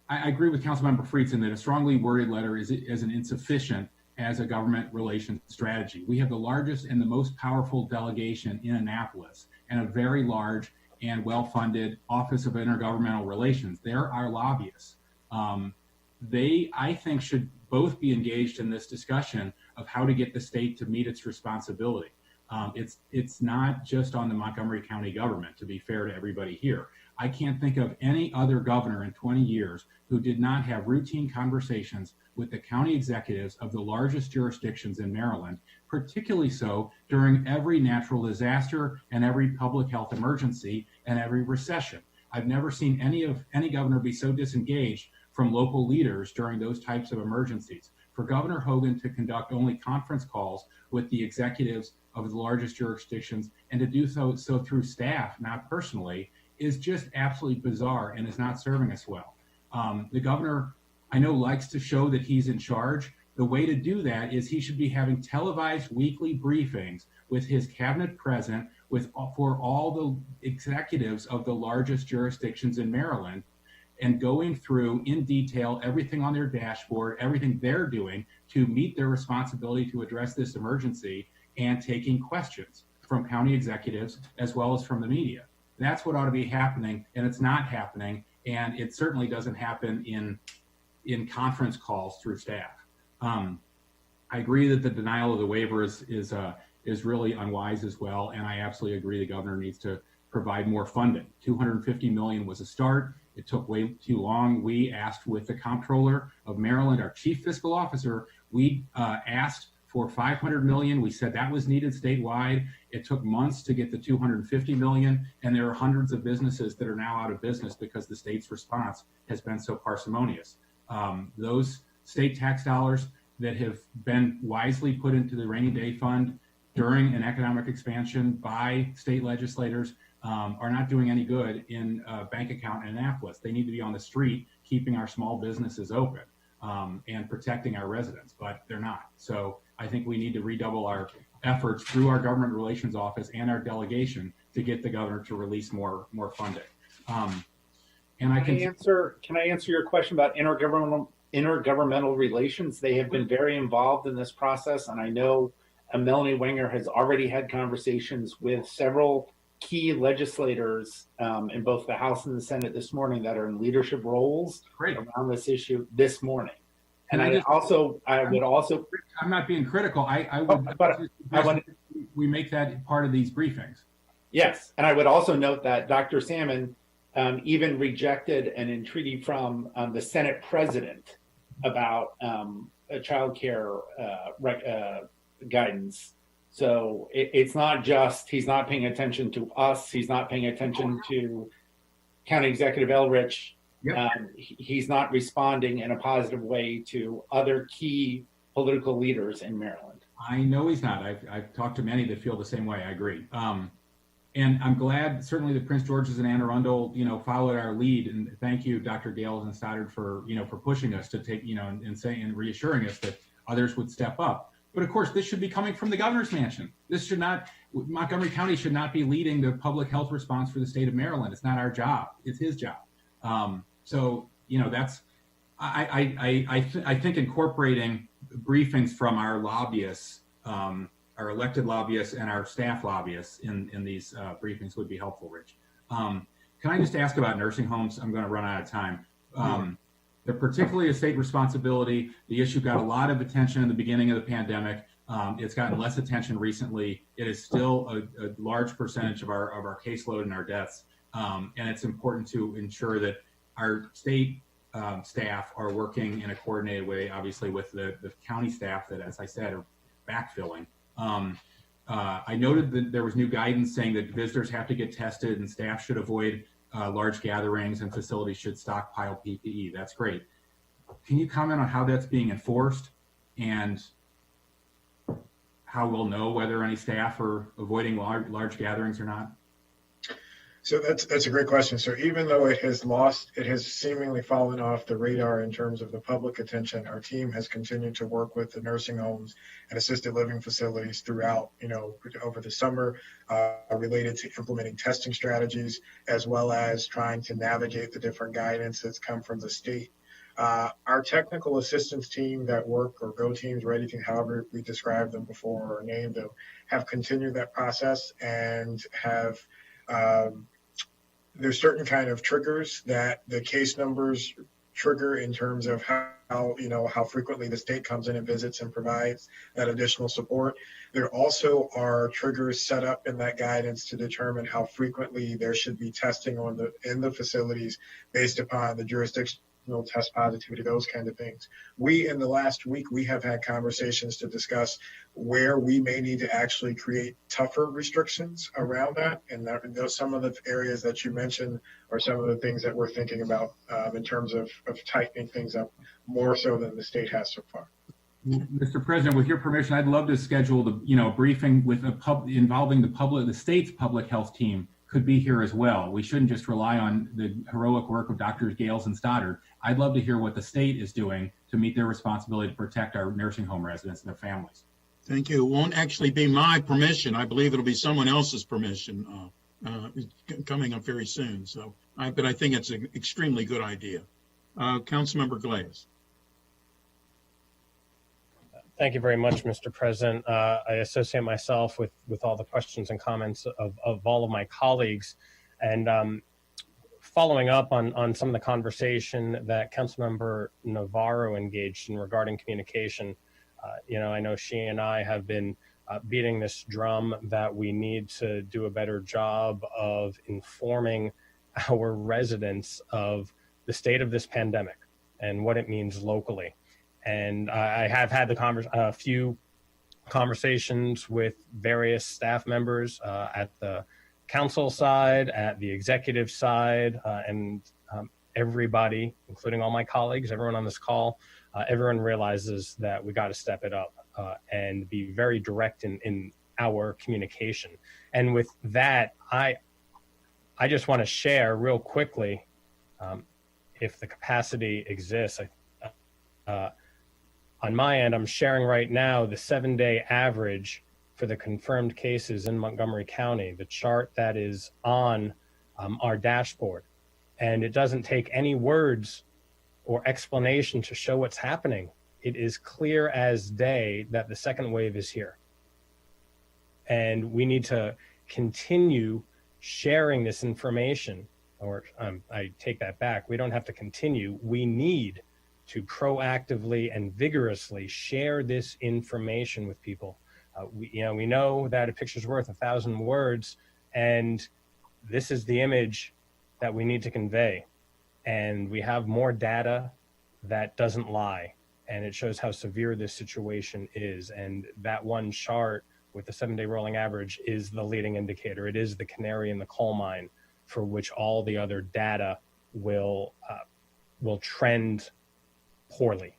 agree with Councilmember Friedson that a strongly worded letter is an insufficient as a government relations strategy. We have the largest and the most powerful delegation in Annapolis, and a very large and well-funded Office of Intergovernmental Relations. They're our lobbyists. They, I think, should both be engaged in this discussion of how to get the state to meet its responsibility. It's not just on the Montgomery County government, to be fair to everybody here. I can't think of any other governor in 20 years who did not have routine conversations with the county executives of the largest jurisdictions in Maryland, particularly so during every natural disaster and every public health emergency and every recession. I've never seen any governor be so disengaged from local leaders during those types of emergencies. For Governor Hogan to conduct only conference calls with the executives of the largest jurisdictions, and to do so through staff, not personally, is just absolutely bizarre and is not serving us well. The governor, I know, likes to show that he's in charge. The way to do that is he should be having televised weekly briefings with his cabinet present, for all the executives of the largest jurisdictions in Maryland, and going through in detail everything on their dashboard, everything they're doing to meet their responsibility to address this emergency, and taking questions from county executives as well as from the media. That's what ought to be happening, and it's not happening, and it certainly doesn't happen in conference calls through staff. I agree that the denial of the waiver is really unwise as well, and I absolutely agree the governor needs to provide more funding. $250 million was a start. It took way too long. We asked with the comptroller of Maryland, our chief fiscal officer, we asked for $500 million. We said that was needed statewide. It took months to get the $250 million, and there are hundreds of businesses that are now out of business because the state's response has been so parsimonious. Those state tax dollars that have been wisely put into the rainy day fund during an economic expansion by state legislators are not doing any good in a bank account in Annapolis. They need to be on the street, keeping our small businesses open and protecting our residents, but they're not. So I think we need to redouble our efforts through our government relations office and our delegation to get the governor to release more funding. Can I answer your question about intergovernmental relations? They have been very involved in this process, and I know Melanie Wenger has already had conversations with several key legislators in both the House and the Senate this morning that are in leadership roles around this issue this morning. And I'm not being critical. We make that part of these briefings. Yes, and I would also note that Dr. Salmon even rejected an entreaty from the Senate president about a child care guidance. So it's not just he's not paying attention to us. He's not paying attention to County Executive Elrich. Yep. He's not responding in a positive way to other key political leaders in Maryland. I know he's not. I've talked to many that feel the same way. I agree. And I'm glad certainly that Prince George's and Anne Arundel, followed our lead. And thank you, Dr. Gales and Stoddard, for pushing us to take, and saying and reassuring us that others would step up. But of course, this should be coming from the governor's mansion. Montgomery County should not be leading the public health response for the state of Maryland. It's not our job. It's his job. That's, I think incorporating briefings from our lobbyists, our elected lobbyists and our staff lobbyists in these briefings would be helpful, Rich. Can I just ask about nursing homes? I'm going to run out of time. They're particularly a state responsibility. The issue got a lot of attention in the beginning of the pandemic. It's gotten less attention recently. It is still a large percentage of our caseload and our deaths. And it's important to ensure that our state staff are working in a coordinated way, obviously with the county staff that, as I said, are backfilling. I noted that there was new guidance saying that visitors have to get tested and staff should avoid large gatherings and facilities should stockpile PPE. That's great. Can you comment on how that's being enforced and how we'll know whether any staff are avoiding large gatherings or not? So that's a great question. So even though it has seemingly fallen off the radar in terms of the public attention, our team has continued to work with the nursing homes and assisted living facilities throughout, over the summer, related to implementing testing strategies, as well as trying to navigate the different guidance that's come from the state. Our technical assistance team that work, or go teams, ready to, however we described them before or named them, have continued that process and have there's certain kind of triggers that the case numbers trigger in terms of how frequently the state comes in and visits and provides that additional support. There also are triggers set up in that guidance to determine how frequently there should be testing in the facilities based upon the jurisdiction, test positivity, those kind of things. In the last week, we have had conversations to discuss where we may need to actually create tougher restrictions around that. And some of the areas that you mentioned are some of the things that we're thinking about in terms of tightening things up more so than the state has so far. Mr. President, with your permission, I'd love to schedule the briefing with involving the state's public health team could be here as well. We shouldn't just rely on the heroic work of Drs. Gales and Stoddard. I'd love to hear what the state is doing to meet their responsibility to protect our nursing home residents and their families. Thank you. It won't actually be my permission. I believe it'll be someone else's permission coming up very soon. But I think it's an extremely good idea. Councilmember Glaze. Thank you very much, Mr. President. I associate myself with all the questions and comments of all of my colleagues. And following up on some of the conversation that Councilmember Navarro engaged in regarding communication, I know she and I have been beating this drum that we need to do a better job of informing our residents of the state of this pandemic and what it means locally. And I have had a few conversations with various staff members at the council side, at the executive side, and everybody, including all my colleagues, everyone on this call, everyone realizes that we got to step it up and be very direct in our communication. And with that, I just want to share real quickly, if the capacity exists, on my end, I'm sharing right now the 7-day average for the confirmed cases in Montgomery County, the chart that is on our dashboard. And it doesn't take any words or explanation to show what's happening. It is clear as day that the second wave is here. And we need to continue sharing this information, or I take that back. We don't have to continue. We need to proactively and vigorously share this information with people. We know that a picture's worth 1,000 words, and this is the image that we need to convey. And we have more data that doesn't lie, and it shows how severe this situation is. And that one chart with the 7-day rolling average is the leading indicator. It is the canary in the coal mine for which all the other data will trend poorly,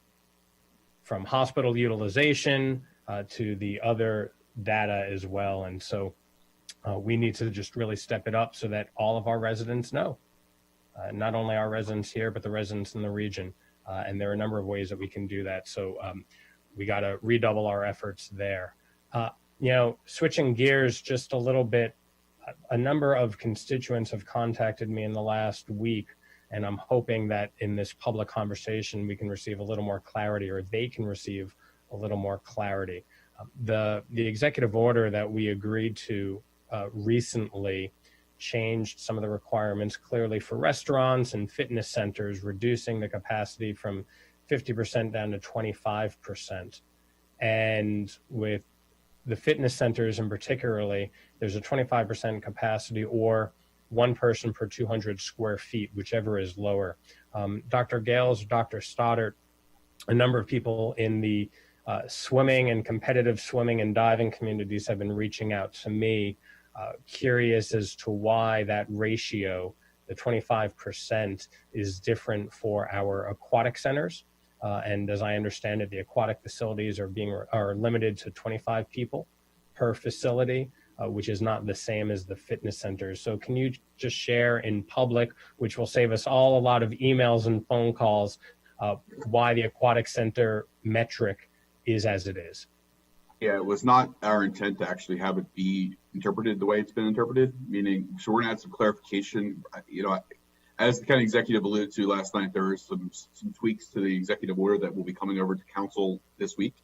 from hospital utilization to the other data as well. And so we need to just really step it up so that all of our residents know, not only our residents here, but the residents in the region. And there are a number of ways that we can do that. So we got to redouble our efforts there. Switching gears just a little bit, a number of constituents have contacted me in the last week, and I'm hoping that in this public conversation, we can receive a little more clarity, or they can receive a little more clarity. The executive order that we agreed to recently changed some of the requirements clearly for restaurants and fitness centers, reducing the capacity from 50% down to 25%. And with the fitness centers in particularly, there's a 25% capacity or one person per 200 square feet, whichever is lower. Dr. Gales, Dr. Stoddard, a number of people in the swimming and competitive swimming and diving communities have been reaching out to me, curious as to why that ratio, the 25%, is different for our aquatic centers. And as I understand it, the aquatic facilities are limited to 25 people per facility. which is not the same as the fitness centers. So can you just share in public, which will save us all a lot of emails and phone calls, why the aquatic center metric is as it is? Yeah, it was not our intent to actually have it be interpreted the way it's been interpreted, meaning, so we're gonna add some clarification. You know, as the county executive alluded to last night, there are some tweaks to the executive order that will be coming over to council this week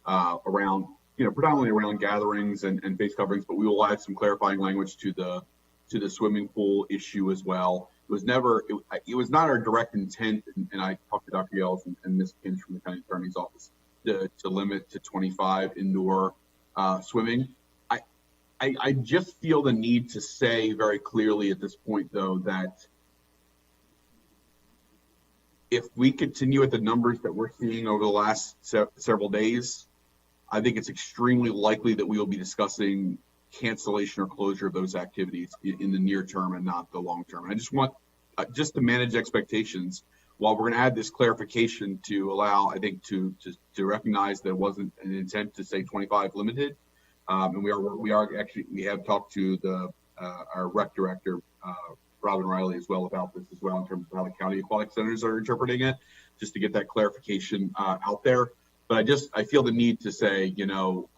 around, you know, predominantly around gatherings and face coverings, but we will add some clarifying language to the swimming pool issue as well. It was never, it was not our direct intent, and I talked to Dr. Yells and Ms. Kinch from the county attorney's office to limit to 25 indoor swimming. I just feel the need to say very clearly at this point, though, that if we continue at the numbers that we're seeing over the last several days, I think it's extremely likely that we will be discussing cancellation or closure of those activities in the near term and not the long term. I just want just to manage expectations. While we're going to add this clarification to allow, I think, to recognize that it wasn't an intent to say 25 limited, and we have talked to our rec director, Robin Riley, as well about this as well in terms of how the county aquatic centers are interpreting it, just to get that clarification out there. But I feel the need to say, you know,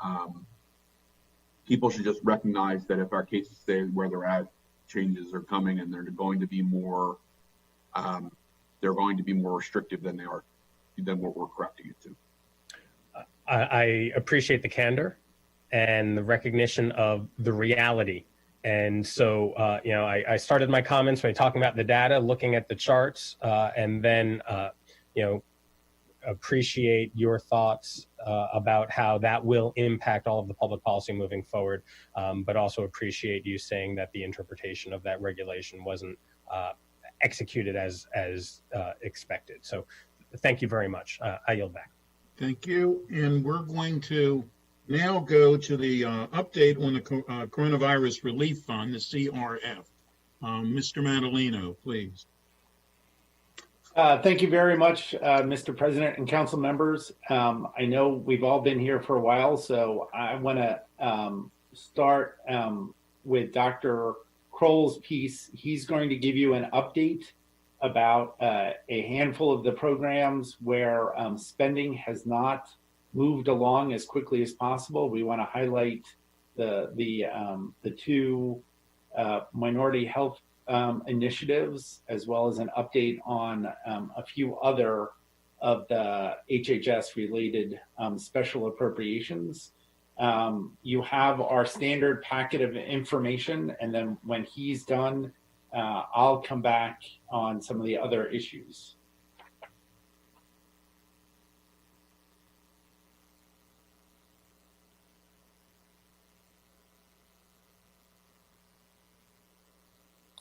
people should just recognize that if our cases stay where they're at, changes are coming, and they're going to be more restrictive than what we're correcting it to. I appreciate the candor and the recognition of the reality. And so, you know, I started my comments by talking about the data, looking at the charts, and then, you know, appreciate your thoughts about how that will impact all of the public policy moving forward, but also appreciate you saying that the interpretation of that regulation wasn't executed as expected. So thank you very much. I yield back. Thank you. And we're going to now go to the update on the Coronavirus Relief Fund, the CRF. Mr. Madaleno, please. Thank you very much, Mr. President and council members. I know we've all been here for a while, so I want to start with Dr. Kroll's piece. He's going to give you an update about a handful of the programs where spending has not moved along as quickly as possible. We want to highlight the two minority health initiatives, as well as an update on a few other of the HHS related special appropriations. You have our standard packet of information, and then when he's done, I'll come back on some of the other issues.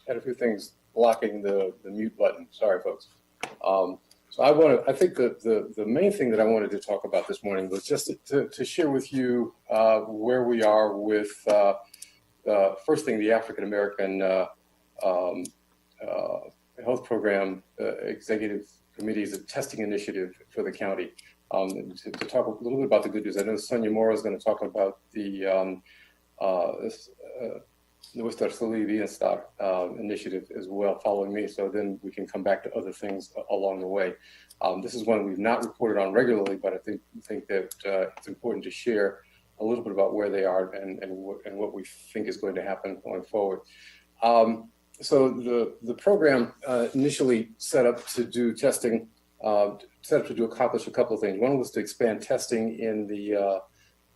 Had a few things blocking the mute button. Sorry, folks. So I think the main thing that I wanted to talk about this morning was just to share with you where we are with, first thing, the African American Health Program Executive Committee's testing initiative for the county. To talk a little bit about the good news. I know Sonia Mora is going to talk about the Nuestra Salud y Bienestar initiative as well, following me, so then we can come back to other things along the way. This is one we've not reported on regularly, but I think that it's important to share a little bit about where they are and what we think is going to happen going forward. So the program initially set up to do testing, accomplish a couple of things. One was to expand testing in the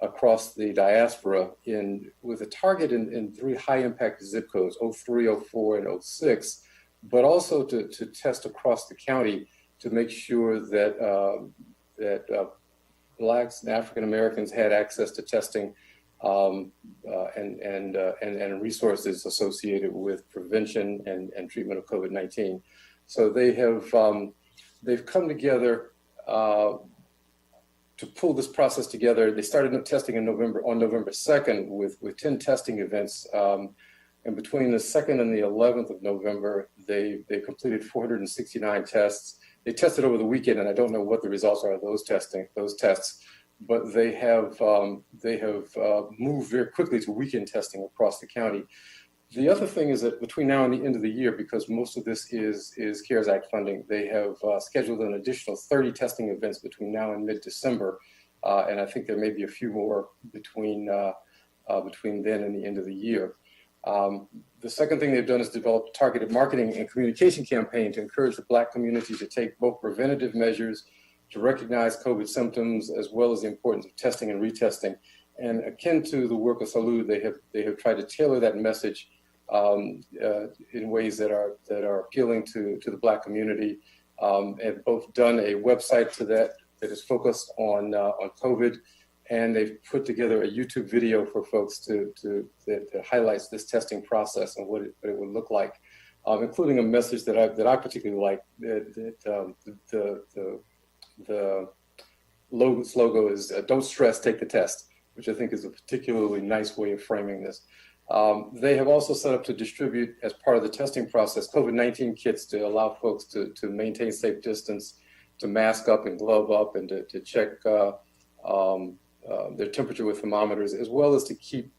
across the diaspora with a target in 3 high impact zip codes, 03, 04, and 06, but also to test across the county to make sure that Blacks and African Americans had access to testing and resources associated with prevention and treatment of COVID-19. So they've come together to pull this process together. They started testing on November 2nd with 10 testing events. And between the 2nd and the 11th of November, they completed 469 tests. They tested over the weekend, and I don't know what the results are of those tests, but they have moved very quickly to weekend testing across the county. The other thing is that between now and the end of the year, because most of this is CARES Act funding, they have scheduled an additional 30 testing events between now and mid-December, and I think there may be a few more between then and the end of the year. The second thing they've done is develop a targeted marketing and communication campaign to encourage the Black community to take both preventative measures to recognize COVID symptoms, as well as the importance of testing and retesting. And akin to the work of Salud, they have tried to tailor that message in ways that are appealing to the Black community, and both done a website to that is focused on COVID, and they've put together a YouTube video for folks that highlights this testing process and what it would look like, including a message that I particularly like. The logo is "Don't stress, take the test," which I think is a particularly nice way of framing this. They have also set up to distribute, as part of the testing process, COVID-19 kits to allow folks to maintain safe distance, to mask up and glove up, and to check their temperature with thermometers, as well as to keep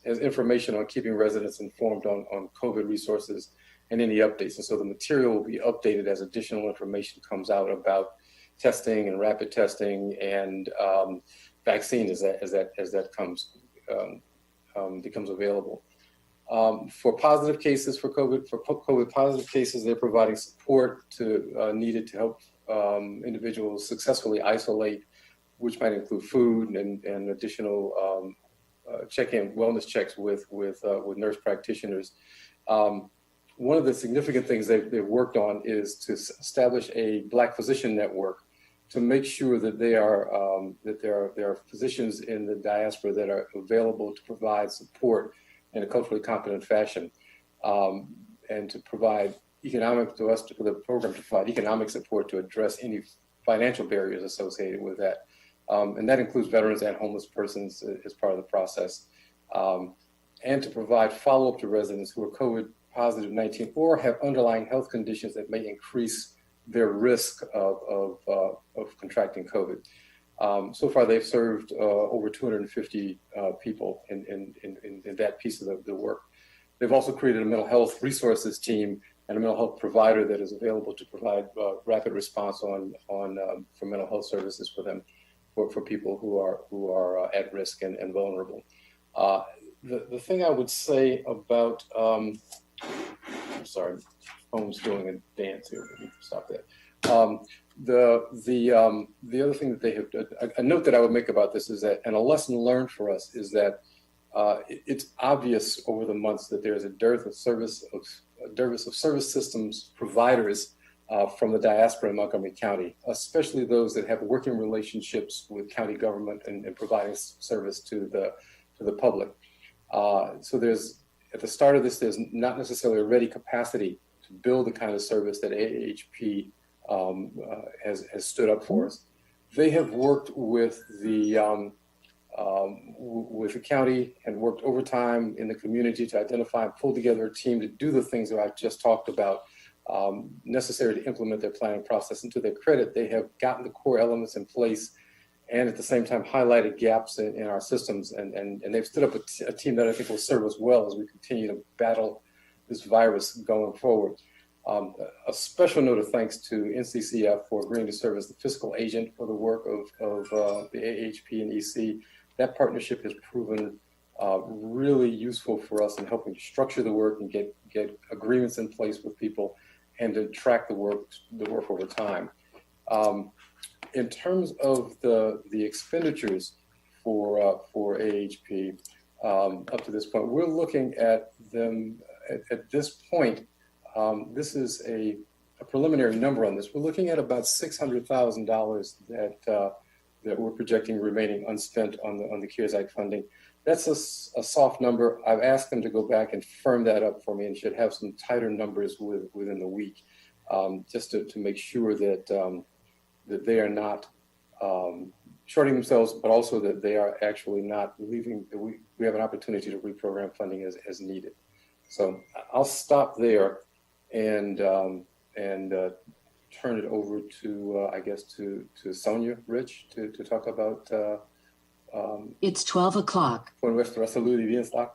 as information on keeping residents informed on COVID resources and any updates. And so the material will be updated as additional information comes out about testing and rapid testing and vaccine as that becomes available. For positive cases for COVID positive cases, they're providing support needed to help individuals successfully isolate, which might include food and additional check-in wellness checks with nurse practitioners. One of the significant things they've worked on is to establish a Black physician network to make sure that there are physicians in the diaspora that are available to provide support in a culturally competent fashion, and to provide for the program to provide economic support to address any financial barriers associated with that. And that includes veterans and homeless persons as part of the process, and to provide follow-up to residents who are COVID positive 19 or have underlying health conditions that may increase their risk of contracting COVID. So far, they've served over 250 people in that piece of the work. They've also created a mental health resources team and a mental health provider that is available to provide rapid response for mental health services for them, for people who are at risk and vulnerable. The thing I would say about, I'm sorry, phone's doing a dance here. Let me stop that. The other thing that they have, a note that I would make about this is that, and a lesson learned for us is that it's obvious over the months that there's a dearth of service systems providers from the diaspora in Montgomery County, especially those that have working relationships with county government and providing service to the public. So there's, at the start of this, there's not necessarily a ready capacity to build the kind of service that AAHP has stood up for us. They have worked with the county and worked overtime in the community to identify and pull together a team to do the things that I've just talked about, necessary to implement their planning process. And to their credit, they have gotten the core elements in place and at the same time highlighted gaps in our systems. And they've stood up a team that I think will serve us well as we continue to battle this virus going forward. A special note of thanks to NCCF for agreeing to serve as the fiscal agent for the work of the AHP and EC. That partnership has proven really useful for us in helping to structure the work and get agreements in place with people and to track the work over time. In terms of the expenditures for AHP up to this point, we're looking at them at this point. This is a preliminary number on this. We're looking at about $600,000 that we're projecting remaining unspent on the CARES Act funding. That's a soft number. I've asked them to go back and firm that up for me and should have some tighter numbers within the week, just to make sure that they are not shorting themselves, but also that they are actually not leaving. We have an opportunity to reprogram funding as needed. So I'll stop there and turn it over to, I guess, to Sonia Rich to talk about. It's 12 o'clock. Por nuestra salud y bienestar.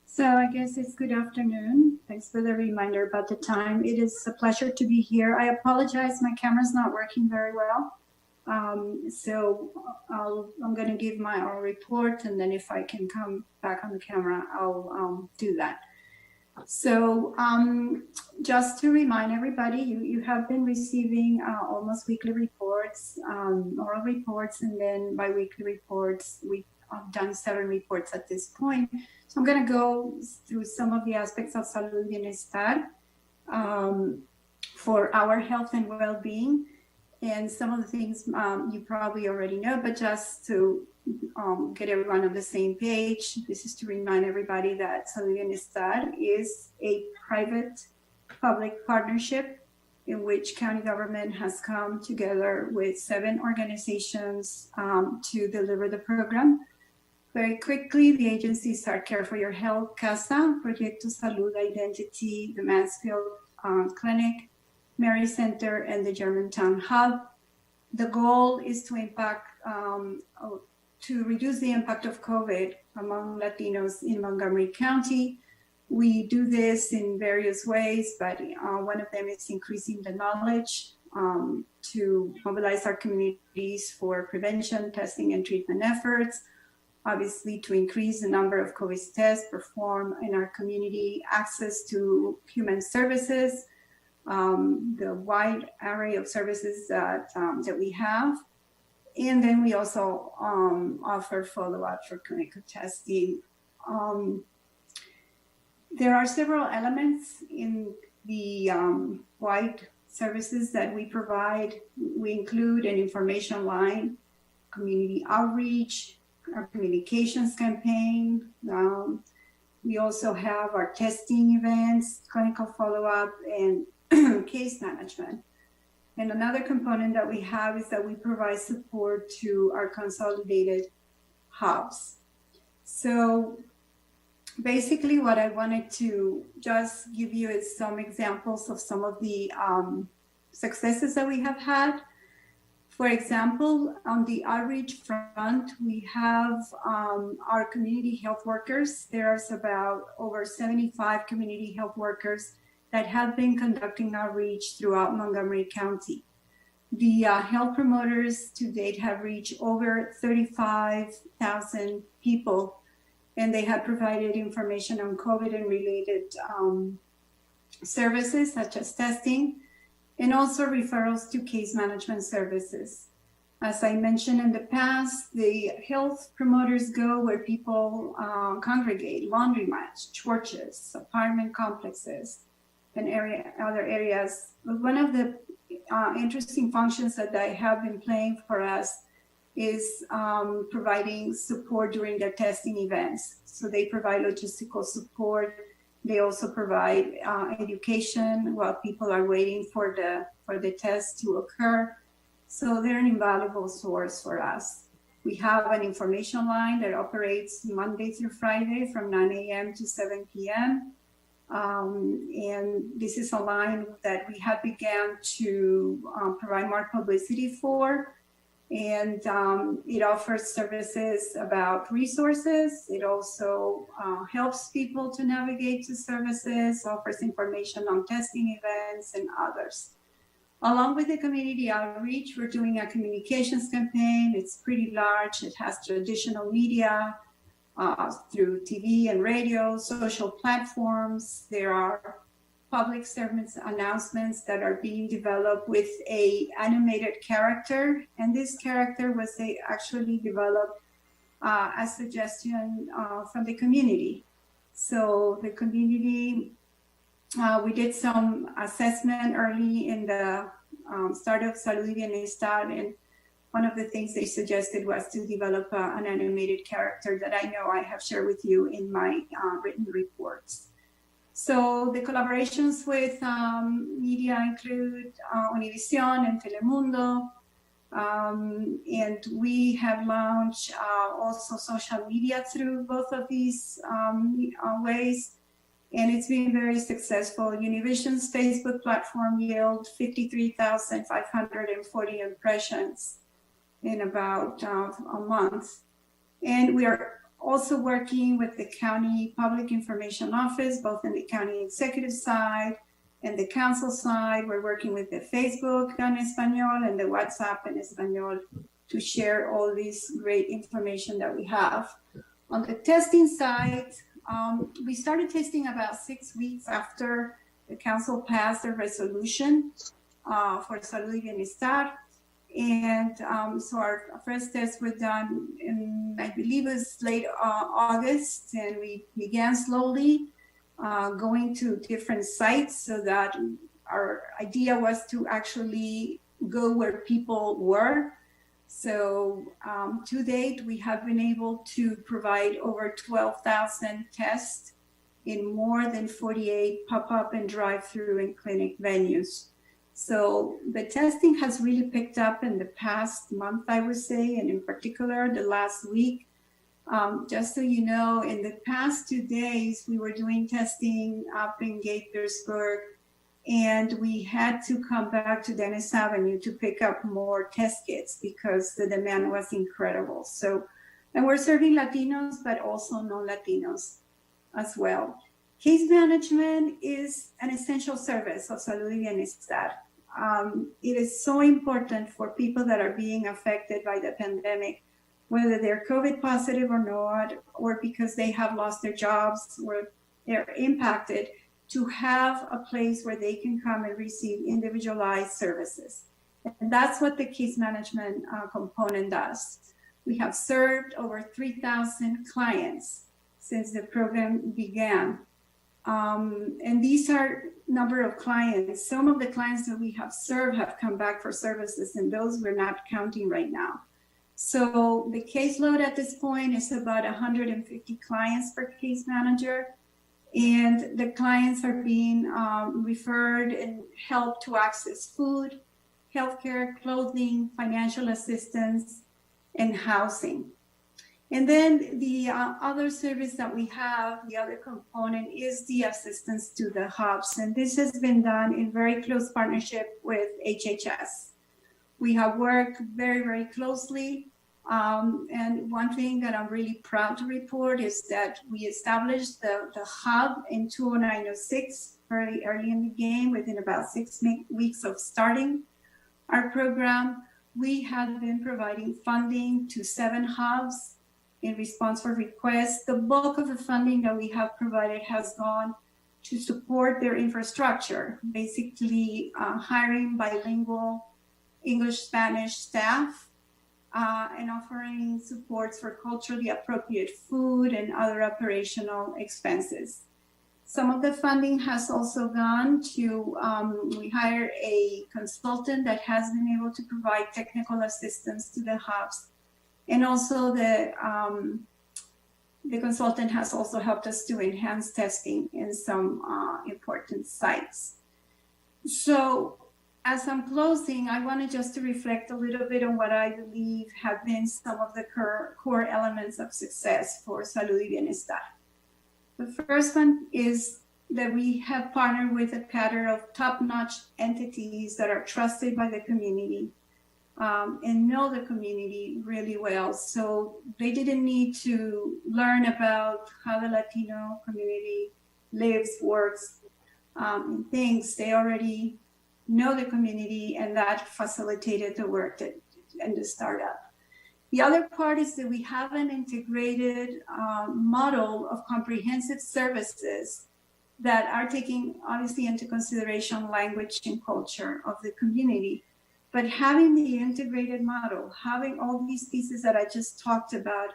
So I guess it's good afternoon. Thanks for the reminder about the time. It is a pleasure to be here. I apologize, my camera's not working very well. So I'm going to give my oral report, and then if I can come back on the camera, I'll do that. So just to remind everybody, you have been receiving almost weekly reports, oral reports, and then biweekly reports. We've done 7 reports at this point. So I'm going to go through some of the aspects of salud y bienestar for our health and well-being. And some of the things you probably already know, but just to get everyone on the same page, this is to remind everybody that Salud y Bienestar is a private-public partnership in which county government has come together with 7 organizations to deliver the program. Very quickly, the agencies are Care for Your Health, CASA, Proyecto Salud Identity, the Mansfield Clinic, Mary Center, and the Germantown Hub. The goal is to reduce the impact of COVID among Latinos in Montgomery County. We do this in various ways, but one of them is increasing the knowledge to mobilize our communities for prevention, testing, and treatment efforts. Obviously, to increase the number of COVID tests performed in our community, access to human services, the wide array of services that we have. And then we also offer follow-up for clinical testing. There are several elements in the wide services that we provide. We include an information line, community outreach, our communications campaign. We also have our testing events, clinical follow-up, and case management. And another component that we have is that we provide support to our consolidated hubs. So basically what I wanted to just give you is some examples of some of the successes that we have had. For example, on the outreach front, we have our community health workers. There's about over 75 community health workers that have been conducting outreach throughout Montgomery County. The health promoters to date have reached over 35,000 people, and they have provided information on COVID and related services such as testing, and also referrals to case management services. As I mentioned in the past, the health promoters go where people congregate, laundromats, churches, apartment complexes, and other areas. But one of the interesting functions that they have been playing for us is providing support during their testing events. So they provide logistical support. They also provide education while people are waiting for the test to occur. So they're an invaluable source for us. We have an information line that operates Monday through Friday from 9 a.m. to 7 p.m. And this is a line that we have began to provide more publicity for. And it offers services about resources. It also helps people to navigate to services, offers information on testing events and others. Along with the community outreach, we're doing a communications campaign. It's pretty large. It has traditional media through TV and radio, social platforms. There are public service announcements that are being developed with a animated character, and this character was actually developed as a suggestion from the community. So the community, we did some assessment early in the start of Salud y Bienestar, and one of the things they suggested was to develop an animated character that I know I have shared with you in my written reports. So the collaborations with media include Univision and Telemundo, and we have launched also social media through both of these ways. and it's been very successful. Univision's Facebook platform yielded 53,540 impressions in about a month. And we are also working with the County Public Information Office, both in the county executive side and the council side. We're working with the Facebook en Espanol and the WhatsApp en Espanol to share all this great information that we have. On the testing side, we started testing about 6 weeks after the council passed a resolution for Salud y Bienestar. And so our first tests were done in, I believe it was late August, and we began slowly going to different sites so that our idea was to actually go where people were. So to date, we have been able to provide over 12,000 tests in more than 48 pop-up and drive-through and clinic venues. So the testing has really picked up in the past month, I would say, and in particular the last week. Just so you know, in the past 2 days, we were doing testing up in Gaithersburg, and we had to come back to Dennis Avenue to pick up more test kits because the demand was incredible. So, and we're serving Latinos, but also non-Latinos as well. Case management is an essential service of Salud y Bienestar. It is so important for people that are being affected by the pandemic, whether they're COVID positive or not, or because they have lost their jobs or they're impacted, to have a place where they can come and receive individualized services. And that's what the case management component does. We have served over 3,000 clients since the program began. And these are number of clients. Some of the clients that we have served have come back for services, and those we're not counting right now. So the caseload at this point is about 150 clients per case manager. And the clients are being referred and helped to access food, healthcare, clothing, financial assistance, and housing. And then the other service that we have, the other component, is the assistance to the hubs. And this has been done in very close partnership with HHS. We have worked very, very closely. And one thing that I'm really proud to report is that we established the hub in 2009-06, very early in the game, within about 6 weeks of starting our program. We have been providing funding to 7 hubs in response for requests. The bulk of the funding that we have provided has gone to support their infrastructure, basically hiring bilingual English-Spanish staff, and offering supports for culturally appropriate food and other operational expenses. Some of the funding has also gone to, we hired a consultant that has been able to provide technical assistance to the hubs. And also the consultant has also helped us to enhance testing in some important sites. So, as I'm closing, I wanted just to reflect a little bit on what I believe have been some of the core elements of success for Salud y Bienestar. The first one is that we have partnered with a cadre of top-notch entities that are trusted by the community and know the community really well. So they didn't need to learn about how the Latino community lives, works, and things. They already know the community, and that facilitated the work and the startup. The other part is that we have an integrated model of comprehensive services that are taking obviously into consideration language and culture of the community. But having the integrated model, having all these pieces that I just talked about,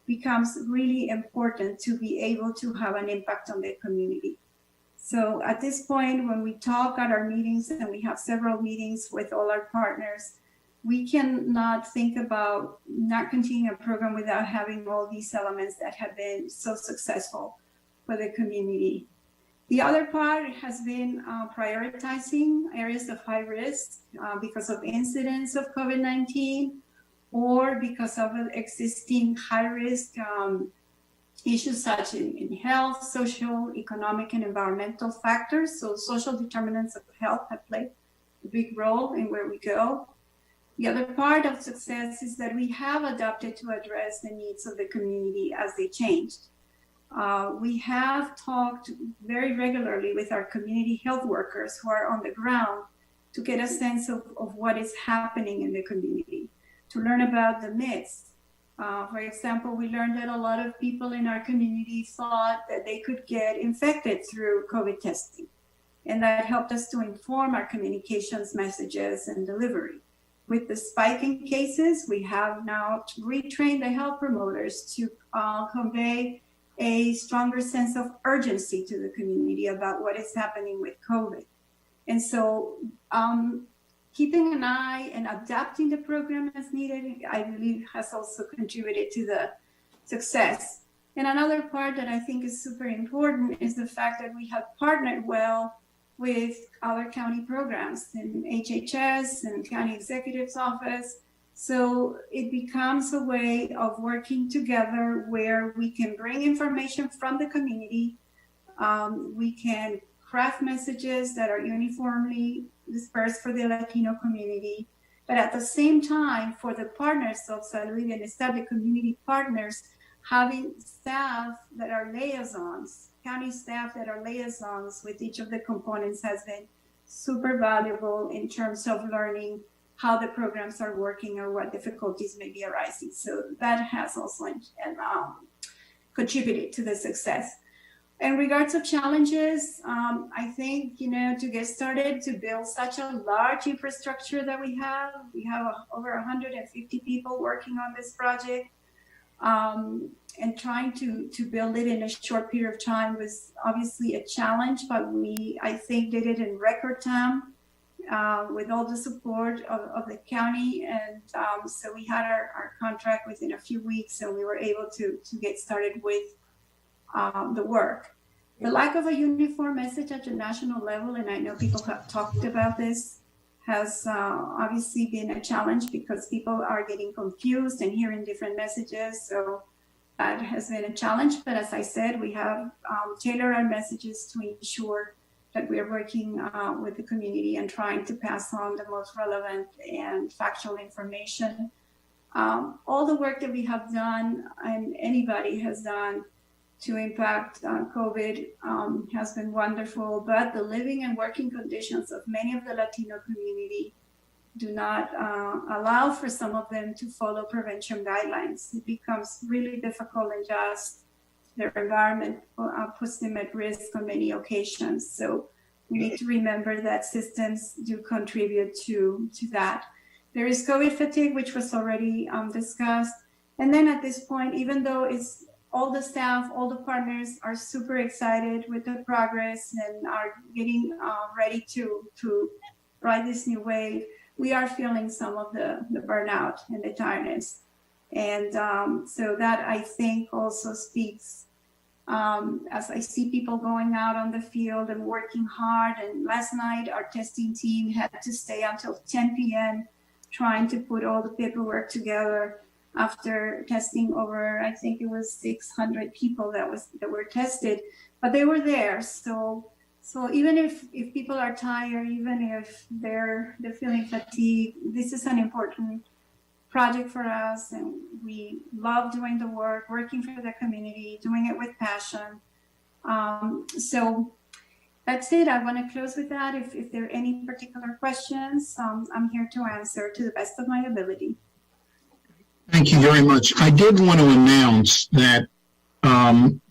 becomes really important to be able to have an impact on the community. So at this point, when we talk at our meetings, and we have several meetings with all our partners, we cannot think about not continuing a program without having all these elements that have been so successful for the community. The other part has been prioritizing areas of high risk because of incidents of COVID-19 or because of existing high risk issues such in health, social, economic, and environmental factors. So social determinants of health have played a big role in where we go. The other part of success is that we have adapted to address the needs of the community as they changed. We have talked very regularly with our community health workers who are on the ground to get a sense of what is happening in the community, to learn about the myths. For example, we learned that a lot of people in our community thought that they could get infected through COVID testing. And that helped us to inform our communications messages and delivery. With the spike in cases, we have now retrained the health promoters to convey a stronger sense of urgency to the community about what is happening with COVID. And so keeping an eye and adapting the program as needed, I believe, has also contributed to the success. And another part that I think is super important is the fact that we have partnered well with other county programs in HHS and county executive's office. So it becomes a way of working together where we can bring information from the community. We can craft messages that are uniformly dispersed for the Latino community. But at the same time, for the partners of Salud Bienestar, the community partners, having staff that are liaisons, county staff that are liaisons with each of the components has been super valuable in terms of learning how the programs are working or what difficulties may be arising. So that has also contributed to the success. In regards of challenges, I think, to get started, to build such a large infrastructure that we have over 150 people working on this project, and trying to build it in a short period of time was obviously a challenge, but we, I think, did it in record time with all the support of the county. And so we had our contract within a few weeks, and we were able to get started with the work. The lack of a uniform message at the national level, and I know people have talked about this, has obviously been a challenge because people are getting confused and hearing different messages. So that has been a challenge. But as I said, we have tailored our messages to ensure that we are working with the community and trying to pass on the most relevant and factual information. All the work that we have done and anybody has done to impact COVID has been wonderful, but the living and working conditions of many of the Latino community do not allow for some of them to follow prevention guidelines. It becomes really difficult, and just their environment puts them at risk on many occasions. So we need to remember that systems do contribute to that. There is COVID fatigue, which was already discussed. And then at this point, even though it's all the staff, all the partners are super excited with the progress and are getting ready to ride this new wave, we are feeling some of the burnout and the tiredness. And so that, I think, also speaks as I see people going out on the field and working hard. And last night, our testing team had to stay until 10 p.m. trying to put all the paperwork together after testing over, I think it was 600 people that were tested, but they were there. So even if people are tired, even if they're feeling fatigued, this is an important project for us, and we love doing the work, working for the community, doing it with passion. So that's it. I want to close with that. If there are any particular questions, I'm here to answer to the best of my ability. Thank you very much. I did want to announce that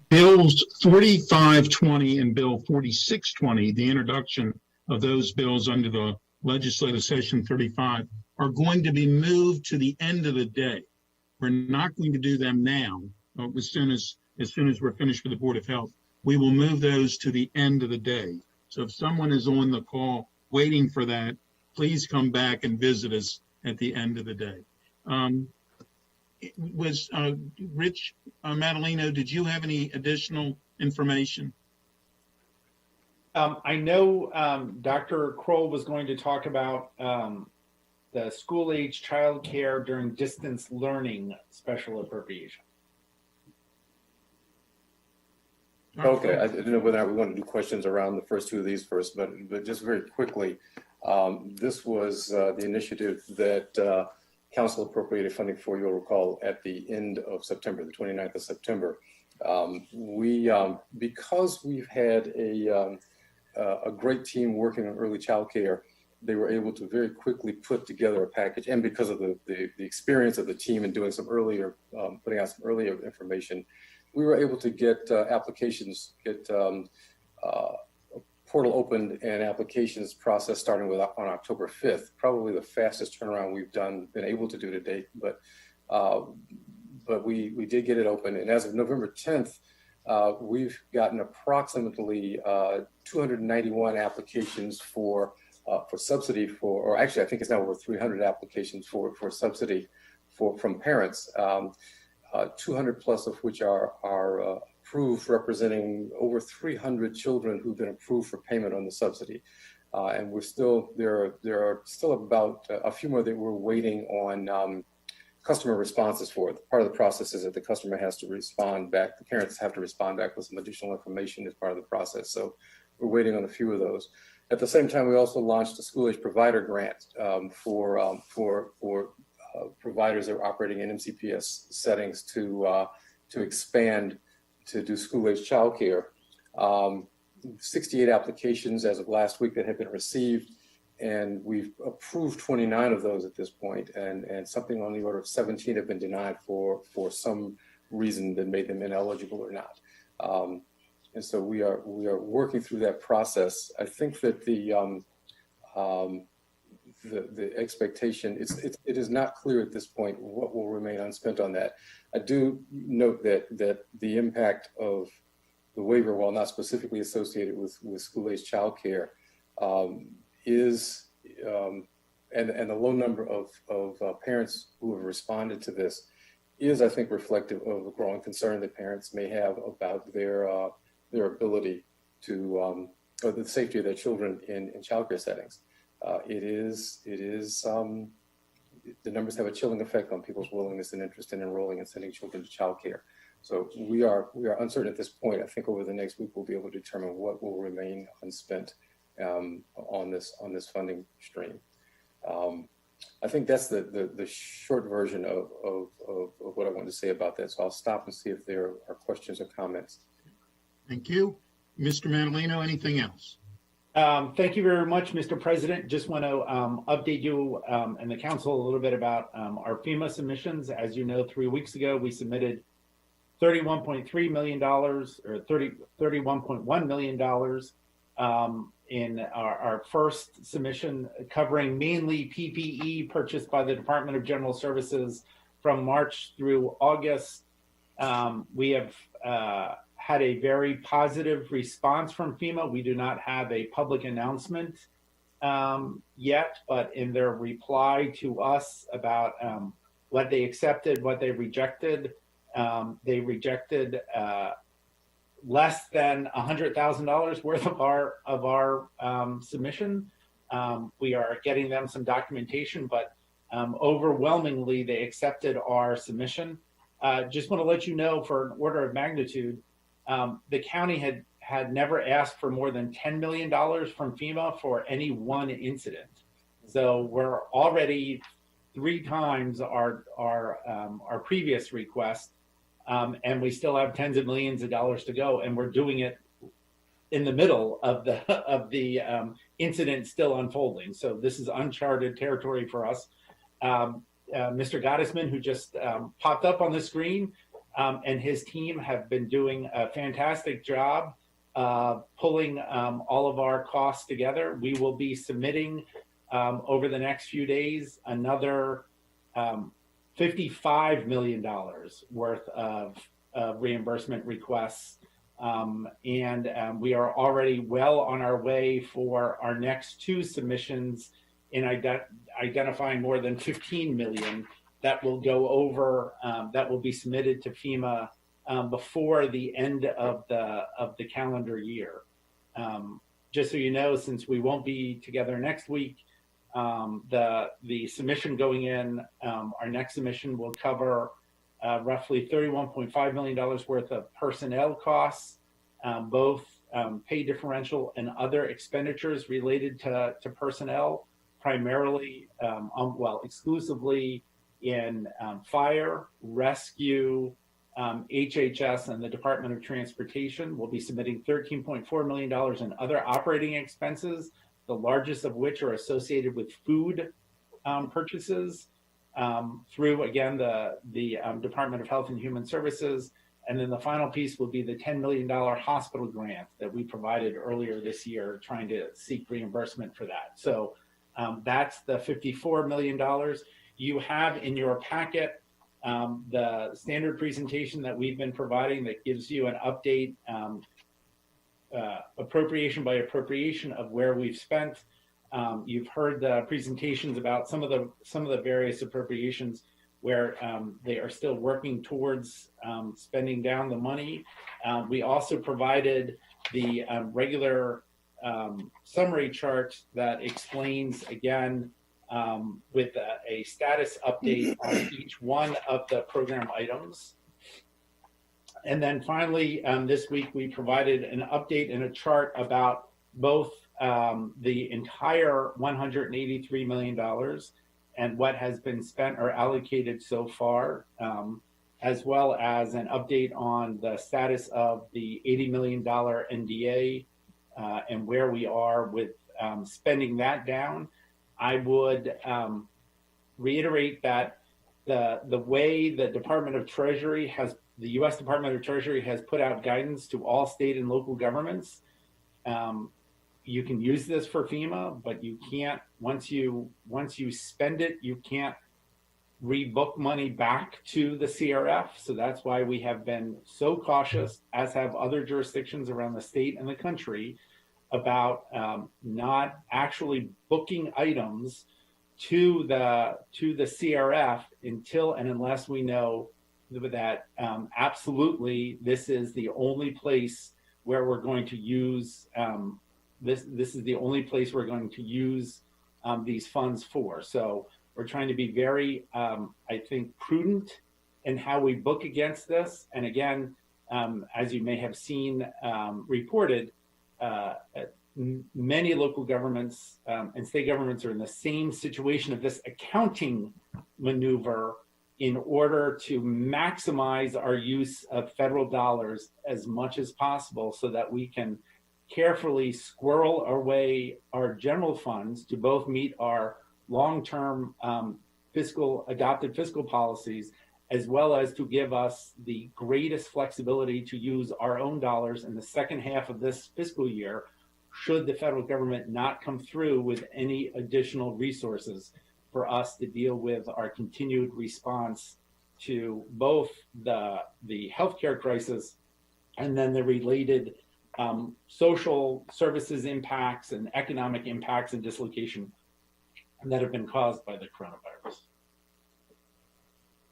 Bills 4520 and Bill 4620, the introduction of those bills under the legislative session 35, are going to be moved to the end of the day. We're not going to do them now. As soon as we're finished with the Board of Health, we will move those to the end of the day. So if someone is on the call waiting for that, please come back and visit us at the end of the day. Was Rich Madaleno, did you have any additional information? I know Dr. Kroll was going to talk about the school-age childcare during distance learning special appropriation. Okay, I didn't know whether or not we wanted to do questions around the first two of these first, but just very quickly, this was the initiative that Council appropriated funding for, you'll recall, at the end of September, the 29th of September. Because we've had a great team working on early childcare, they were able to very quickly put together a package, and because of the experience of the team in doing some earlier, putting out some earlier information, we were able to get applications, portal opened and applications processed starting with on October 5th, probably the fastest turnaround we've been able to do to date. But we did get it open, and as of November 10th, we've gotten approximately 291 applications for subsidy or actually I think it's now over 300 applications for subsidy from parents. 200 plus of which are approved, representing over 300 children who've been approved for payment on the subsidy. And there are still about a few more that we're waiting on customer responses for. Part of the process is that the customer has to respond back. The parents have to respond back with some additional information as part of the process. So we're waiting on a few of those. At the same time, we also launched a school-age provider grant for providers that are operating in MCPS settings to expand to do school-age childcare. 68 applications as of last week that have been received, and we've approved 29 of those at this point, and something on the order of 17 have been denied for some reason that made them ineligible or not. And so we are working through that process. I think that the expectation it is not clear at this point what will remain unspent on that. I do note that the impact of the waiver, while not specifically associated with school-age childcare, is and the low number of parents who have responded to this is, I think, reflective of a growing concern that parents may have about their ability to or the safety of their children in childcare settings. The numbers have a chilling effect on people's willingness and interest in enrolling and sending children to childcare. So we are uncertain at this point. I think over the next week we'll be able to determine what will remain unspent on this funding stream. I think that's the short version of what I wanted to say about that. So I'll stop and see if there are questions or comments. Thank you. Mr. Manalino, anything else? Thank you very much, Mr. President. Just want to update you and the council a little bit about our FEMA submissions. As you know, 3 weeks ago, we submitted $31.3 million or $31.1 million in our first submission, covering mainly PPE purchased by the Department of General Services from March through August. We have had a very positive response from FEMA. We do not have a public announcement yet, but in their reply to us about what they accepted, what they rejected less than $100,000 worth of our submission. We are getting them some documentation, but overwhelmingly they accepted our submission. Just want to let you know, for an order of magnitude, the county had never asked for more than $10 million from FEMA for any one incident. So we're already 3 times our previous request, and we still have tens of millions of dollars to go, and we're doing it in the middle of the incident still unfolding. So this is uncharted territory for us. Mr. Gottesman, who just popped up on the screen, and his team have been doing a fantastic job pulling all of our costs together. We will be submitting over the next few days another $55 million worth of reimbursement requests. And we are already well on our way for our next 2 submissions in identifying more than 15 million that will go over, that will be submitted to FEMA before the end of the calendar year. Just so you know, since we won't be together next week, the submission going in, our next submission will cover roughly $31.5 million worth of personnel costs, both pay differential and other expenditures related to personnel, primarily, exclusively in fire, rescue, HHS, and the Department of Transportation. We'll be submitting $13.4 million in other operating expenses, the largest of which are associated with food purchases through, again, the Department of Health and Human Services. And then the final piece will be the $10 million hospital grant that we provided earlier this year, trying to seek reimbursement for that. So that's the $54 million. You have in your packet the standard presentation that we've been providing that gives you an update, appropriation by appropriation, of where we've spent. You've heard the presentations about some of the various appropriations where they are still working towards spending down the money. We also provided the regular summary chart that explains, again, with a status update on each one of the program items. And then finally, this week, we provided an update and a chart about both the entire $183 million and what has been spent or allocated so far, as well as an update on the status of the $80 million NDA and where we are with spending that down. I would reiterate that the way the Department of Treasury the U.S. Department of Treasury has put out guidance to all state and local governments. You can use this for FEMA, but you can't, once you spend it, you can't rebook money back to the CRF. So that's why we have been so cautious, as have other jurisdictions around the state and the country, about not actually booking items to the CRF until and unless we know that absolutely this is the only place where we're going to use this is the only place we're going to use these funds for. So we're trying to be very, I think, prudent in how we book against this. And again, as you may have seen reported, many local governments and state governments are in the same situation of this accounting maneuver in order to maximize our use of federal dollars as much as possible so that we can carefully squirrel away our general funds to both meet our long-term adopted fiscal policies, as well as to give us the greatest flexibility to use our own dollars in the second half of this fiscal year, should the federal government not come through with any additional resources for us to deal with our continued response to both the healthcare crisis and then the related social services impacts and economic impacts and dislocation that have been caused by the coronavirus.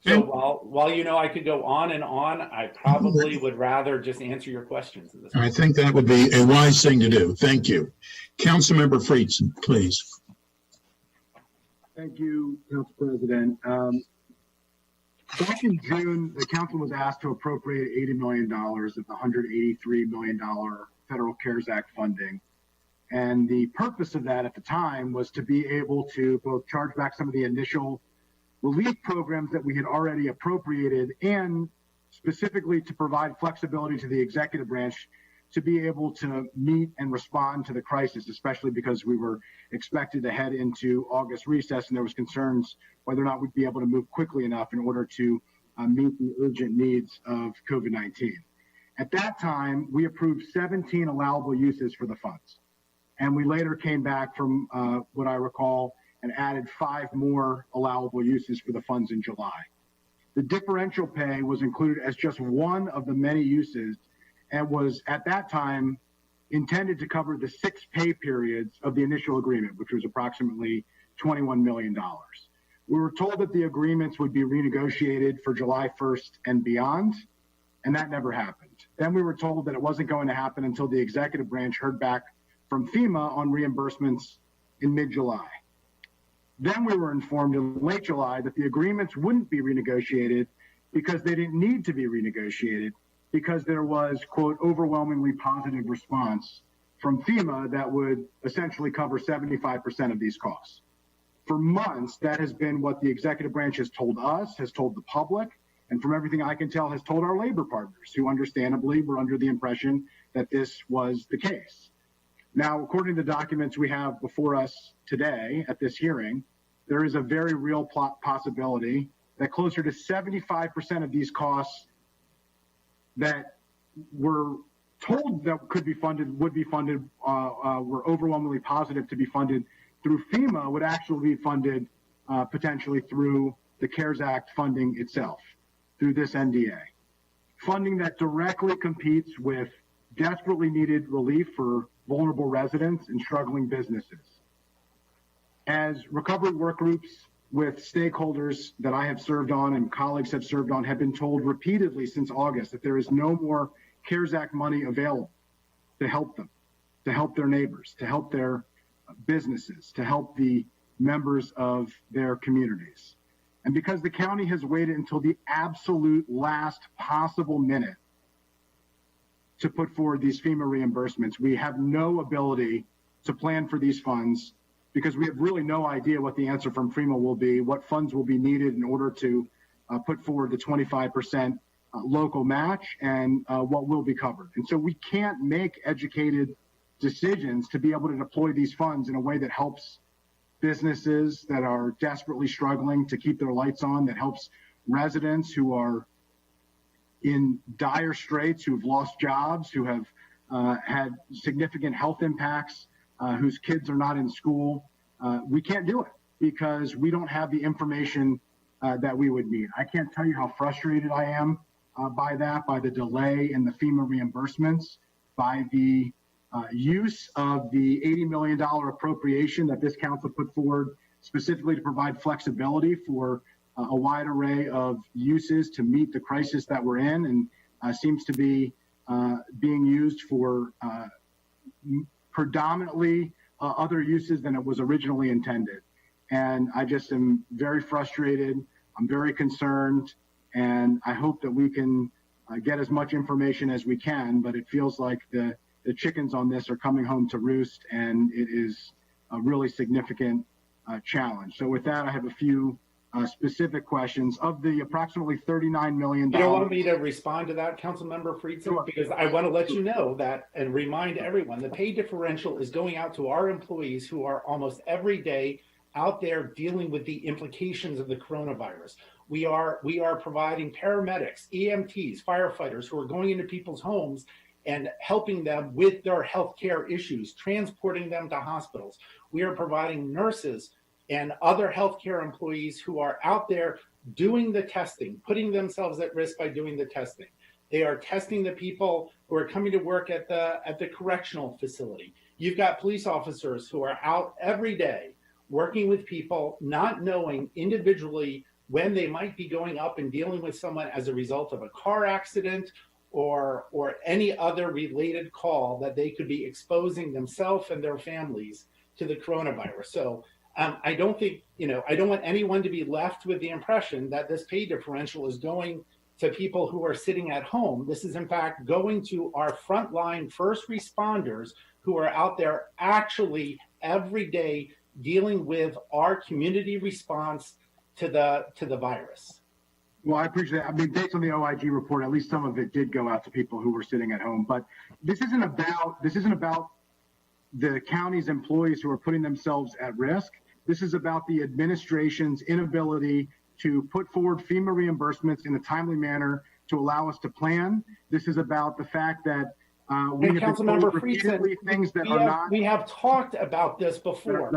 So while I could go on and on, I probably would rather just answer your questions at this point. I think that would be a wise thing to do. Thank you. Councilmember Friedson, please. Thank you, Council President. Back in June, the council was asked to appropriate $80 million of the $183 million Federal CARES Act funding. And the purpose of that at the time was to be able to both charge back some of the initial relief programs that we had already appropriated, and specifically to provide flexibility to the executive branch to be able to meet and respond to the crisis, especially because we were expected to head into August recess and there was concerns whether or not we'd be able to move quickly enough in order to meet the urgent needs of COVID-19. At that time, we approved 17 allowable uses for the funds. And we later came back from what I recall and added 5 more allowable uses for the funds in July. The differential pay was included as just one of the many uses and was at that time intended to cover the 6 pay periods of the initial agreement, which was approximately $21 million. We were told that the agreements would be renegotiated for July 1st and beyond, and that never happened. Then we were told that it wasn't going to happen until the executive branch heard back from FEMA on reimbursements in mid-July. Then we were informed in late July that the agreements wouldn't be renegotiated because they didn't need to be renegotiated because there was, quote, overwhelmingly positive response from FEMA that would essentially cover 75% of these costs. For months, that has been what the executive branch has told us, has told the public, and from everything I can tell, has told our labor partners, who understandably were under the impression that this was the case. Now, according to the documents we have before us today at this hearing, there is a very real possibility that closer to 75% of these costs that were told that could be funded, would be funded, were overwhelmingly positive to be funded through FEMA, would actually be funded potentially through the CARES Act funding itself, through this NDA. Funding that directly competes with desperately needed relief for vulnerable residents and struggling businesses. As recovery work groups with stakeholders that I have served on and colleagues have served on have been told repeatedly since August that there is no more CARES Act money available to help them, to help their neighbors, to help their businesses, to help the members of their communities. And because the county has waited until the absolute last possible minute to put forward these FEMA reimbursements, we have no ability to plan for these funds because we have really no idea what the answer from FEMA will be, what funds will be needed in order to put forward the 25% local match and what will be covered. And so we can't make educated decisions to be able to deploy these funds in a way that helps businesses that are desperately struggling to keep their lights on, that helps residents who are in dire straits, who've lost jobs, who have had significant health impacts, whose kids are not in school. We can't do it because we don't have the information that we would need. I can't tell you how frustrated I am by that, by the delay in the FEMA reimbursements, by the use of the $80 million appropriation that this council put forward specifically to provide flexibility for a wide array of uses to meet the crisis that we're in, and seems to be being used for predominantly other uses than it was originally intended. And I just am very frustrated. I'm very concerned, and I hope that we can get as much information as we can, but it feels like the chickens on this are coming home to roost, and it is a really significant challenge. So with that, I have a few specific questions. Of the approximately $39 million. You don't want me to respond to that, Councilmember Friedson? Sure. Because I want to let you know that and remind everyone the pay differential is going out to our employees who are almost every day out there dealing with the implications of the coronavirus. We are providing paramedics, EMTs, firefighters who are going into people's homes and helping them with their healthcare issues, transporting them to hospitals. We are providing nurses and other healthcare employees who are out there doing the testing, putting themselves at risk by doing the testing. They are testing the people who are coming to work at the correctional facility. You've got police officers who are out every day working with people, not knowing individually when they might be going up and dealing with someone as a result of a car accident or any other related call that they could be exposing themselves and their families to the coronavirus. So I don't think, I don't want anyone to be left with the impression that this pay differential is going to people who are sitting at home. This is in fact going to our frontline first responders who are out there actually every day dealing with our community response to the virus. Well, I appreciate that. I mean, based on the OIG report, at least some of it did go out to people who were sitting at home. But this isn't about the county's employees who are putting themselves at risk. This is about the administration's inability to put forward FEMA reimbursements in a timely manner to allow us to plan. This is about the fact that we have Councilmember Friedson, things that are not. We have talked about this before.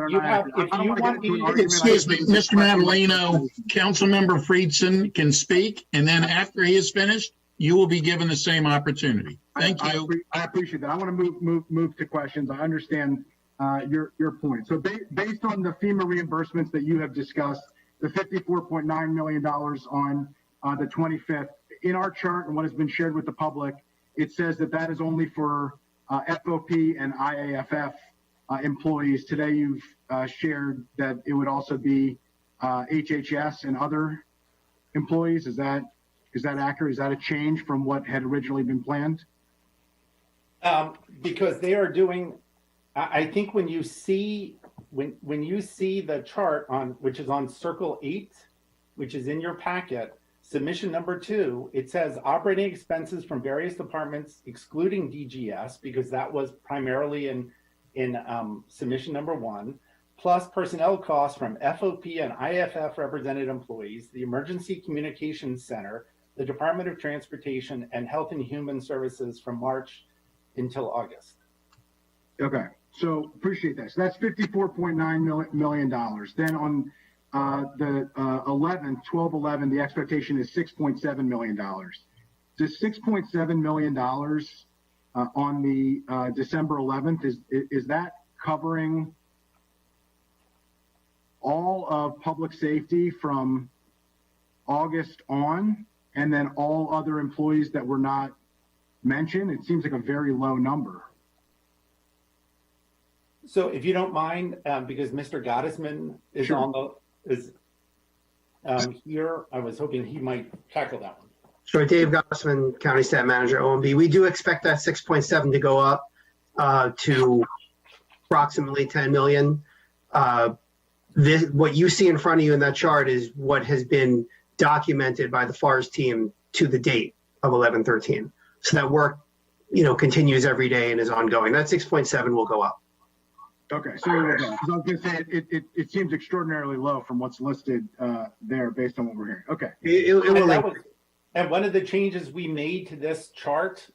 Excuse me, Mr. Madaleno, Councilmember Friedson can speak, and then after he is finished, you will be given the same opportunity. Thank you. I appreciate that. I want to move to questions. I understand your point. So based on the FEMA reimbursements that you have discussed, the $54.9 million on the 25th, in our chart and what has been shared with the public, it says that is only for FOP and IAFF employees. Today you've shared that it would also be HHS and other employees. Is that Is that accurate? Is that a change from what had originally been planned? Because they are doing, I think when you see the chart on, which is on Circle 8, which is in your packet, submission number 2, it says operating expenses from various departments, excluding DGS, because that was primarily in submission number 1, plus personnel costs from FOP and IFF represented employees, the Emergency Communications Center, the Department of Transportation, and Health and Human Services from March until August. Okay, so appreciate that. So that's $54.9 million. Then on the 12/11, the expectation is $6.7 million. Does $6.7 million on the December 11th, is that covering all of public safety from August on, and then all other employees that were not mentioned? It seems like a very low number. So if you don't mind, because Mr. Gottesman is Sure. on the here, I was hoping he might tackle that one. Sure, Dave Gossman, County Staff Manager, OMB. We do expect that 6.7 to go up to approximately 10 million. What you see in front of you in that chart is what has been documented by the FARS team to the date of 11/13. So that work, continues every day and is ongoing. That 6.7 will go up. Okay, so I was going to say it seems extraordinarily low from what's listed there based on what we're hearing. Okay. And one of the changes we made to this chart,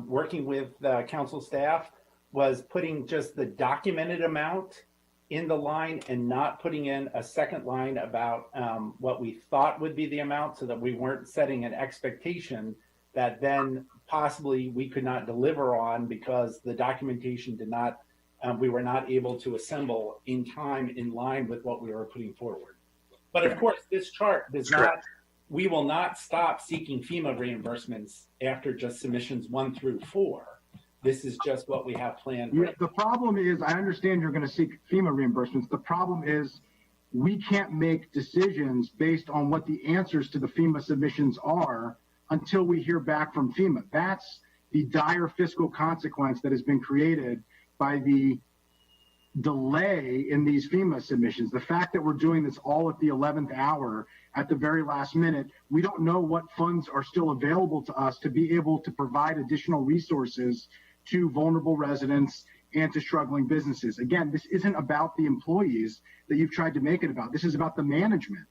working with council staff, was putting just the documented amount in the line and not putting in a second line about what we thought would be the amount, so that we weren't setting an expectation that then possibly we could not deliver on because the documentation did not, we were not able to assemble in time in line with what we were putting forward. But of course, this chart does not, we will not stop seeking FEMA reimbursements after just submissions 1 through 4. This is just what we have planned. Yeah, the problem is, I understand you're going to seek FEMA reimbursements. The problem is we can't make decisions based on what the answers to the FEMA submissions are until we hear back from FEMA. That's the dire fiscal consequence that has been created by the delay in these FEMA submissions. The fact that we're doing this all at the 11th hour, at the very last minute, we don't know what funds are still available to us to be able to provide additional resources to vulnerable residents and to struggling businesses. Again, this isn't about the employees that you've tried to make it about. This is about the management.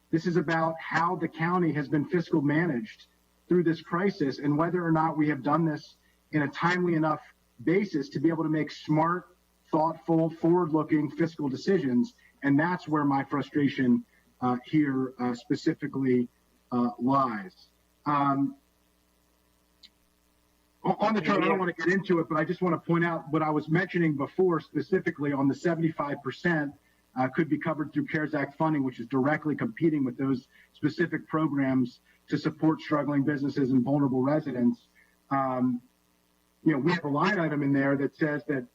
This is about how the county has been fiscal managed through this crisis and whether or not we have done this in a timely enough basis to be able to make smart, thoughtful, forward-looking fiscal decisions. And that's where my frustration here specifically lies. On the chart, I don't want to get into it, but I just want to point out what I was mentioning before, specifically on the 75% could be covered through CARES Act funding, which is directly competing with those specific programs to support struggling businesses and vulnerable residents. We have a line item in there that says that,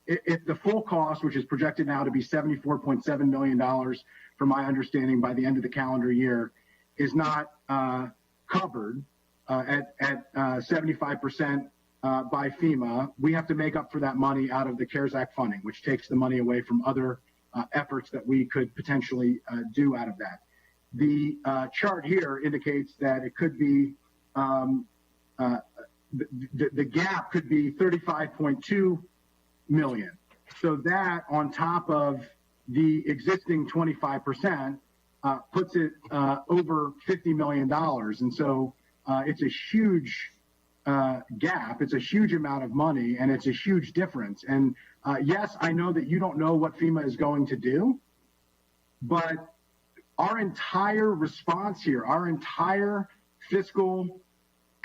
if the full cost, which is projected now to be $74.7 million, from my understanding, by the end of the calendar year, is not covered at 75% by FEMA, we have to make up for that money out of the CARES Act funding, which takes the money away from other efforts that we could potentially do out of that. The chart here indicates that it could be, the gap could be 35.2 million. So that, on top of the existing 25%, puts it over $50 million. And so it's a huge gap. It's a huge amount of money, and it's a huge difference. And yes, I know that you don't know what FEMA is going to do, but our entire response here, our entire fiscal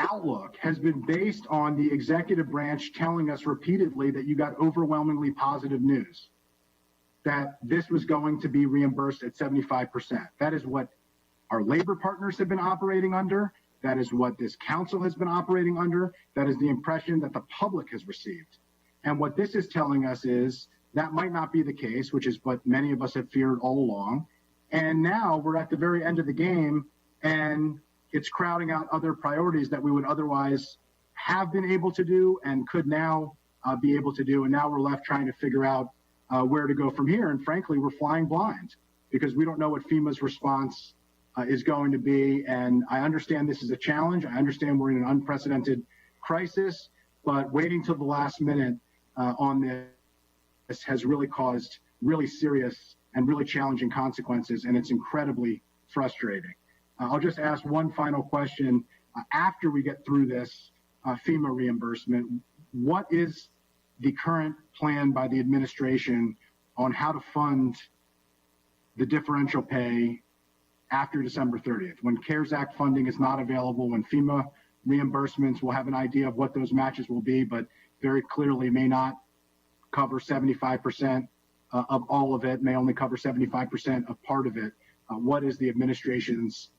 outlook has been based on the executive branch telling us repeatedly that you got overwhelmingly positive news, that this was going to be reimbursed at 75%. That is what our labor partners have been operating under. That is what this council has been operating under. That is the impression that the public has received. And what this is telling us is that might not be the case, which is what many of us have feared all along. And now we're at the very end of the game, and it's crowding out other priorities that we would otherwise have been able to do and could now be able to do. And now we're left trying to figure out where to go from here. And frankly, we're flying blind because we don't know what FEMA's response is going to be. And I understand this is a challenge. I understand we're in an unprecedented crisis, but waiting till the last minute on this has really caused really serious and really challenging consequences, and it's incredibly frustrating. I'll just ask one final question. After we get through this FEMA reimbursement, what is the current plan by the administration on how to fund the differential pay after December 30th? When CARES Act funding is not available, when FEMA reimbursements, we'll have an idea of what those matches will be, but very clearly may not cover 75% of all of it, may only cover 75% of part of it. What is the administration's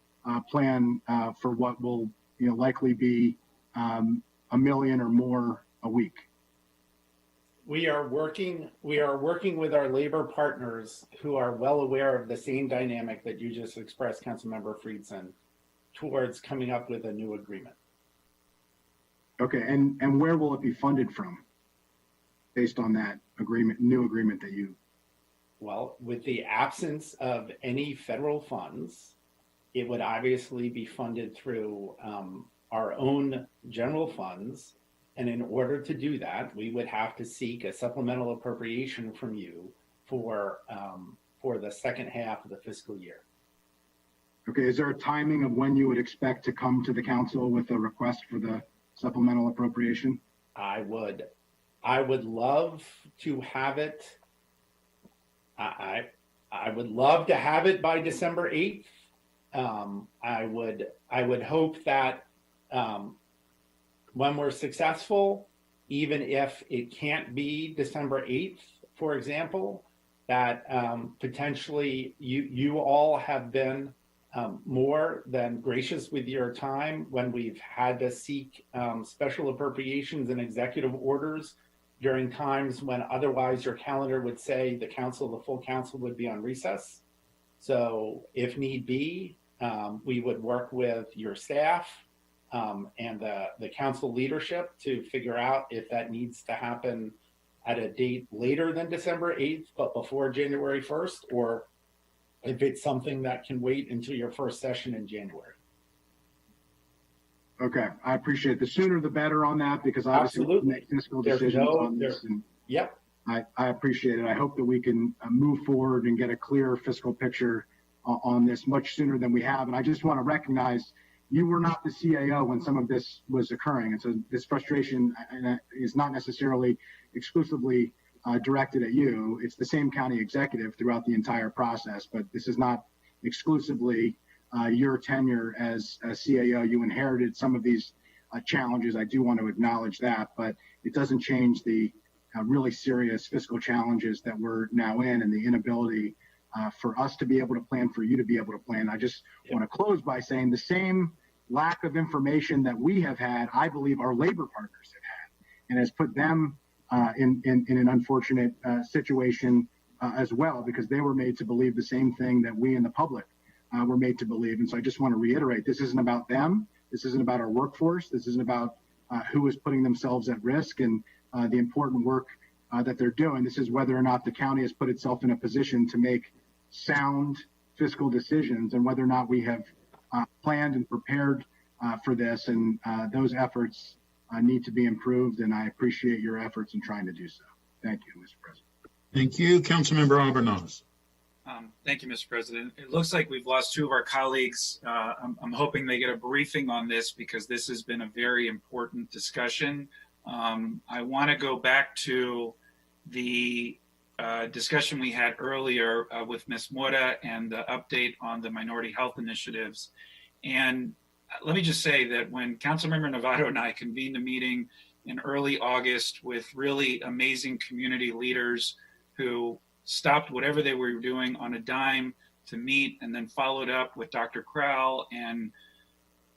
plan for what will likely be $1 million or more a week? We are working with our labor partners who are well aware of the same dynamic that you just expressed, Councilmember Friedson, towards coming up with a new agreement. Okay, and where will it be funded from based on that agreement, new agreement that you? Well, with the absence of any federal funds, it would obviously be funded through our own general funds. And in order to do that, we would have to seek a supplemental appropriation from you for the second half of the fiscal year. Okay, is there a timing of when you would expect to come to the council with a request for the supplemental appropriation? I would love to have it. I would love to have it by December 8th. I would hope that when we're successful, even if it can't be December 8th, for example, that potentially you all have been more than gracious with your time when we've had to seek special appropriations and executive orders during times when otherwise your calendar would say the full council would be on recess. So if need be, we would work with your staff and the council leadership to figure out if that needs to happen at a date later than December 8th, but before January 1st, or if it's something that can wait until your first session in January. Okay, I appreciate it. The sooner the better on that, because obviously we make fiscal decisions on this. And yep. I appreciate it. I hope that we can move forward and get a clear fiscal picture on this much sooner than we have. And I just want to recognize you were not the CAO when some of this was occurring. And so this frustration is not necessarily exclusively directed at you. It's the same county executive throughout the entire process, but this is not exclusively your tenure as a CAO. You inherited some of these challenges. I do want to acknowledge that, but it doesn't change the really serious fiscal challenges that we're now in and the inability for us to be able to plan, for you to be able to plan. I just want to close by saying the same lack of information that we have had, I believe our labor partners have had, and has put them in an unfortunate situation as well, because they were made to believe the same thing that we in the public were made to believe. And so I just want to reiterate, this isn't about them. This isn't about our workforce. This isn't about who is putting themselves at risk and the important work that they're doing. This is whether or not the county has put itself in a position to make sound fiscal decisions, and whether or not we have planned and prepared for this. And those efforts need to be improved, and I appreciate your efforts in trying to do so. Thank you, Mr. President. Thank you. Councilmember Albornoz. Thank you, Mr. President. It looks like we've lost two of our colleagues. I'm hoping they get a briefing on this, because this has been a very important discussion. I want to go back to the discussion we had earlier with Ms. Mora and the update on the minority health initiatives. And let me just say that when Councilmember Navarro and I convened a meeting in early August with really amazing community leaders who stopped whatever they were doing on a dime to meet, and then followed up with Dr. Crowell and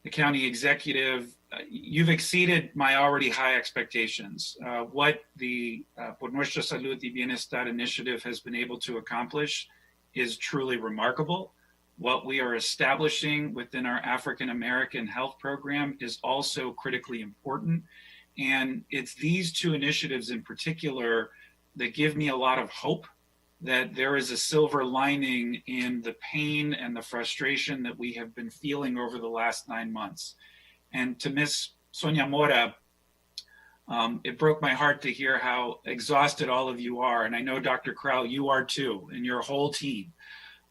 the county executive, you've exceeded my already high expectations. What the Por Nuestra Salud y Bienestar initiative has been able to accomplish is truly remarkable. what we are establishing within our African American health program is also critically important. And it's these two initiatives in particular that give me a lot of hope that there is a silver lining in the pain and the frustration that we have been feeling over the last 9 months. And to Miss Sonia Mora, it broke my heart to hear how exhausted all of you are. And I know, Dr. Crowell, you are too, and your whole team.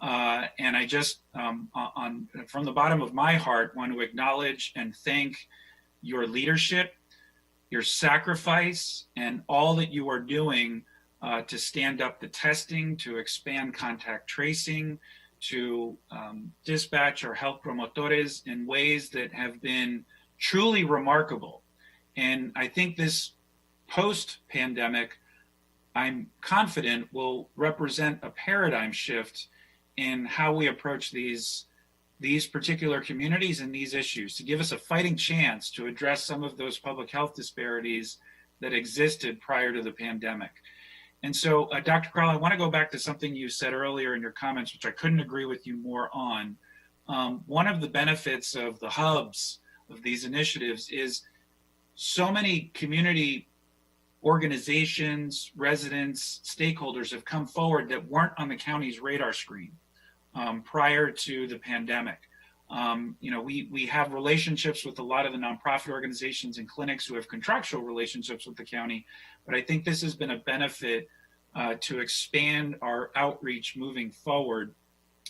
And I just, from the bottom of my heart, want to acknowledge and thank your leadership, your sacrifice, and all that you are doing to stand up the testing, to expand contact tracing, to dispatch our health promotores in ways that have been truly remarkable. And I think this post-pandemic, I'm confident, will represent a paradigm shift in how we approach these particular communities and these issues, to give us a fighting chance to address some of those public health disparities that existed prior to the pandemic. And so, Dr. Crowell, I want to go back to something you said earlier in your comments, which I couldn't agree with you more on. One of the benefits of the hubs of these initiatives is so many community organizations, residents, stakeholders have come forward that weren't on the county's radar screen prior to the pandemic. We have relationships with a lot of the nonprofit organizations and clinics who have contractual relationships with the county, but I think this has been a benefit to expand our outreach moving forward.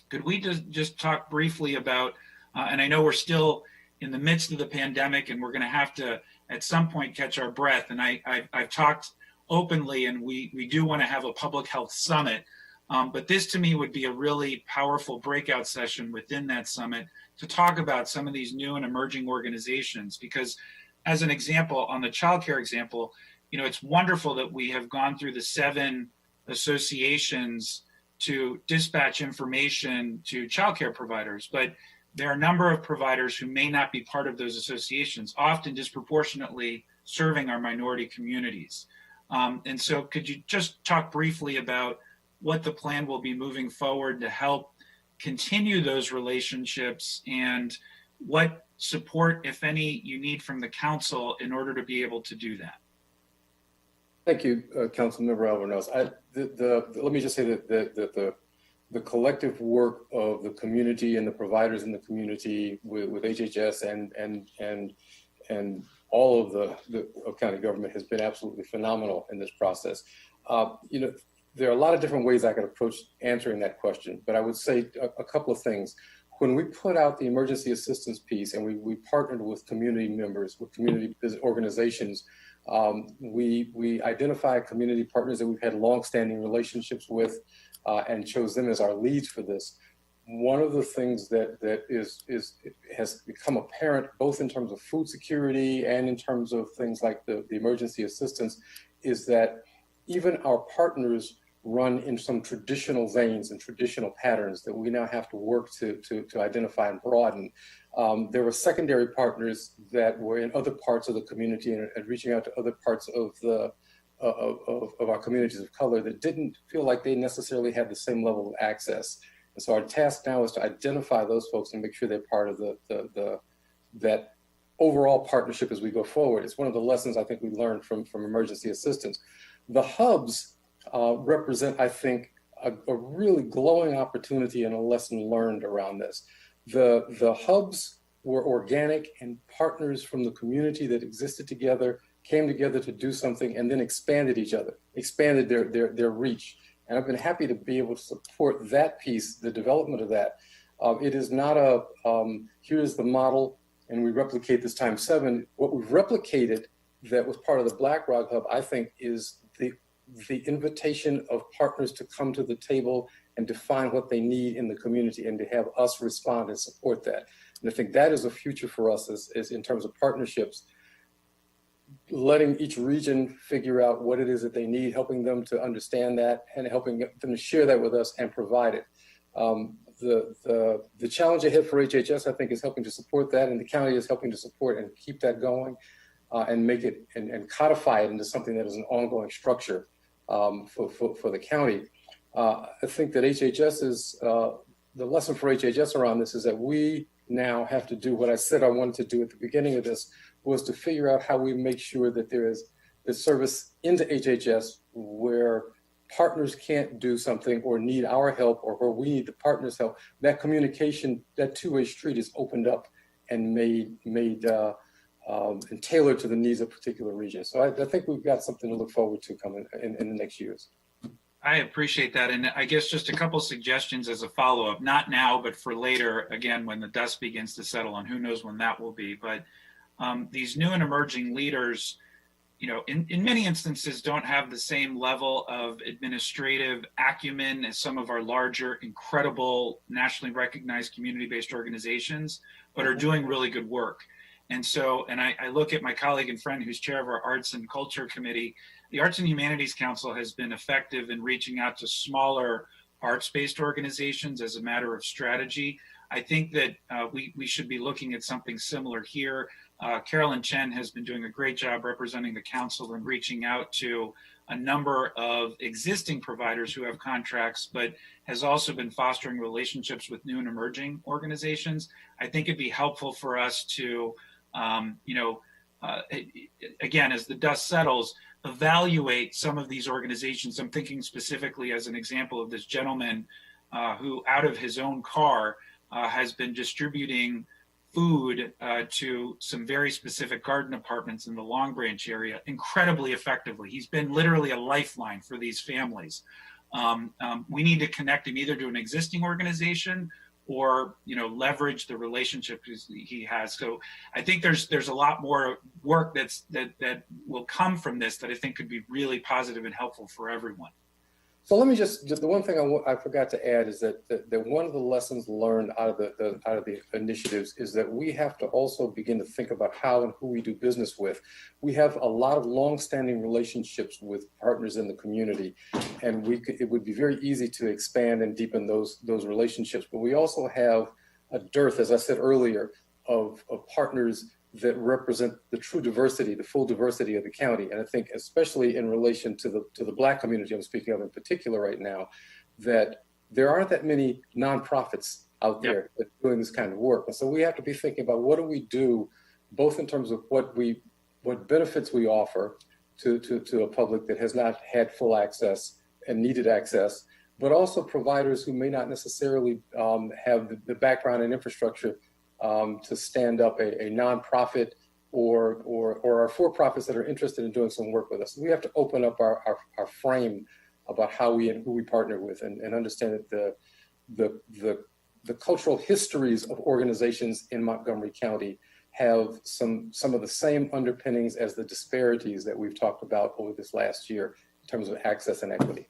Could we just talk briefly about, and I know we're still in the midst of the pandemic and we're going to have to at some point catch our breath, and I've talked openly, and we do want to have a public health summit, but this to me would be a really powerful breakout session within that summit to talk about some of these new and emerging organizations. Because as an example, on the childcare example, it's wonderful that we have gone through the 7 associations to dispatch information to childcare providers, but there are a number of providers who may not be part of those associations, often disproportionately serving our minority communities. And so could you just talk briefly about what the plan will be moving forward to help continue those relationships and what support, if any, you need from the council in order to be able to do that? Thank you, Councilmember Alvarez. Let me just say that the collective work of the community and the providers in the community with HHS and all of the county government has been absolutely phenomenal in this process. There are a lot of different ways I could approach answering that question, but I would say a couple of things. When we put out the emergency assistance piece and we partnered with community members, with community organizations, we identified community partners that we've had longstanding relationships with and chose them as our leads for this. One of the things that has become apparent, both in terms of food security and in terms of things like the emergency assistance, is that even our partners run in some traditional veins and traditional patterns that we now have to work to identify and broaden. There were secondary partners that were in other parts of the community and reaching out to other parts of our communities of color that didn't feel like they necessarily had the same level of access. And so our task now is to identify those folks and make sure they're part of that overall partnership as we go forward. It's one of the lessons I think we learned from emergency assistance. The hubs represent, I think, a really glowing opportunity and a lesson learned around this. The hubs were organic, and partners from the community that existed together came together to do something and then expanded their reach. And I've been happy to be able to support that piece, the development of that. It is not here's the model and we replicate this times 7. What we've replicated that was part of the Black Rock Hub, I think, is the invitation of partners to come to the table and define what they need in the community and to have us respond and support that. And I think that is a future for us as in terms of partnerships, letting each region figure out what it is that they need, helping them to understand that and helping them to share that with us and provide it. The challenge ahead for HHS, I think, is helping to support that, and the county is helping to support and keep that going and make it and codify it into something that is an ongoing structure for the county. I think that HHS is the lesson for HHS around this is that we now have to do what I said I wanted to do at the beginning of this, was to figure out how we make sure that there is the service into HHS where partners can't do something or need our help, or where we need the partners' help. That communication, that two-way street is opened up and made and tailored to the needs of particular regions. So I think we've got something to look forward to coming in the next years. I appreciate that. And I guess just a couple suggestions as a follow-up, not now, but for later, again, when the dust begins to settle, and who knows when that will be. But these new and emerging leaders, you know, in many instances don't have the same level of administrative acumen as some of our larger, incredible, nationally recognized community-based organizations, but are doing really good work. And so, and I look at my colleague and friend who's chair of our Arts and Culture Committee. The Arts and Humanities Council has been effective in reaching out to smaller arts-based organizations as a matter of strategy. I think that we should be looking at something similar here. Carolyn Chen has been doing a great job representing the council and reaching out to a number of existing providers who have contracts, but has also been fostering relationships with new and emerging organizations. I think it'd be helpful for us to, again, as the dust settles, evaluate some of these organizations. I'm thinking specifically as an example of this gentleman who, out of his own car, has been distributing food to some very specific garden apartments in the Long Branch area incredibly effectively. He's been literally a lifeline for these families. We need to connect him either to an existing organization or, you know, leverage the relationship he has. So I think there's a lot more work that will come from this that I think could be really positive and helpful for everyone. So let me just the one thing I forgot to add is that one of the lessons learned out of the initiatives is that we have to also begin to think about how and who we do business with. We have a lot of long-standing relationships with partners in the community, and it would be very easy to expand and deepen those relationships. But we also have a dearth, as I said earlier, of partners that represent the true diversity, the full diversity of the county. And I think especially in relation to the Black community I'm speaking of in particular right now, that there aren't that many nonprofits out there that are doing this kind of work. And so we have to be thinking about what do we do, both in terms of what benefits we offer to a public that has not had full access and needed access, but also providers who may not necessarily have the background and infrastructure to stand up a nonprofit or our for-profits that are interested in doing some work with us. We have to open up our frame about how we and who we partner with, and understand that the cultural histories of organizations in Montgomery County have some of the same underpinnings as the disparities that we've talked about over this last year in terms of access and equity.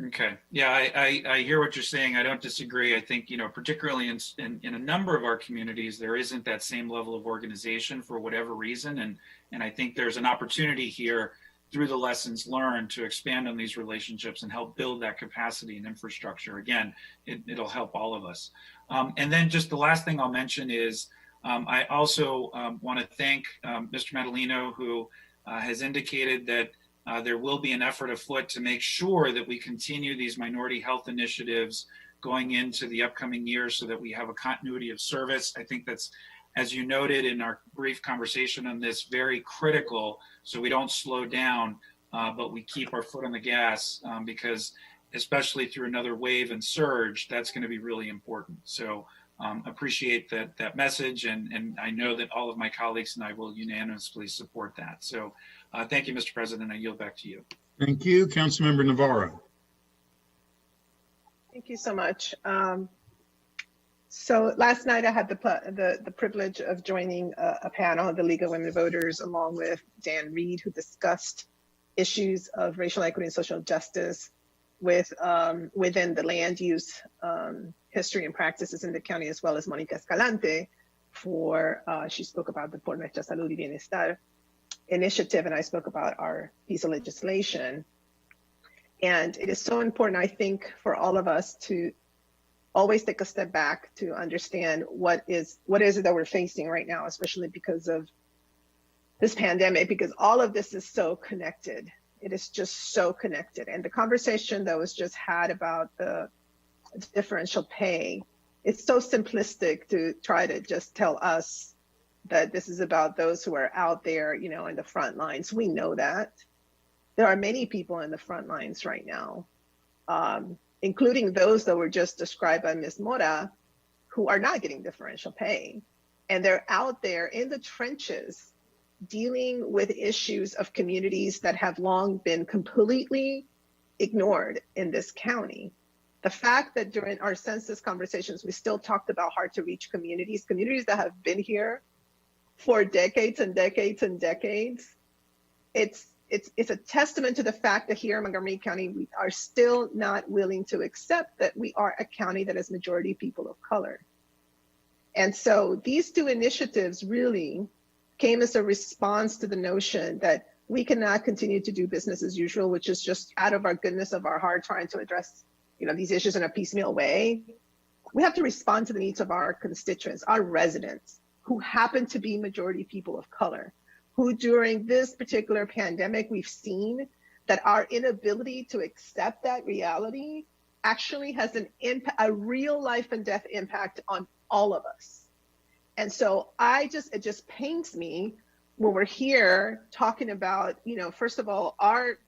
Okay. Yeah, I hear what you're saying. I don't disagree. I think, you know, particularly in a number of our communities, there isn't that same level of organization for whatever reason. And I think there's an opportunity here through the lessons learned to expand on these relationships and help build that capacity and infrastructure. Again, it'll help all of us. And then just the last thing I'll mention is I also want to thank Mr. Madalino, who has indicated that there will be an effort afoot to make sure that we continue these minority health initiatives going into the upcoming year so that we have a continuity of service. I think that's, as you noted in our brief conversation on this, very critical, so we don't slow down, but we keep our foot on the gas because especially through another wave and surge, that's going to be really important. So appreciate that message, and I know that all of my colleagues and I will unanimously support that. So thank you, Mr. President. I yield back to you. Thank you. Councilmember Navarro. Thank you so much. So last night I had the privilege of joining a panel of the League of Women Voters along with Dan Reed, who discussed issues of racial equity and social justice within the land use history and practices in the county, as well as Monica Escalante she spoke about the Por Nuestra Salud y Bienestar initiative, and I spoke about our piece of legislation. And it is so important, I think, for all of us to always take a step back to understand what is it that we're facing right now, especially because of this pandemic, because all of this is so connected. It is just so connected. And the conversation that was just had about the differential pay, it's so simplistic to try to just tell us that this is about those who are out there, you know, in the front lines. We know that. There are many people in the front lines right now, including those that were just described by Ms. Mora, who are not getting differential pay. And they're out there in the trenches dealing with issues of communities that have long been completely ignored in this county. The fact that during our census conversations, we still talked about hard to reach communities, communities that have been here for decades and decades and decades. It's a testament to the fact that here in Montgomery County, we are still not willing to accept that we are a county that is majority people of color. And so these two initiatives really came as a response to the notion that we cannot continue to do business as usual, which is just out of our goodness of our heart trying to address, you know, these issues in a piecemeal way. We have to respond to the needs of our constituents, our residents, who happen to be majority people of color, who during this particular pandemic, we've seen that our inability to accept that reality actually has a real life and death impact on all of us. And so it just pains me when we're here talking about, you know, first of all, our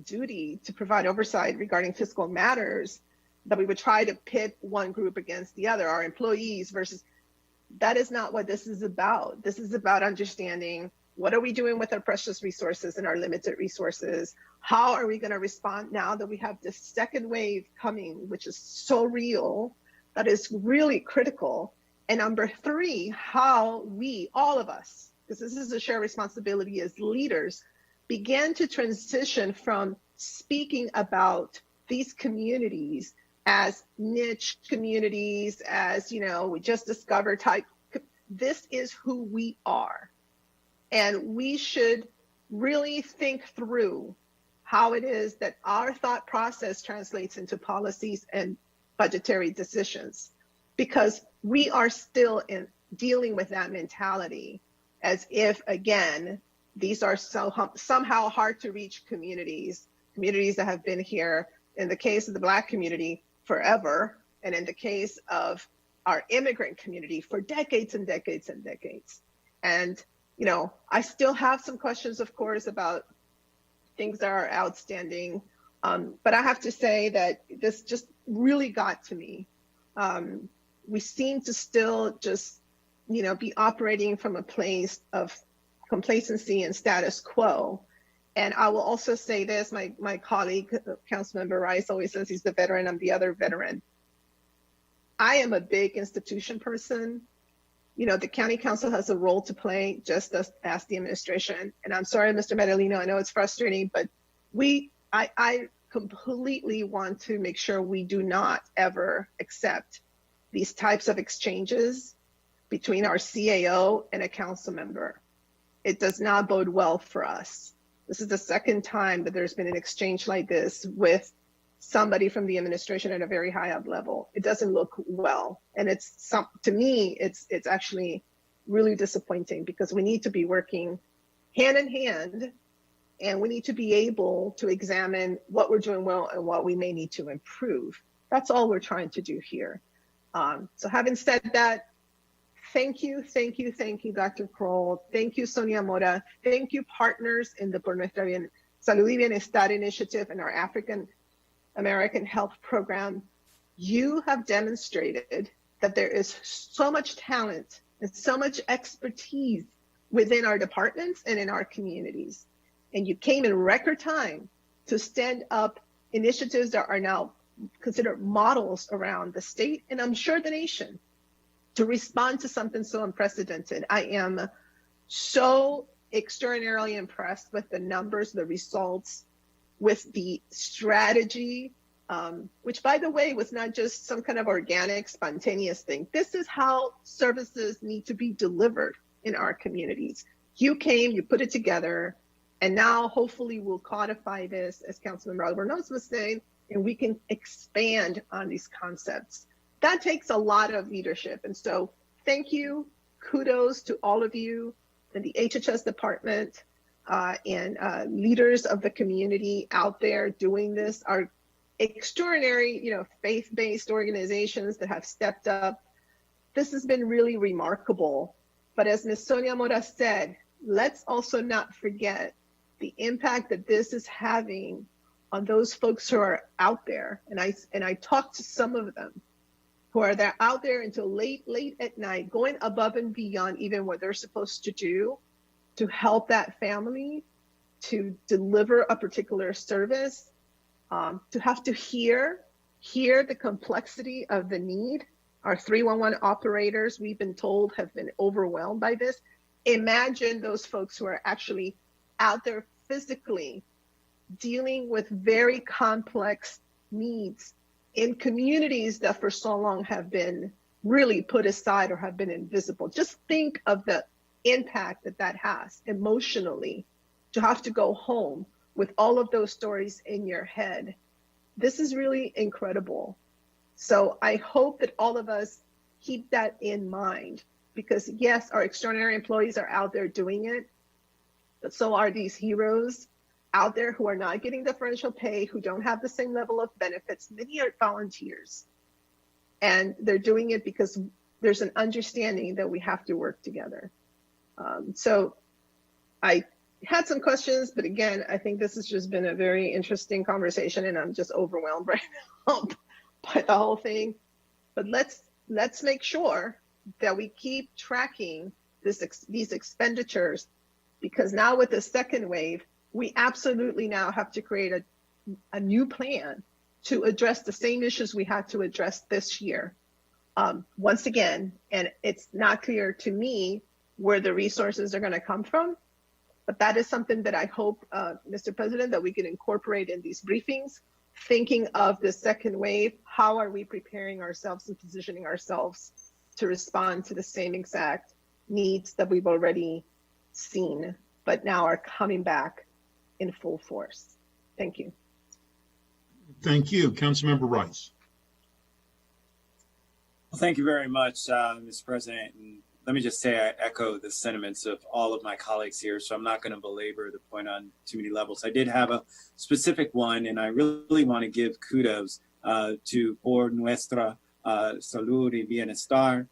duty to provide oversight regarding fiscal matters, that we would try to pit one group against the other, our employees versus, that is not what this is about. This is about understanding, what are we doing with our precious resources and our limited resources? How are we going to respond now that we have this second wave coming, which is so real, that is really critical? And number three, how we, all of us, because this is a shared responsibility as leaders, began to transition from speaking about these communities as niche communities, as, you know, we just discovered type. This is who we are. And we should really think through how it is that our thought process translates into policies and budgetary decisions, because we are still dealing with that mentality as if, again, these are somehow hard to reach communities that have been here, in the case of the Black community, forever, and in the case of our immigrant community, for decades and decades and decades. And, you know, I still have some questions, of course, about things that are outstanding. But I have to say that this just really got to me. We seem to still just, you know, be operating from a place of complacency and status quo. And I will also say this, my colleague, Councilmember Rice, always says he's the veteran, I'm the other veteran. I am a big institution person. You know, the county council has a role to play, just as the administration. And I'm sorry, Mr. Medellino, I know it's frustrating, but I completely want to make sure we do not ever accept these types of exchanges between our CAO and a council member. It does not bode well for us. This is the second time that there's been an exchange like this with somebody from the administration at a very high up level. It doesn't look well. And to me, it's actually really disappointing, because we need to be working hand in hand, and we need to be able to examine what we're doing well and what we may need to improve. That's all we're trying to do here. So having said that, thank you, Dr. Kroll. Thank you, Sonia Mora. Thank you, partners in the Por Nuestra Salud y Bienestar Initiative and our African American Health Program. You have demonstrated that there is so much talent and so much expertise within our departments and in our communities. And you came in record time to stand up initiatives that are now considered models around the state, and I'm sure the nation, to respond to something so unprecedented. I am so extraordinarily impressed with the numbers, the results, with the strategy, which, by the way, was not just some kind of organic, spontaneous thing. This is how services need to be delivered in our communities. You came, you put it together, and now hopefully we'll codify this, as Councilmember Albornoz was saying, and we can expand on these concepts. That takes a lot of leadership. And so thank you, kudos to all of you in the HHS department and leaders of the community out there doing this. extraordinary, faith-based organizations that have stepped up. This has been really remarkable. But as Ms. Sonia Mora said, let's also not forget the impact that this is having on those folks who are out there. And I talked to some of them who are there out there until late at night, going above and beyond even what they're supposed to do to help that family, to deliver a particular service, to have to hear the complexity of the need. Our 311 operators, we've been told, have been overwhelmed by this. Imagine those folks who are actually out there physically dealing with very complex needs in communities that for so long have been really put aside or have been invisible. Just think of the impact that has emotionally, to have to go home with all of those stories in your head. This is really incredible. So I hope that all of us keep that in mind, because yes, our extraordinary employees are out there doing it, but so are these heroes out there who are not getting differential pay, who don't have the same level of benefits. Many are volunteers, and they're doing it because there's an understanding that we have to work together. So I had some questions, but again, I think this has just been a very interesting conversation, and I'm just overwhelmed right now by the whole thing. But let's make sure that we keep tracking these expenditures, because now with the second wave, we absolutely now have to create a new plan to address the same issues we had to address this year. Once again, and it's not clear to me where the resources are going to come from, but that is something that I hope, Mr. President, that we can incorporate in these briefings, thinking of the second wave. How are we preparing ourselves and positioning ourselves to respond to the same exact needs that we've already seen, but now are coming back in full force? Thank you. Thank you. Councilmember Rice. Well, thank you very much, Mr. President. And let me just say I echo the sentiments of all of my colleagues here, so I'm not going to belabor the point on too many levels. I did have a specific one, and I really want to give kudos to Por Nuestra Salud y Bienestar.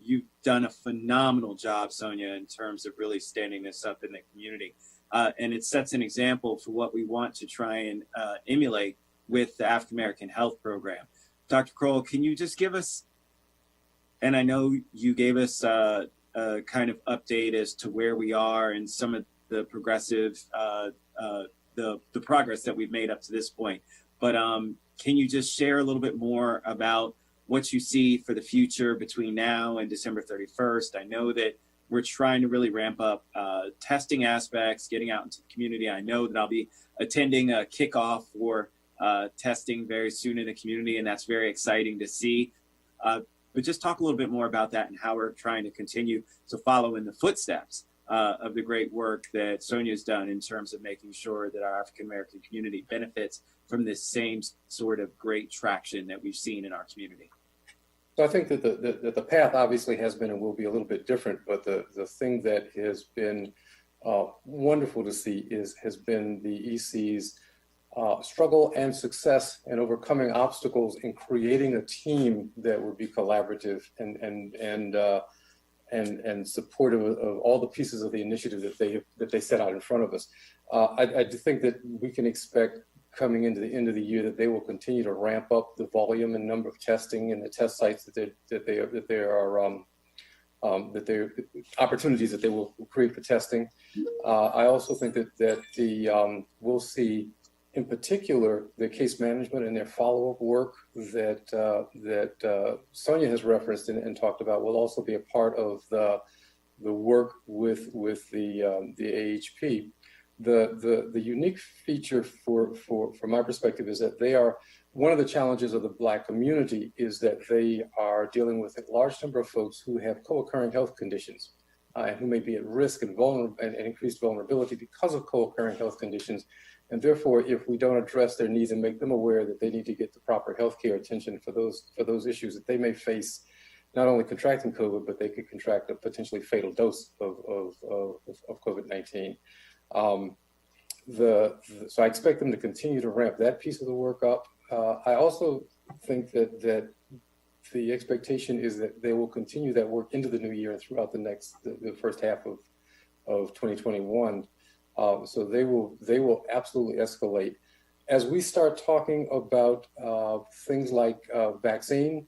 You've done a phenomenal job, Sonia, in terms of really standing this up in the community. And it sets an example for what we want to try and emulate with the African American Health Program. Dr. Kroll, can you just give us, and I know you gave us a kind of update as to where we are and some of the progressive, the progress that we've made up to this point, but can you just share a little bit more about what you see for the future between now and December 31st? I know that we're trying to really ramp up testing aspects, getting out into the community. I know that I'll be attending a kickoff for testing very soon in the community, and that's very exciting to see. But just talk a little bit more about that and how we're trying to continue to follow in the footsteps of the great work that Sonia's done in terms of making sure that our African American community benefits from this same sort of great traction that we've seen in our community. So I think that the path obviously has been and will be a little bit different, but the thing that has been wonderful to see has been the EC's struggle and success in overcoming obstacles in creating a team that would be collaborative and supportive of all the pieces of the initiative that they set out in front of us. I do think that we can expect coming into the end of the year that they will continue to ramp up the volume and number of testing and the test sites opportunities that they will create for testing. I also think that we'll see, in particular, the case management and their follow-up work that Sonia has referenced and talked about will also be a part of the work with the AHP. The unique feature from my perspective is that they are, one of the challenges of the Black community is that they are dealing with a large number of folks who have co-occurring health conditions and who may be at risk and increased vulnerability because of co-occurring health conditions. And therefore, if we don't address their needs and make them aware that they need to get the proper healthcare attention for those issues that they may face, not only contracting COVID, but they could contract a potentially fatal dose of COVID-19. So I expect them to continue to ramp that piece of the work up I also think that the expectation is that they will continue that work into the new year and throughout the first half of 2021. So they will absolutely escalate. As we start talking about things like vaccine,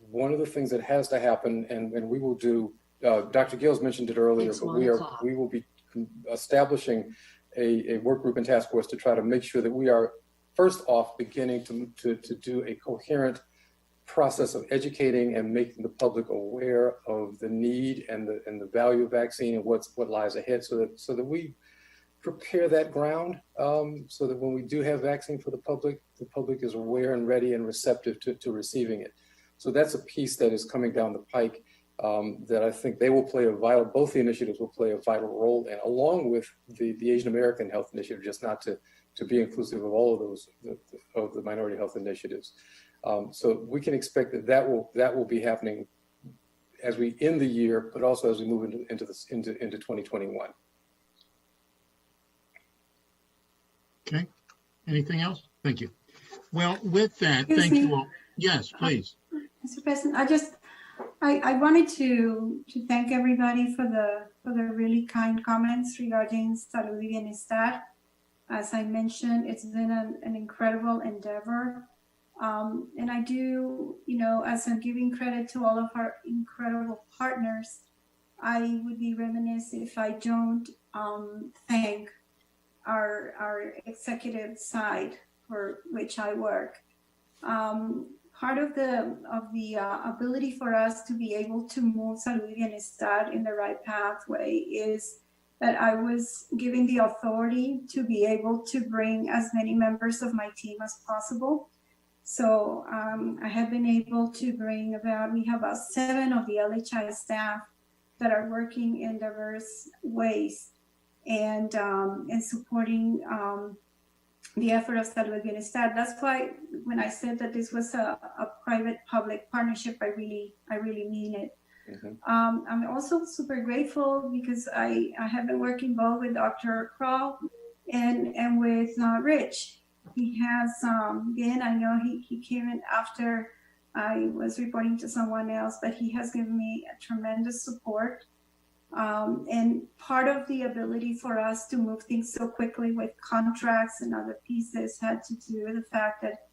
one of the things that has to happen, and we will do, Dr. Gales mentioned it earlier, but we will be establishing a work group and task force to try to make sure that we are first off beginning to do a coherent process of educating and making the public aware of the need and the value of vaccine and what lies ahead, so that we prepare that ground, so that when we do have vaccine for the public is aware and ready and receptive to receiving it. So that's a piece that is coming down the pike, that I think they will play both the initiatives will play a vital role in, along with the Asian American Health Initiative, just not to be inclusive of all of those, of the minority health initiatives. So we can expect that will be happening as we end the year, but also as we move into 2021. Okay. Anything else? Thank you. Well, with that, thank you all. Yes, please. Mr. President, I wanted to thank everybody for the really kind comments regarding Salud y Bienestar. As I mentioned, it's been an incredible endeavor. And I do, as I'm giving credit to all of our incredible partners, I would be remiss if I don't thank our executive side for which I work. Part of the ability for us to be able to move Salud y Bienestar in the right pathway is that I was given the authority to be able to bring as many members of my team as possible. So I have been able to bring we have about 7 of the LHI staff that are working in diverse ways and supporting the effort of Salud y Bienestar. That's why when I said that this was a private-public partnership, I really mean it. Mm-hmm. I'm also super grateful because I have been working both with Dr. Kroll and with Rich. He has been, I know he came in after I was reporting to someone else, but he has given me a tremendous support. And part of the ability for us to move things so quickly with contracts and other pieces had to do with the fact that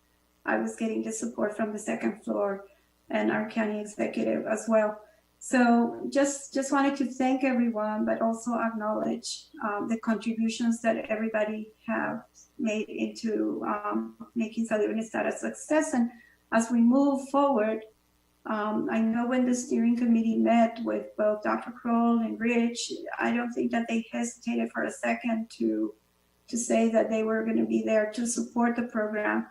I was getting the support from the second floor and our county executive as well. So just wanted to thank everyone, but also acknowledge the contributions that everybody have made into making Salud y Bienestar a success. And as we move forward, I know when the steering committee met with both Dr. Kroll and Rich, I don't think that they hesitated for a second to say that they were going to be there to support the program,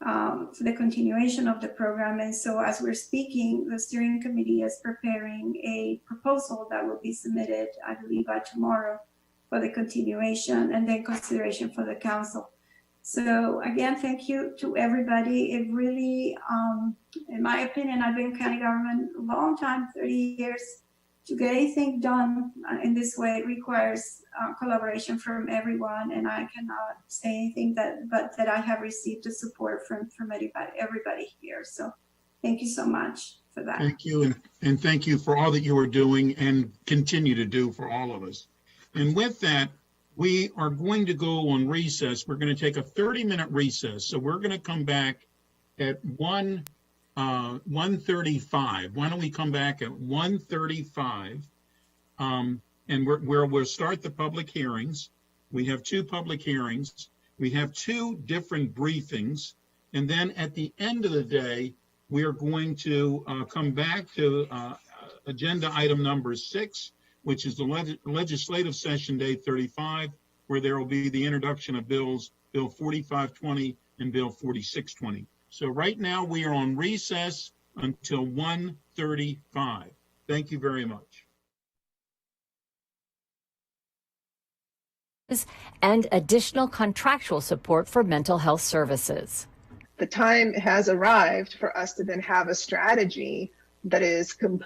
for the continuation of the program. And so as we're speaking, the steering committee is preparing a proposal that will be submitted, I believe, by tomorrow for the continuation and then consideration for the council. So again, thank you to everybody. It really, in my opinion, I've been in county government a long time, 30 years. To get anything done in this way requires collaboration from everyone, and I cannot say anything but that I have received the support from everybody here. So thank you so much for that. Thank you, and thank you for all that you are doing and continue to do for all of us. And with that, we are going to go on recess. We're going to take a 30-minute recess. So we're going to come back at 1:35. Why don't we come back at 1:35? And we'll start the public hearings. We have 2 public hearings. We have 2 different briefings. And then at the end of the day, we are going to come back to agenda item number 6, which is the legislative session day 35, where there will be the introduction of bills, Bill 4520 and Bill 4620. So right now we are on recess until 1:35. Thank you very much. And additional contractual support for mental health services. The time has arrived for us to then have a strategy that is completely